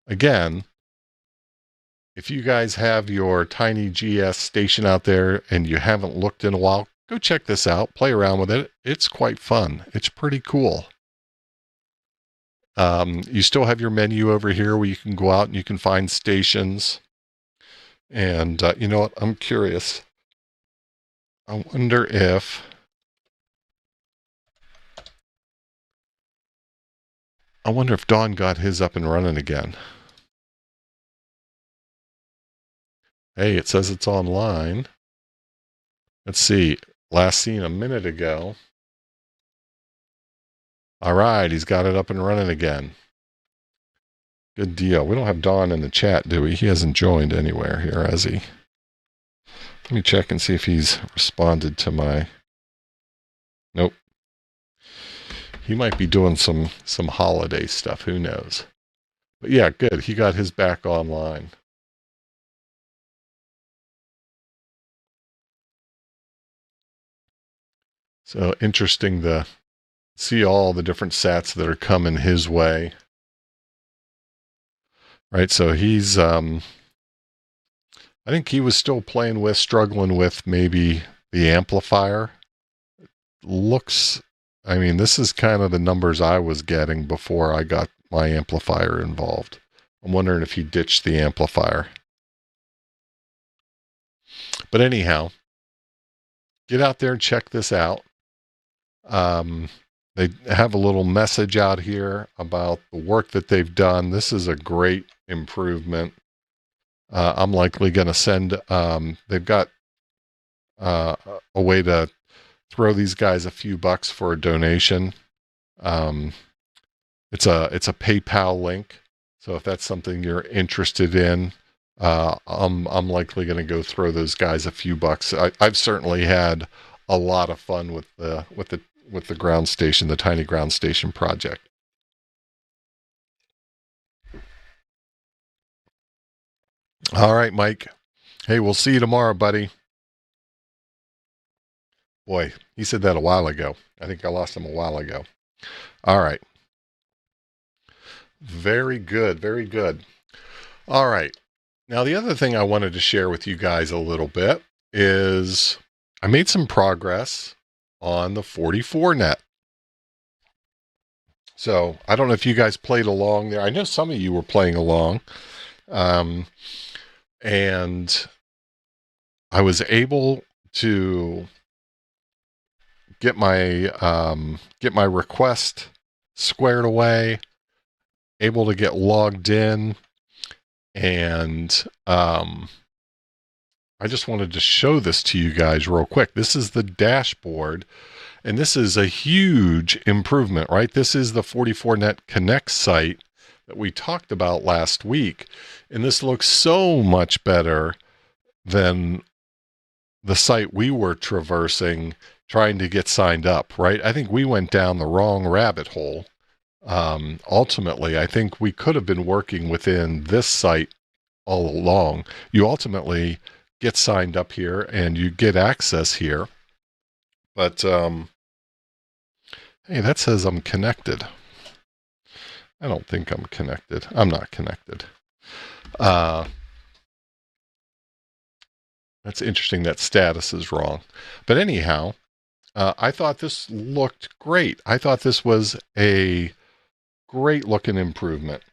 Again, if you guys have your TinyGS station out there and you haven't looked in a while, go check this out. Play around with it. It's quite fun. It's pretty cool. You still have your menu over here where you can go out and you can find stations. And you know what? I'm curious. I wonder if Don got his up and running again. Hey, it says it's online. Let's see. Last seen a minute ago. All right, he's got it up and running again. Good deal. We don't have Don in the chat, do we? He hasn't joined anywhere here, has he? Let me check and see if he's responded to my... Nope. He might be doing some holiday stuff. Who knows? But yeah, good. He got his back online. So interesting to see all the different sats that are coming his way. Right, so he's, I think he was still struggling with maybe the amplifier. Looks, I mean, this is kind of the numbers I was getting before I got my amplifier involved. I'm wondering if he ditched the amplifier. But anyhow, get out there and check this out. They have a little message out here about the work that they've done. This is a great improvement. I'm likely going to send, they've got a way to throw these guys a few bucks for a donation. It's a PayPal link. So if that's something you're interested in, I'm likely going to go throw those guys a few bucks. I've certainly had a lot of fun with the ground station, the Tiny Ground Station project. All right, Mike. Hey, we'll see you tomorrow, buddy. Boy, he said that a while ago. I think I lost him a while ago. All right. Very good. Very good. All right. Now, the other thing I wanted to share with you guys a little bit is I made some progress on the 44net. So I don't know if you guys played along there. I know some of you were playing along. And I was able to get my request squared away, able to get logged in, and I just wanted to show this to you guys real quick. This is the dashboard, and this is a huge improvement, right? This is the 44net Connect site that we talked about last week, and this looks so much better than the site we were traversing trying to get signed up, right? I think we went down the wrong rabbit hole. Ultimately, I think we could have been working within this site all along. You ultimately get signed up here and you get access here. But, hey, that says I'm connected. I don't think I'm connected. I'm not connected. That's interesting. That status is wrong. But anyhow, I thought this looked great. I thought this was a great looking improvement.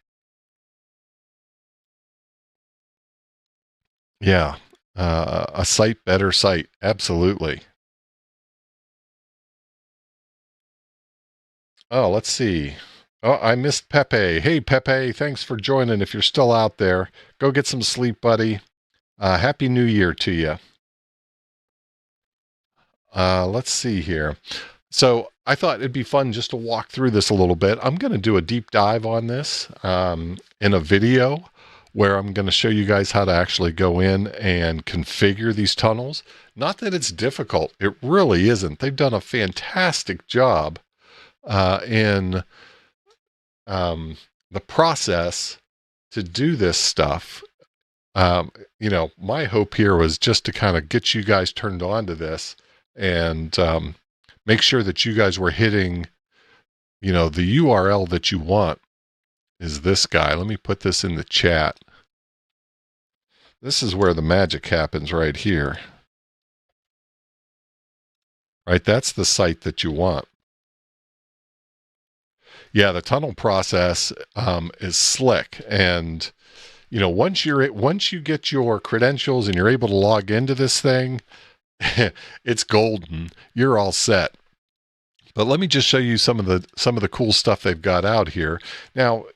Yeah. A site, better site. Absolutely. Oh, let's see. Oh, I missed Pepe. Hey, Pepe, thanks for joining. If you're still out there, go get some sleep, buddy. Happy New Year to you. Let's see here. So I thought it'd be fun just to walk through this a little bit. I'm going to do a deep dive on this in a video where I'm going to show you guys how to actually go in and configure these tunnels. Not that it's difficult. It really isn't. They've done a fantastic job in the process to do this stuff. My hope here was just to kind of get you guys turned on to this and make sure that you guys were hitting, the URL that you want is this guy. Let me put this in the chat. This is where the magic happens right here. Right? That's the site that you want. Yeah, the tunnel process is slick. And, once you get your credentials and you're able to log into this thing, it's golden. You're all set. But let me just show you some of the cool stuff they've got out here. Now,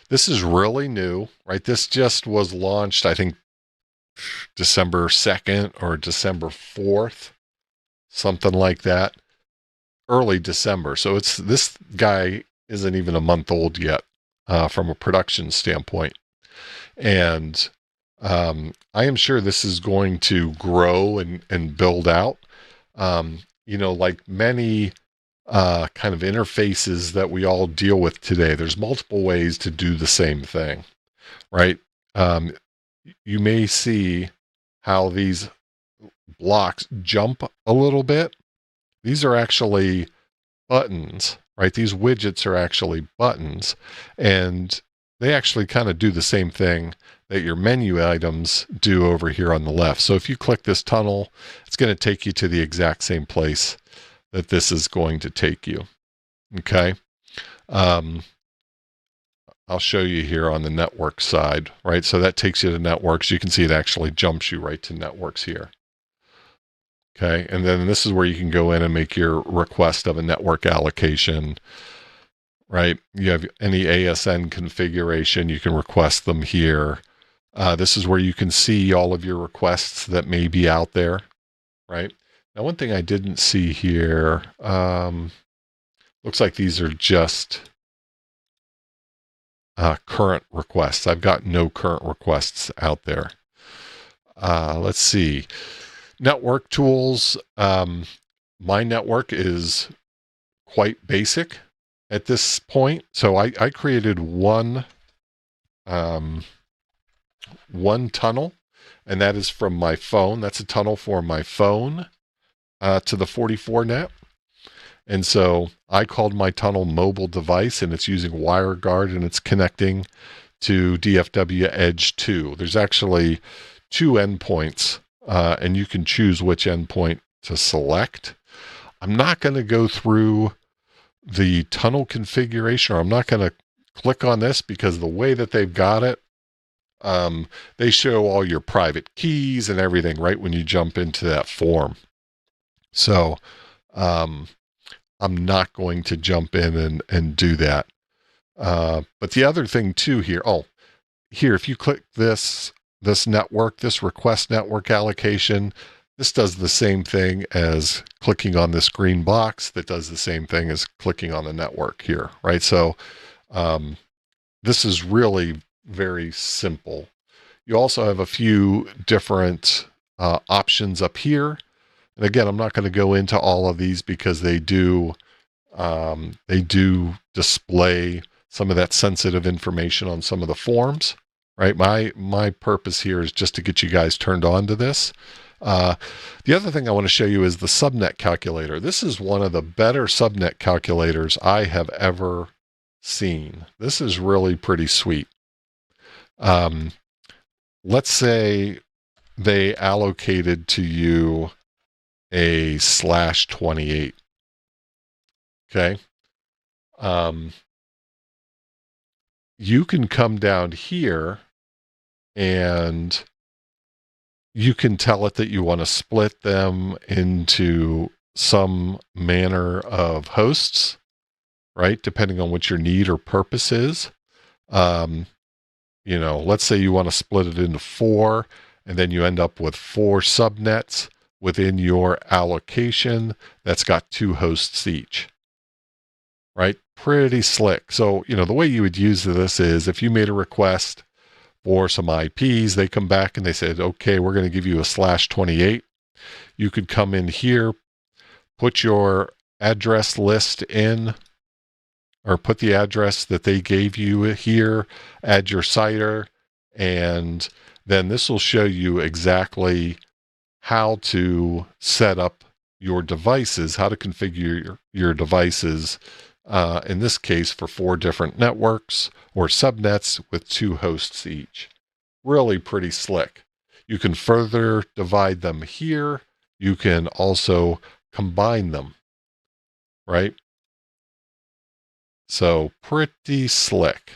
this is really new, right? This just was launched, I think, December 2nd or December 4th, something like that. Early December. So this guy isn't even a month old yet from a production standpoint. And I am sure this is going to grow and build out. Like many kind of interfaces that we all deal with today, there's multiple ways to do the same thing, right? You may see how these blocks jump a little bit. These are actually buttons, right? These widgets are actually buttons, and they actually kind of do the same thing that your menu items do over here on the left. So if you click this tunnel, it's going to take you to the exact same place that this is going to take you. Okay. I'll show you here on the network side, right? So that takes you to networks. You can see it actually jumps you right to networks here. Okay, and then this is where you can go in and make your request of a network allocation, right? You have any ASN configuration, you can request them here. This is where you can see all of your requests that may be out there, right? Now, one thing I didn't see here, looks like these are just current requests. I've got no current requests out there. Let's see. Network tools. My network is quite basic at this point. So I created one tunnel, and that is from my phone. That's a tunnel for my phone to the 44 net. And so I called my tunnel mobile device, and it's using WireGuard, and it's connecting to DFW Edge 2. There's actually 2 endpoints, and you can choose which endpoint to select. I'm not going to go through the tunnel configuration, or I'm not going to click on this because the way that they've got it, they show all your private keys and everything right when you jump into that form. So I'm not going to jump in and do that. But the other thing too here, here, if you click this network, this request network allocation, this does the same thing as clicking on this green box that does the same thing as clicking on the network here, right? So this is really very simple. You also have a few different options up here. And again, I'm not going to go into all of these because they do display some of that sensitive information on some of the forms, right? My purpose here is just to get you guys turned on to this. The other thing I want to show you is the subnet calculator. This is one of the better subnet calculators I have ever seen. This is really pretty sweet. Let's say they allocated to you a /28. Okay. You can come down here and you can tell it that you want to split them into some manner of hosts, right? Depending on what your need or purpose is. Let's say you want to split it into 4, and then you end up with 4 subnets within your allocation that's got 2 hosts each, right? Pretty slick. So, the way you would use this is if you made a request for some IPs, they come back and they said, okay, we're going to give you a /28. You could come in here, put your address list in, or put the address that they gave you here, add your CIDR, and then this will show you exactly how to set up your devices, how to configure your devices, in this case for 4 different networks or subnets with 2 hosts each. Really pretty slick. You can further divide them here. You can also combine them, right? So pretty slick.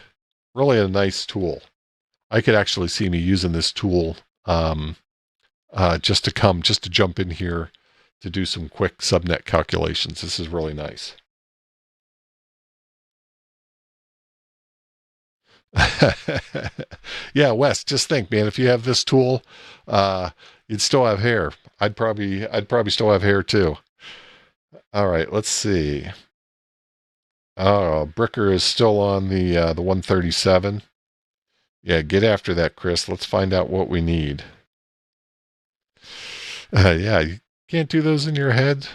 Really a nice tool. I could actually see me using this tool just to jump in here to do some quick subnet calculations. This is really nice. Yeah, Wes, just think, man, if you have this tool, you'd still have hair. I'd probably still have hair too. All right, let's see. Oh, Bricker is still on the 137. Yeah, get after that, Chris. Let's find out what we need. Yeah, you can't do those in your head.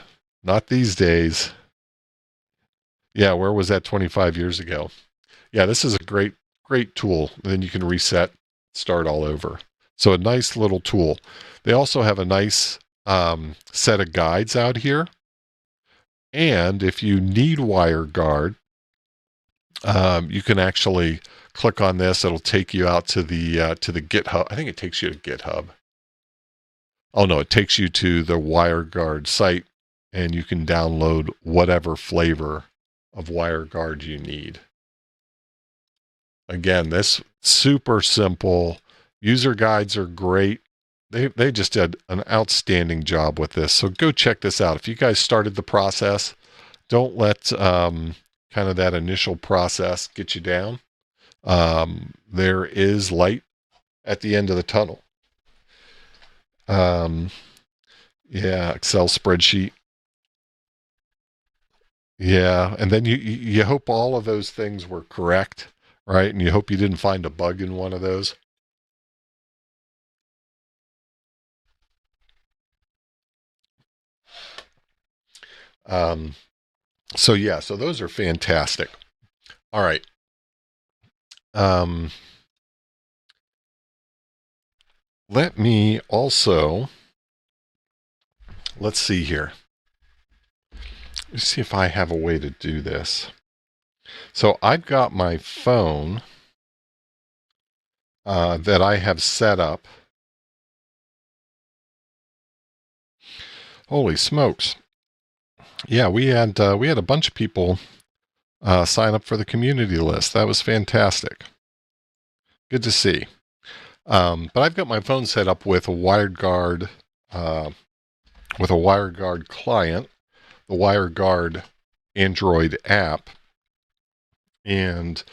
Not these days. Yeah, where was that 25 years ago? Yeah, this is a great tool. Then you can reset, start all over. So a nice little tool. They also have a nice set of guides out here. And if you need WireGuard, you can actually click on this. It'll take you out to the GitHub. I think it takes you to GitHub. Oh no, it takes you to the WireGuard site, and you can download whatever flavor of WireGuard you need. Again, this super simple. User guides are great. They just did an outstanding job with this. So go check this out. If you guys started the process, don't let kind of that initial process get you down. There is light at the end of the tunnel. Yeah, Excel spreadsheet. Yeah, and then you hope all of those things were correct, right? And you hope you didn't find a bug in one of those. So yeah, so those are fantastic. All right. Let me also, let's see here. Let's see if I have a way to do this. So I've got my phone that I have set up. Holy smokes. Yeah, we had a bunch of people sign up for the community list. That was fantastic. Good to see. But I've got my phone set up with a WireGuard client, the WireGuard Android app, and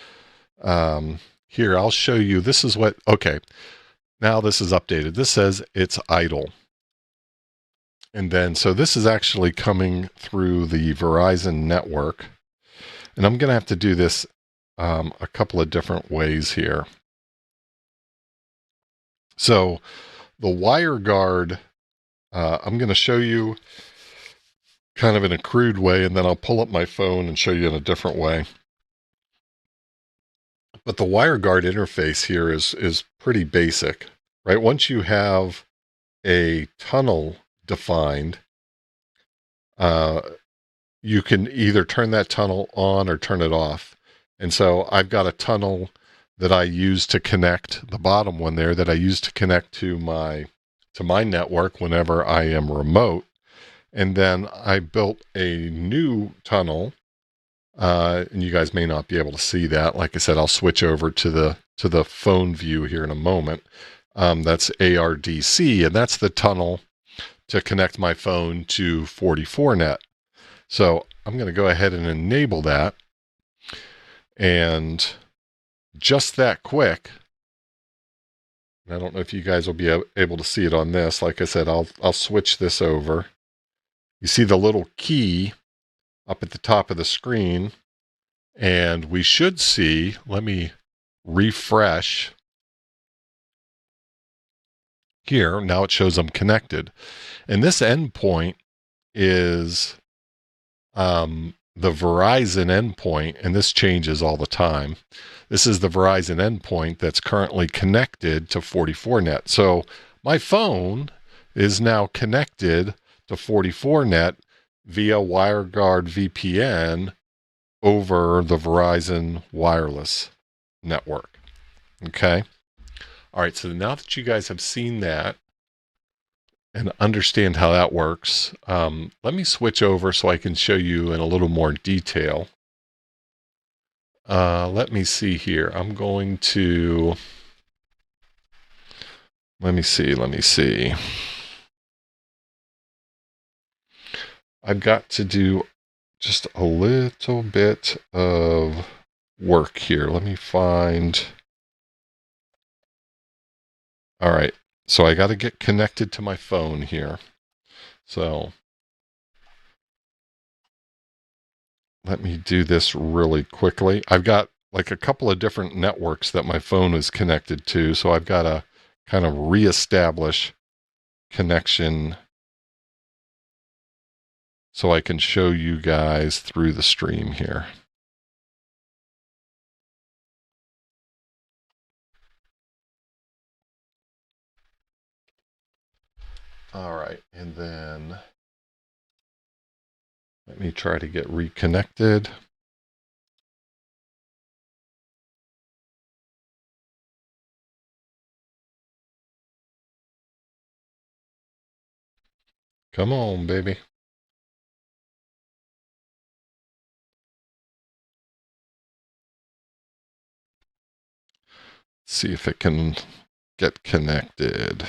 here I'll show you. This is what. Okay, now this is updated. This says it's idle. And then, so this is actually coming through the Verizon network. And I'm going to have to do this a couple of different ways here. So the WireGuard, I'm going to show you kind of in a crude way, and then I'll pull up my phone and show you in a different way. But the WireGuard interface here is pretty basic, right? Once you have a tunnel defined, you can either turn that tunnel on or turn it off. And so I've got a tunnel that I use to connect, the bottom one there, that I use to connect to my network whenever I am remote. And then I built a new tunnel, and you guys may not be able to see that. Like I said, I'll switch over to the phone view here in a moment. That's ARDC, and that's the tunnel to connect my phone to 44net. So I'm going to go ahead and enable that. And just that quick, I don't know if you guys will be able to see it on this. Like I said, I'll switch this over. You see the little key up at the top of the screen, and we should see, let me refresh here. Now it shows I'm connected. And this endpoint is the Verizon endpoint, and this changes all the time. This is the Verizon endpoint that's currently connected to 44net. So my phone is now connected to 44net via WireGuard VPN over the Verizon wireless network. Okay. All right. So now that you guys have seen that and understand how that works, let me switch over so I can show you in a little more detail. Let me see here. I'm going to, let me see. I've got to do just a little bit of work here. Let me find, all right. So I got to get connected to my phone here. So let me do this really quickly. I've got like a couple of different networks that my phone is connected to. So I've got to kind of reestablish connection so I can show you guys through the stream here. All right. And then let me try to get reconnected. Come on, baby. See if it can get connected.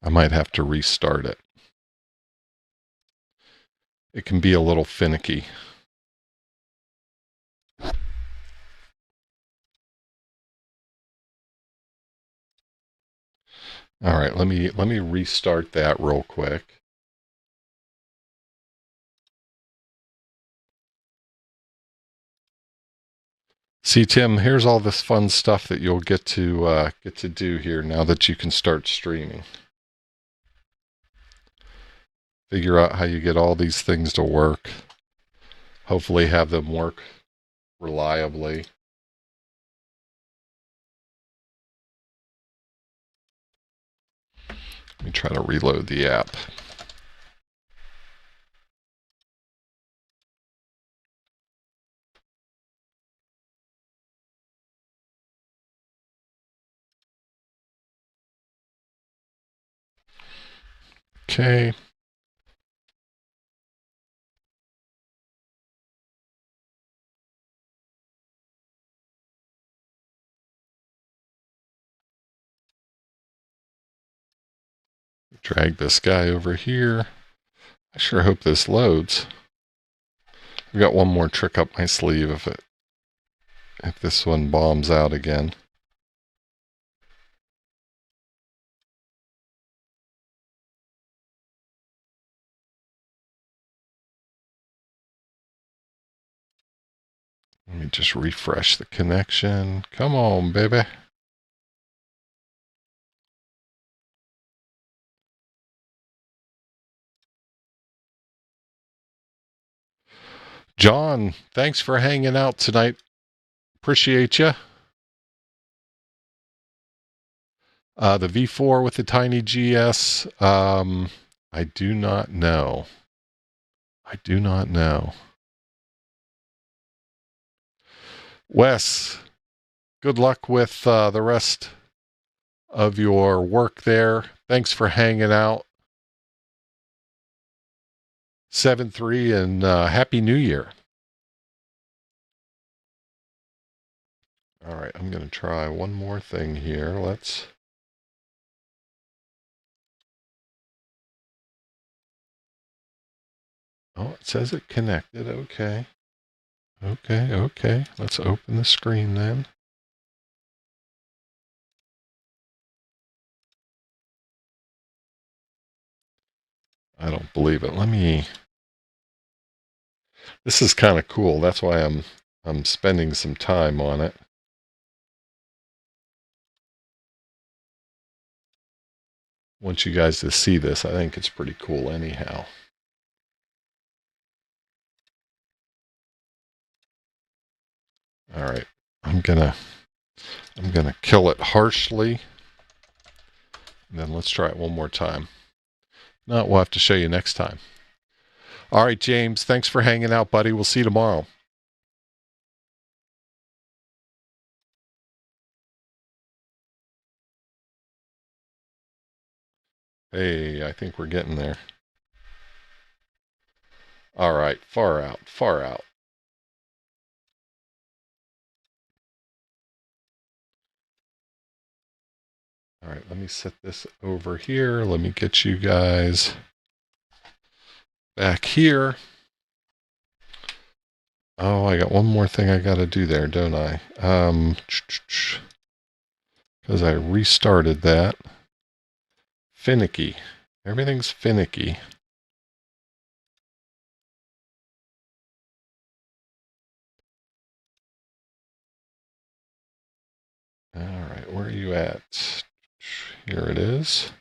I might have to restart it. It can be a little finicky. All right, let me restart that real quick. See, Tim, here's all this fun stuff that you'll get to do here now that you can start streaming. Figure out how you get all these things to work. Hopefully have them work reliably. Let me try to reload the app. Okay. Drag this guy over here. I sure hope this loads. I've got one more trick up my sleeve if this one bombs out again. Let me just refresh the connection. Come on, baby. John, thanks for hanging out tonight. Appreciate you. The V4 with the TinyGS, I do not know. I do not know. Wes, good luck with the rest of your work there. Thanks for hanging out. 7-3 and Happy New Year. All right, I'm going to try one more thing here. Oh, it says it connected. Okay. Okay. Let's open the screen then. I don't believe it. This is kind of cool. That's why I'm spending some time on it. want you guys to see this. I think it's pretty cool anyhow. All right, I'm gonna kill it harshly, and then let's try it one more time. No, we'll have to show you next time. All right, James, thanks for hanging out, buddy. We'll see you tomorrow. Hey, I think we're getting there. All right, far out, far out. All right, let me set this over here. Let me get you guys back here. Oh, I got one more thing I got to do there, don't I? Because I restarted that. Finicky. Everything's finicky. All right, where are you at? Here it is.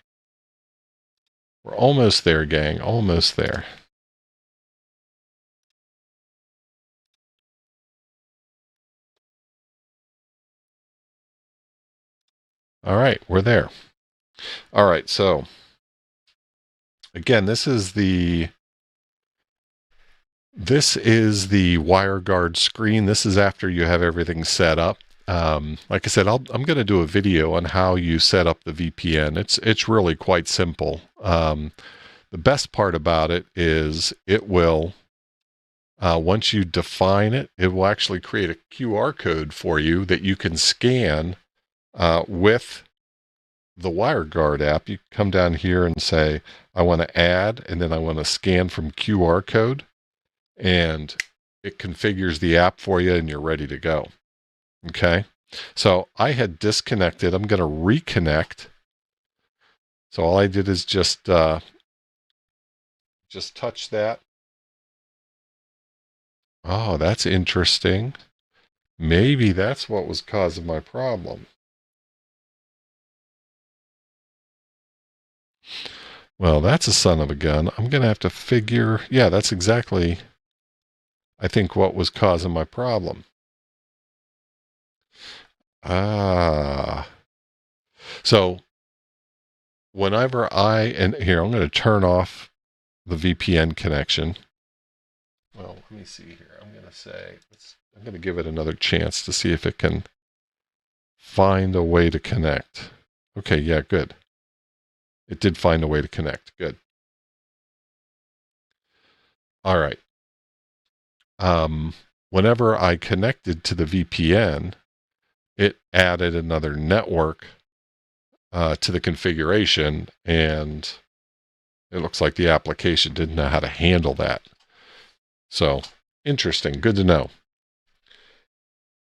We're almost there, gang. Almost there. All right, we're there. All right, so again, this is the WireGuard screen. This is after you have everything set up. Like I said, I'm going to do a video on how you set up the VPN. It's really quite simple. The best part about it is it will, once you define it, it will actually create a QR code for you that you can scan with the WireGuard app. You come down here and say, I want to add, and then I want to scan from QR code, and it configures the app for you, and you're ready to go. Okay, so I had disconnected. I'm going to reconnect. So all I did is just touch that. Oh, that's interesting. Maybe that's what was causing my problem. Well, that's a son of a gun. I'm going to have to figure, yeah, that's exactly, I think, what was causing my problem. So whenever and here, I'm going to turn off the VPN connection. Well, let me see here. I'm going to say, I'm going to give it another chance to see if it can find a way to connect. Okay, yeah, good. It did find a way to connect. Good. All right. Whenever I connected to the VPN, it added another network to the configuration, and it looks like the application didn't know how to handle that. So, interesting. Good to know.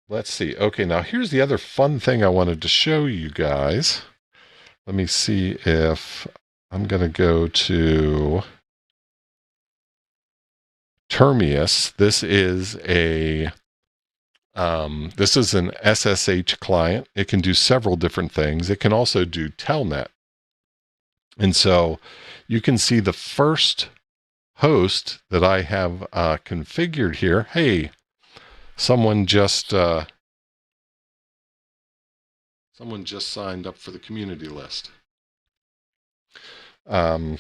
Let's see. Okay, now here's the other fun thing I wanted to show you guys. Let me see if I'm going to go to Termius. This is an SSH client. It can do several different things. It can also do Telnet. And so you can see the first host that I have configured here. Hey, someone just signed up for the community list. In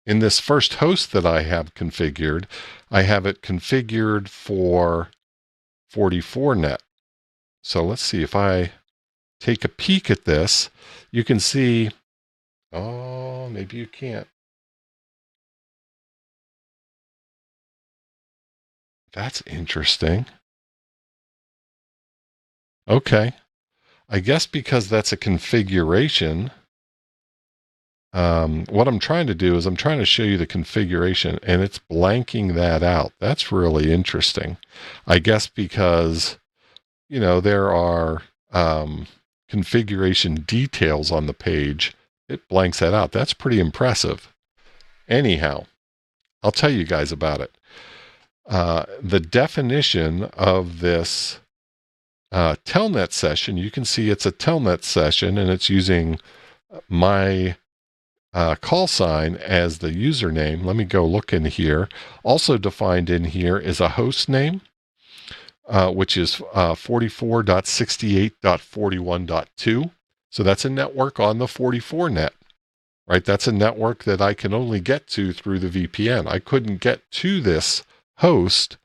this first host that I have configured, I have it configured for 44net. So let's see if I take a peek at this. You can see, oh, maybe you can't. That's interesting. Okay. I guess because that's a configuration, what I'm trying to do is I'm trying to show you the configuration, and it's blanking that out. That's really interesting. I guess because, you know, there are configuration details on the page. It blanks that out. That's pretty impressive. Anyhow, I'll tell you guys about it. The definition of this Telnet session, you can see it's a Telnet session, and it's using my call sign as the username. Let me go look in here. Also defined in here is a host name, which is 44.68.41.2. So that's a network on the 44 net, right? That's a network that I can only get to through the VPN. I couldn't get to this host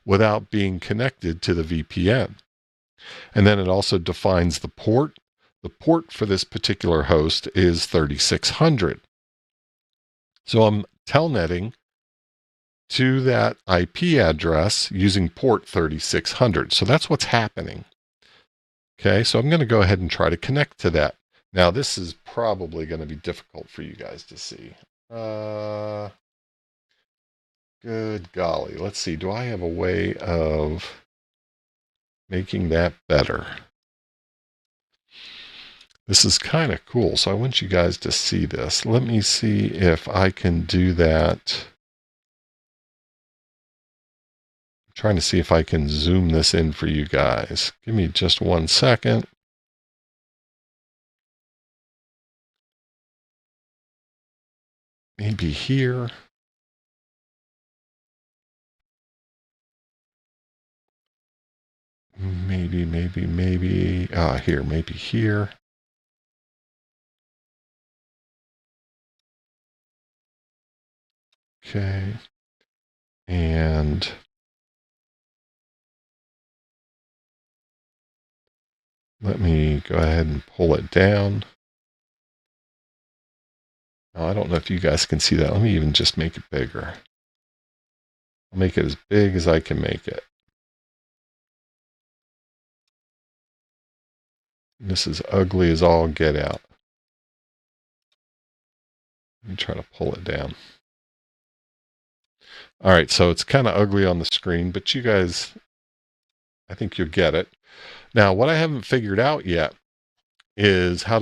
without being connected to the VPN. And then it also defines the port. The port for this particular host is 3600. So I'm telnetting to that IP address using port 3600. So that's what's happening. Okay, so I'm going to go ahead and try to connect to that. Now, this is probably going to be difficult for you guys to see. Good golly. Let's see. Do I have a way of making that better? This is kind of cool. So I want you guys to see this. Let me see if I can do that. I'm trying to see if I can zoom this in for you guys. Give me just 1 second. Maybe here. Maybe. Here, maybe here. Okay. And let me go ahead and pull it down. Now, I don't know if you guys can see that. Let me even just make it bigger. I'll make it as big as I can make it. This is ugly as all get out. Let me try to pull it down. All right, so it's kind of ugly on the screen, but you guys, I think you'll get it. Now, what I haven't figured out yet is how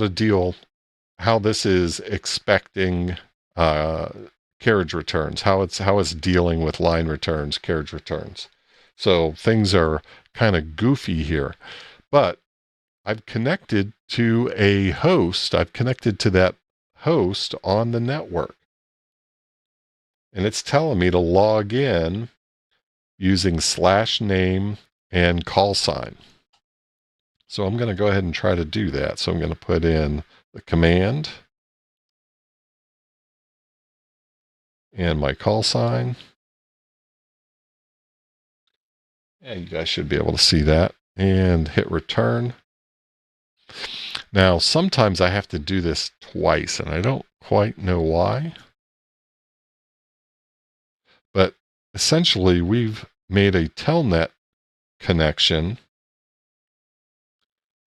this is expecting carriage returns, how it's dealing with line returns, carriage returns. So things are kind of goofy here, but I've connected to a host. I've connected to that host on the network. And it's telling me to log in using /name and call sign. So I'm going to go ahead and try to do that. So I'm going to put in the command and my call sign. Yeah, you guys should be able to see that. And hit return. Now, sometimes I have to do this twice, and I don't quite know why. But essentially, we've made a telnet connection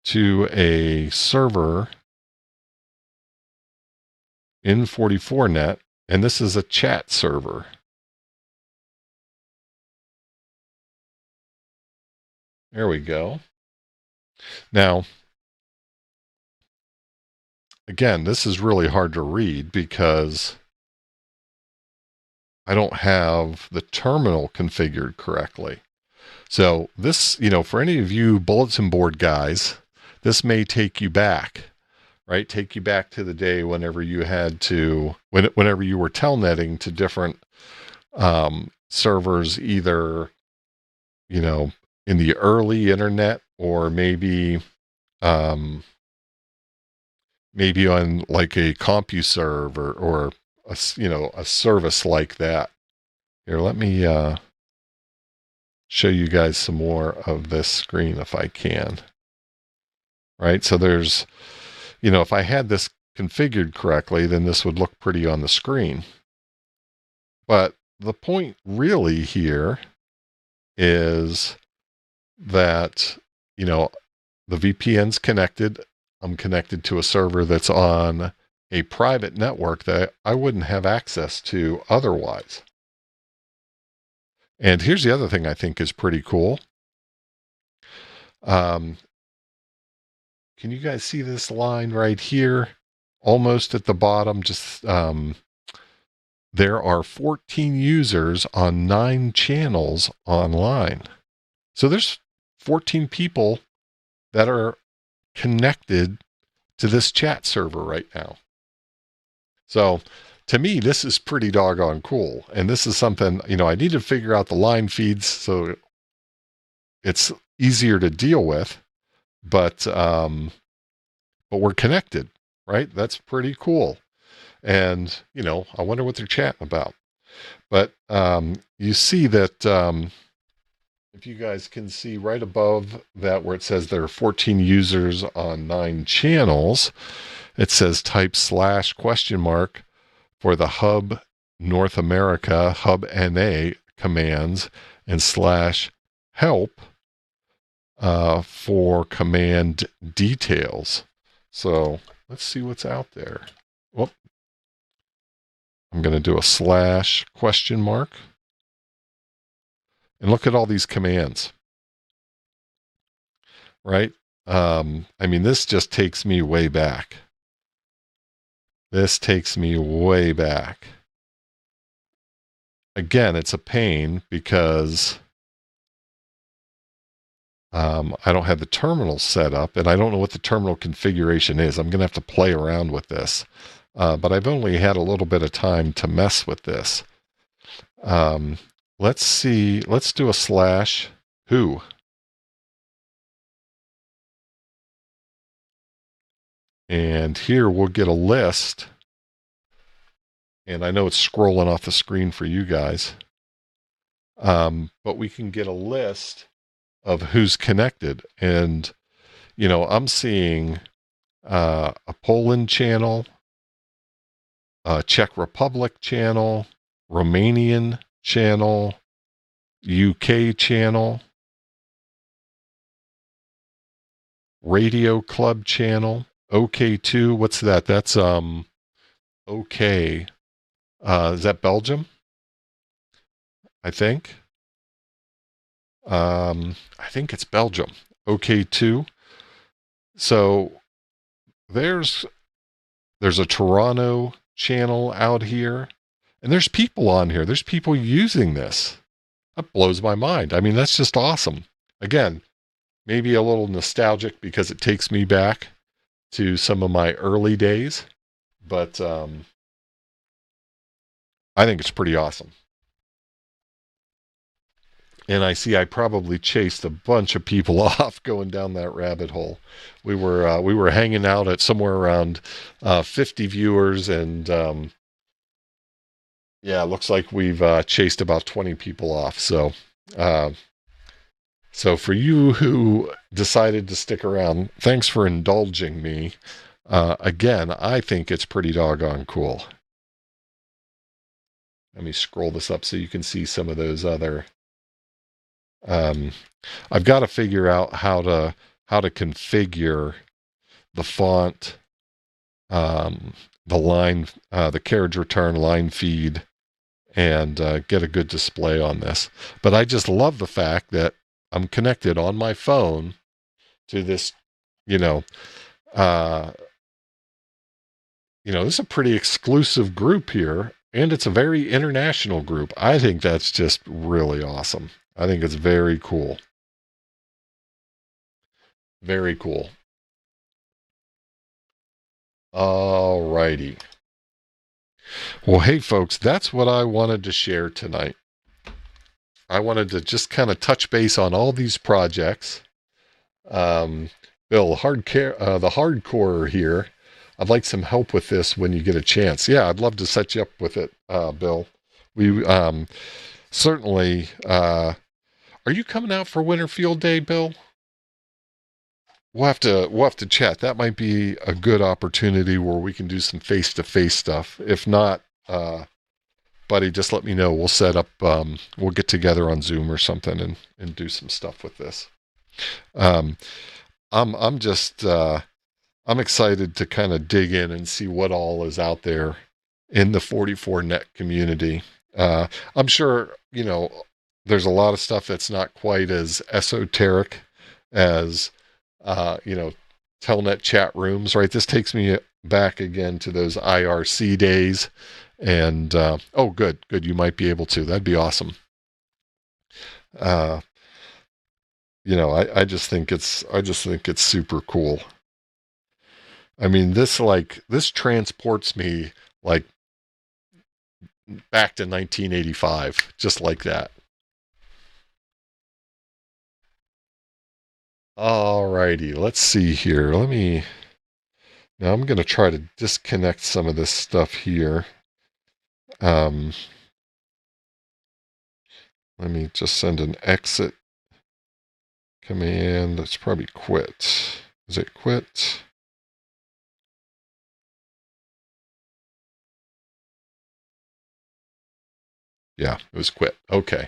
to a server in 44net, and this is a chat server. There we go. Now, again, this is really hard to read because I don't have the terminal configured correctly. So this, for any of you bulletin board guys, this may take you back, right? Take you back to the day whenever you had to, whenever you were telnetting to different servers, either, in the early internet or maybe on like a CompuServe or a service like that. Here, let me show you guys some more of this screen if I can. Right, so there's, if I had this configured correctly, then this would look pretty on the screen. But the point really here is that, the VPN's connected. I'm connected to a server that's on a private network that I wouldn't have access to otherwise. And here's the other thing I think is pretty cool. Can you guys see this line right here? Almost at the bottom, just there are 14 users on 9 channels online. So there's 14 people that are connected to this chat server right now. So to me, this is pretty doggone cool. And this is something, I need to figure out the line feeds so it's easier to deal with, but we're connected, right? That's pretty cool. And, I wonder what they're chatting about. But you see that if you guys can see right above that where it says there are 14 users on 9 channels, it says type / ? For the hub North America, hub NA commands, and /help for command details. So let's see what's out there. Whoop. I'm going to do a /? And look at all these commands, right? This just takes me way back. This takes me way back. Again, it's a pain because I don't have the terminal set up, and I don't know what the terminal configuration is. I'm going to have to play around with this. But I've only had a little bit of time to mess with this. Let's see. Let's do a /who. And here we'll get a list. And I know it's scrolling off the screen for you guys. But we can get a list of who's connected. And, I'm seeing a Poland channel, a Czech Republic channel, Romanian channel, UK channel, Radio Club channel, OK2. What's that? That's OK. Is that Belgium? I think. I think it's Belgium. OK2. So there's a Toronto channel out here, and there's people on here. There's people using this. That blows my mind. That's just awesome. Again, maybe a little nostalgic because it takes me back to some of my early days, but I think it's pretty awesome. And I see I probably chased a bunch of people off going down that rabbit hole. We were hanging out at somewhere around 50 viewers, and yeah, it looks like we've chased about 20 people off. So for you who decided to stick around, thanks for indulging me. Again, I think it's pretty doggone cool. Let me scroll this up so you can see some of those other. I've got to figure out how to configure the font, the line, the carriage return line feed, and get a good display on this. But I just love the fact that I'm connected on my phone to this, this is a pretty exclusive group here, and it's a very international group. I think that's just really awesome. I think it's very cool. Very cool. All righty. Well, hey, folks, that's what I wanted to share tonight. I wanted to just kind of touch base on all these projects. Bill, the hardcore here, I'd like some help with this when you get a chance. Yeah, I'd love to set you up with it, Bill. We certainly... are you coming out for Winter Field Day, Bill? We'll have to chat. That might be a good opportunity where we can do some face-to-face stuff. If not, buddy, just let me know. We'll set up, we'll get together on Zoom or something and do some stuff with this. I'm excited to kind of dig in and see what all is out there in the 44net community. I'm sure, there's a lot of stuff that's not quite as esoteric as, telnet chat rooms, right? This takes me back again to those IRC days. And, oh, good. You might be able to. That'd be awesome. I just think it's super cool. I mean, this transports me like back to 1985, just like that. Alrighty, let's see here. Now I'm going to try to disconnect some of this stuff here. Let me just send an exit command. That's probably quit. Is it quit? Yeah, it was quit. Okay.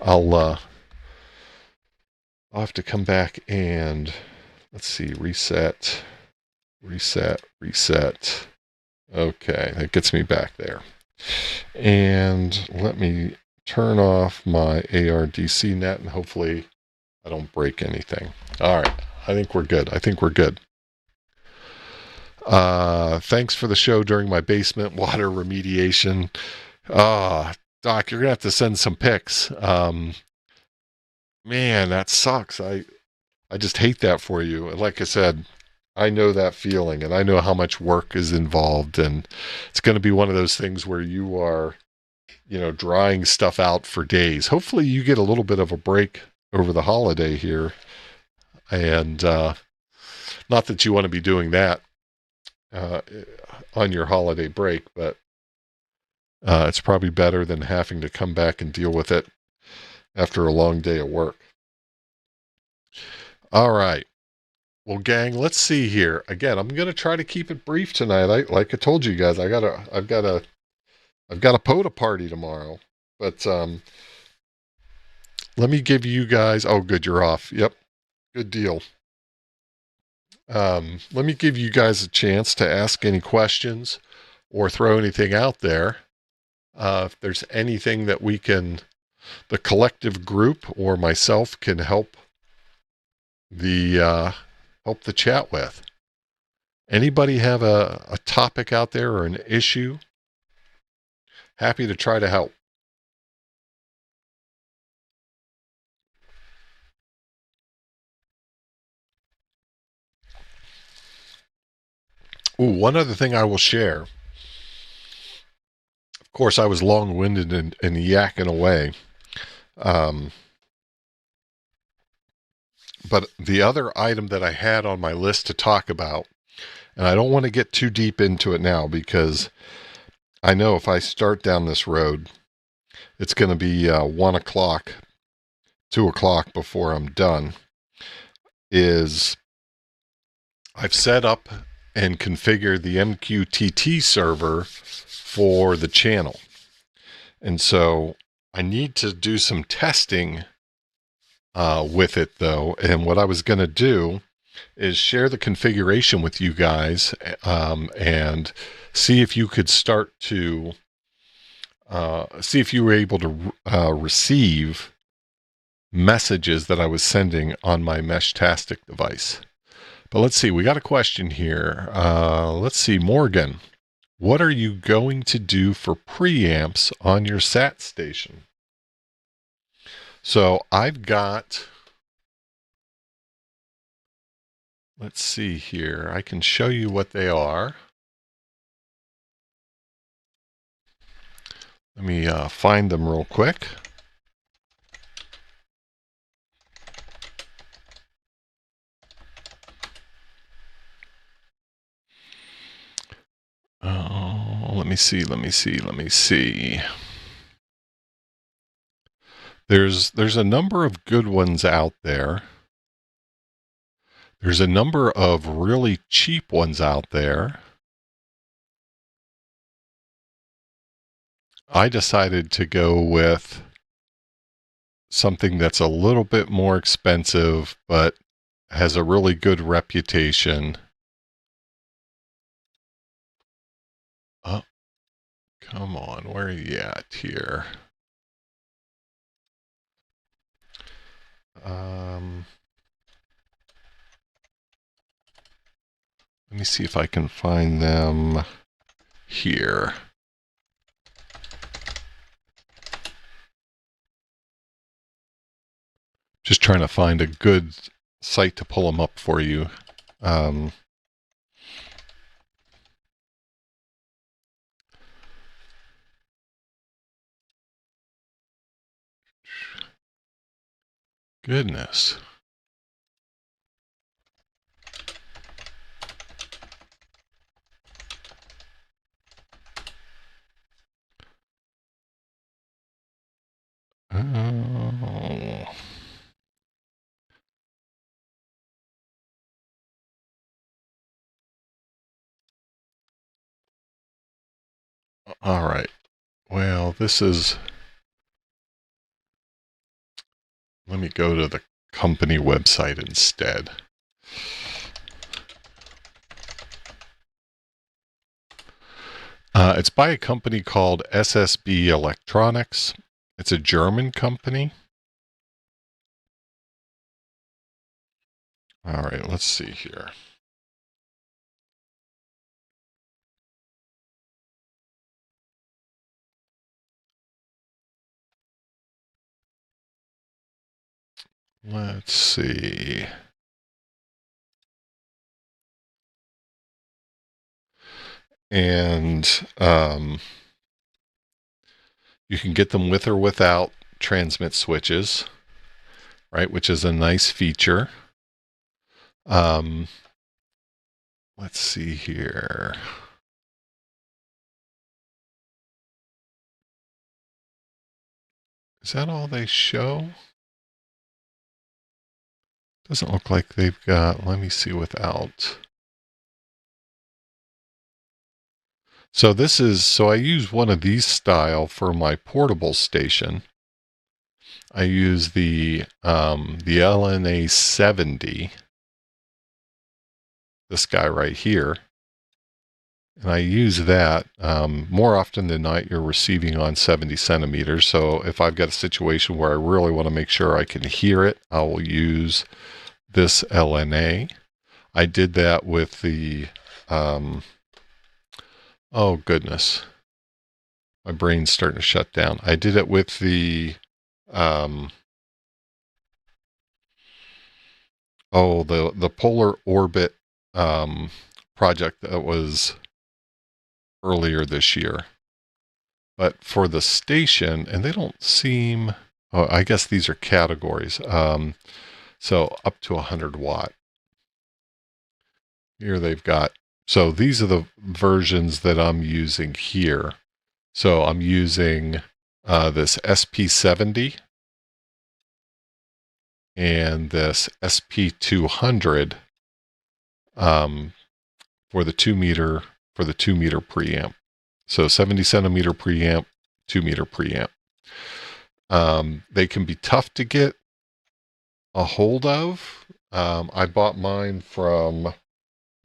I'll have to come back and let's see, reset. Okay, that gets me back there. And let me turn off my ARDC net and hopefully I don't break anything. All right, I think we're good. Thanks for the show during my basement water remediation. Doc, you're gonna have to send some pics. Man, that sucks. I just hate that for you. And like I said, I know that feeling and I know how much work is involved, and it's going to be one of those things where you are, drying stuff out for days. Hopefully you get a little bit of a break over the holiday here. And not that you want to be doing that on your holiday break, but it's probably better than having to come back and deal with it after a long day of work. All right. Well, gang, let's see here. Again, I'm going to try to keep it brief tonight. Like I told you guys, I've got a POTA party tomorrow. But let me give you guys. Oh, good, you're off. Yep, good deal. Let me give you guys a chance to ask any questions or throw anything out there. If there's anything that the collective group or myself can help the chat with. Anybody have a topic out there or an issue? Happy to try to help. Ooh, one other thing I will share. Of course, I was long-winded and yakking away. But the other item that I had on my list to talk about, and I don't want to get too deep into it now because I know if I start down this road, it's going to be 1 o'clock, 2 o'clock before I'm done, is I've set up and configured the MQTT server for the channel. And so I need to do some testing with it though. And what I was going to do is share the configuration with you guys and see if you could start to see if you were able to receive messages that I was sending on my Meshtastic device. But let's see, we got a question here. Let's see, Morgan, what are you going to do for preamps on your SAT station? So I've got, let's see here. I can show you what they are. Let me find them real quick. Oh, let me see. There's a number of good ones out there. There's a number of really cheap ones out there. I decided to go with something that's a little bit more expensive, but has a really good reputation. Oh, come on, where are you at here? Let me see if I can find them here. Just trying to find a good site to pull them up for you. Goodness. Oh. All right. Well, this is... Let me go to the company website instead. It's by a company called SSB Electronics. It's a German company. All right, let's see here. Let's see. And you can get them with or without transmit switches, right? Which is a nice feature. Let's see here. Is that all they show? Doesn't look like they've got, let me see without. So this is, so I use one of these style for my portable station. I use the LNA 70, this guy right here. And I use that more often than not. You're receiving on 70 centimeters. So if I've got a situation where I really want to make sure I can hear it, I will use this LNA. I did that with the, oh goodness, my brain's starting to shut down. I did it with the, the Polar Orbit project that was earlier this year. But for the station, and they don't seem, oh, I guess these are categories. So up to 100 watt. Here they've got, so these are the versions that I'm using here. So I'm using this SP70 and this SP200 for the 2 meter preamp. So 70 centimeter preamp, 2 meter preamp. They can be tough to get a hold of. I bought mine from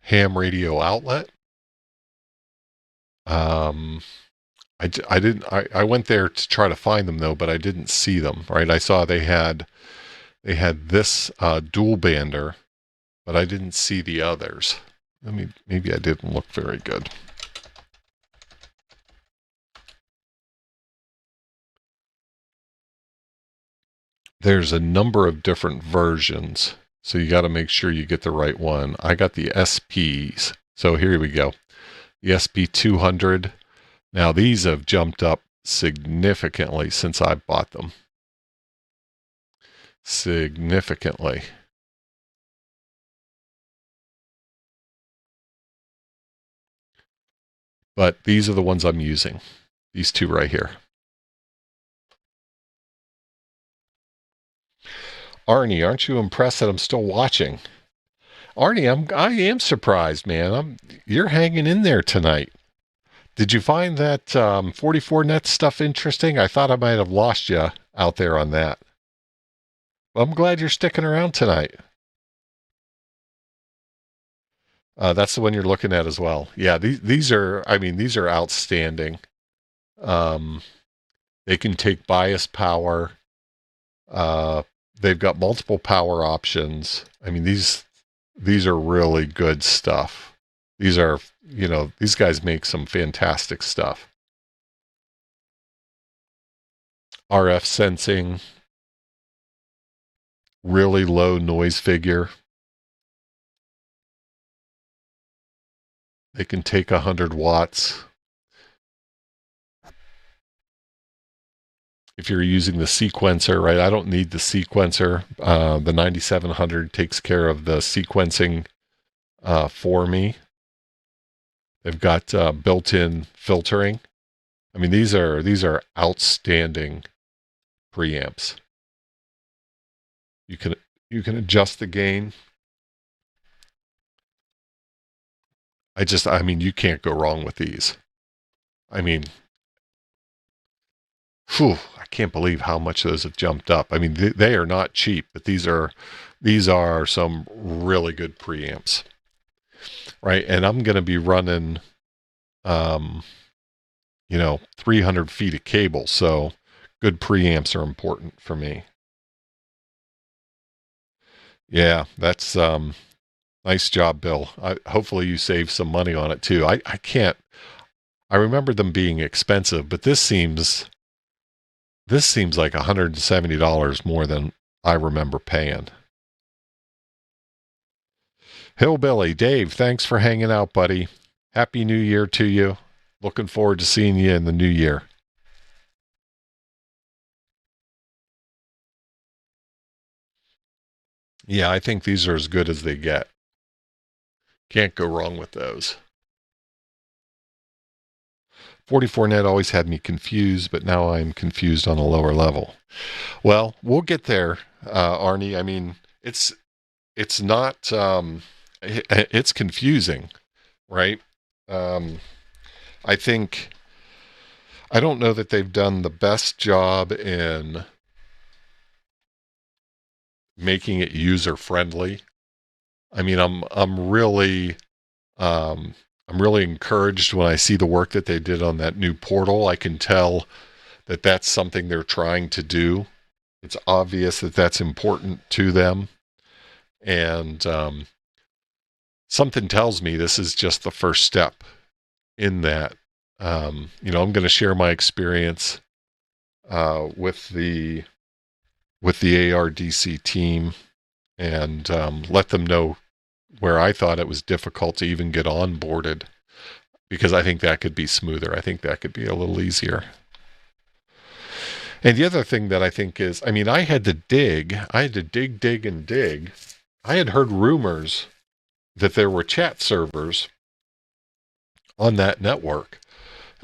Ham Radio Outlet. I went there to try to find them though, but I didn't see them, right? I saw they had this dual bander, but I didn't see the others. Maybe I didn't look very good. There's a number of different versions, so you got to make sure you get the right one. I got the SPs. So here we go. The SP200. Now these have jumped up significantly since I bought them. Significantly. But these are the ones I'm using. These two right here. Arnie, aren't you impressed that I'm still watching? Arnie, I am surprised, man. You're hanging in there tonight. Did you find that 44 net stuff interesting? I thought I might have lost you out there on that. Well, I'm glad you're sticking around tonight. That's the one you're looking at as well. Yeah, these are, I mean, these are outstanding. They can take bias power. They've got multiple power options. I mean, these are really good stuff. These are, these guys make some fantastic stuff. RF sensing, really low noise figure. They can take 100 watts. if you're using the sequencer, right? I don't need the sequencer. The 9700 takes care of the sequencing for me. They've got built-in filtering. I mean, these are outstanding preamps. You can adjust the gain. I mean, you can't go wrong with these. I mean, I can't believe how much those have jumped up. I mean, they are not cheap, but these are some really good preamps, right? And I'm going to be running, 300 feet of cable, so good preamps are important for me. Yeah, that's nice job, Bill. Hopefully you save some money on it too. I can't. I remember them being expensive, but this seems like $170 more than I remember paying. Hillbilly Dave, thanks for hanging out, buddy. Happy New Year to you. Looking forward to seeing you in the new year. Yeah, I think these are as good as they get. Can't go wrong with those. 44net always had me confused, but now I'm confused on a lower level. Well, we'll get there, Arnie. I mean, it's not, it's confusing, right? I think, I don't know that they've done the best job in making it user friendly. I mean, I'm really encouraged when I see the work that they did on that new portal. I can tell that that's something they're trying to do. It's obvious that that's important to them. And something tells me this is just the first step in that. I'm going to share my experience with the ARDC team and let them know where I thought it was difficult to even get onboarded, because I think that could be smoother. I think that could be a little easier. And the other thing that I think is, I mean, I had to dig, and dig. I had heard rumors that there were chat servers on that network.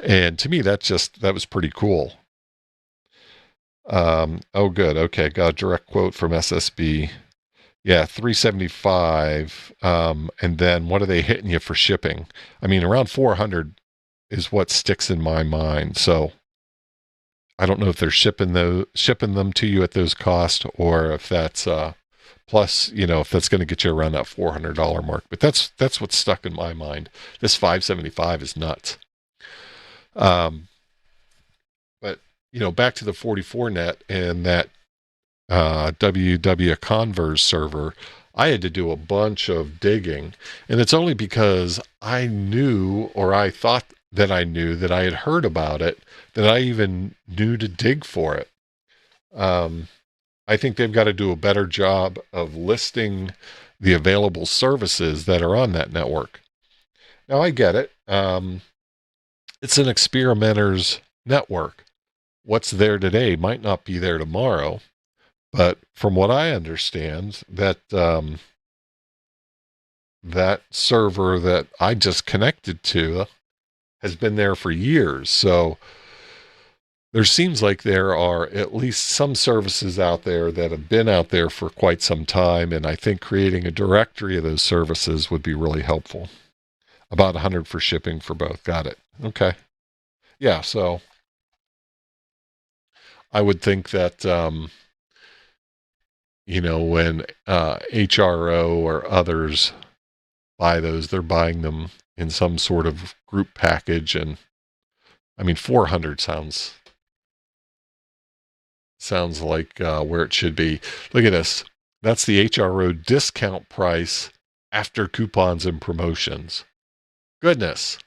And to me, that was pretty cool. Oh, good. Okay. Got a direct quote from SSB. Yeah, 375. And then what are they hitting you for shipping? I mean, around 400 is what sticks in my mind. So I don't know if they're shipping them to you at those costs, or if that's plus, if that's going to get you around that $400 mark. But that's what's stuck in my mind. This 575 is nuts. But back to the 44net and that WW Converse server, I had to do a bunch of digging, and it's only because I knew, or I thought that I knew, that I had heard about it, that I even knew to dig for it. I think they've got to do a better job of listing the available services that are on that network. Now, I get it. It's an experimenter's network. What's there today might not be there tomorrow. But from what I understand, that that server that I just connected to has been there for years. So there seems like there are at least some services out there that have been out there for quite some time. And I think creating a directory of those services would be really helpful. About 100 for shipping for both. Got it. Okay. Yeah. So I would think that, when HRO or others buy those, they're buying them in some sort of group package. And I mean, 400 sounds like where it should be. Look at this. That's the HRO discount price after coupons and promotions. Goodness.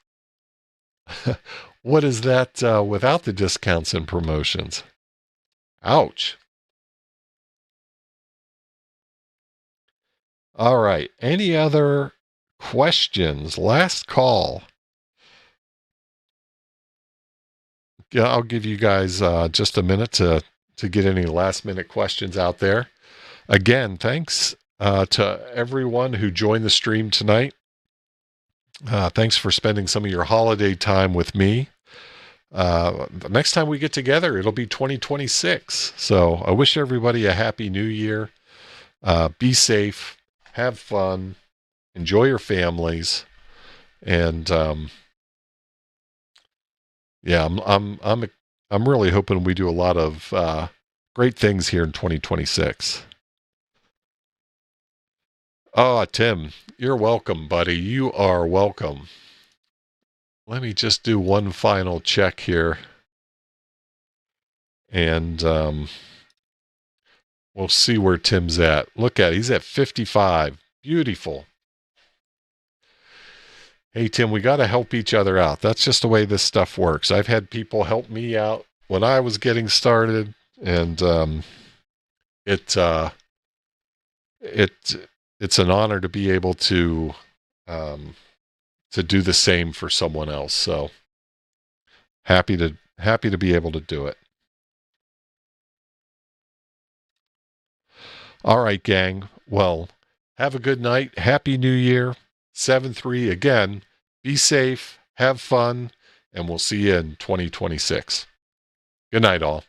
What is that without the discounts and promotions? Ouch. All right. Any other questions? Last call. I'll give you guys just a minute to get any last minute questions out there. Again, thanks to everyone who joined the stream tonight. Thanks for spending some of your holiday time with me. The next time we get together, it'll be 2026. So I wish everybody a happy new year. Be safe, have fun, enjoy your families, and yeah, I'm really hoping we do a lot of great things here in 2026. Oh, Tim, you're welcome, buddy. You are welcome. Let me just do one final check here. And we'll see where Tim's at. Look at it. He's at 55. Beautiful. Hey, Tim, we got to help each other out. That's just the way this stuff works. I've had people help me out when I was getting started, and it's an honor to be able to do the same for someone else. So happy to be able to do it. All right, gang. Well, have a good night. Happy New Year. 7-3 again. Be safe, have fun, and we'll see you in 2026. Good night, all.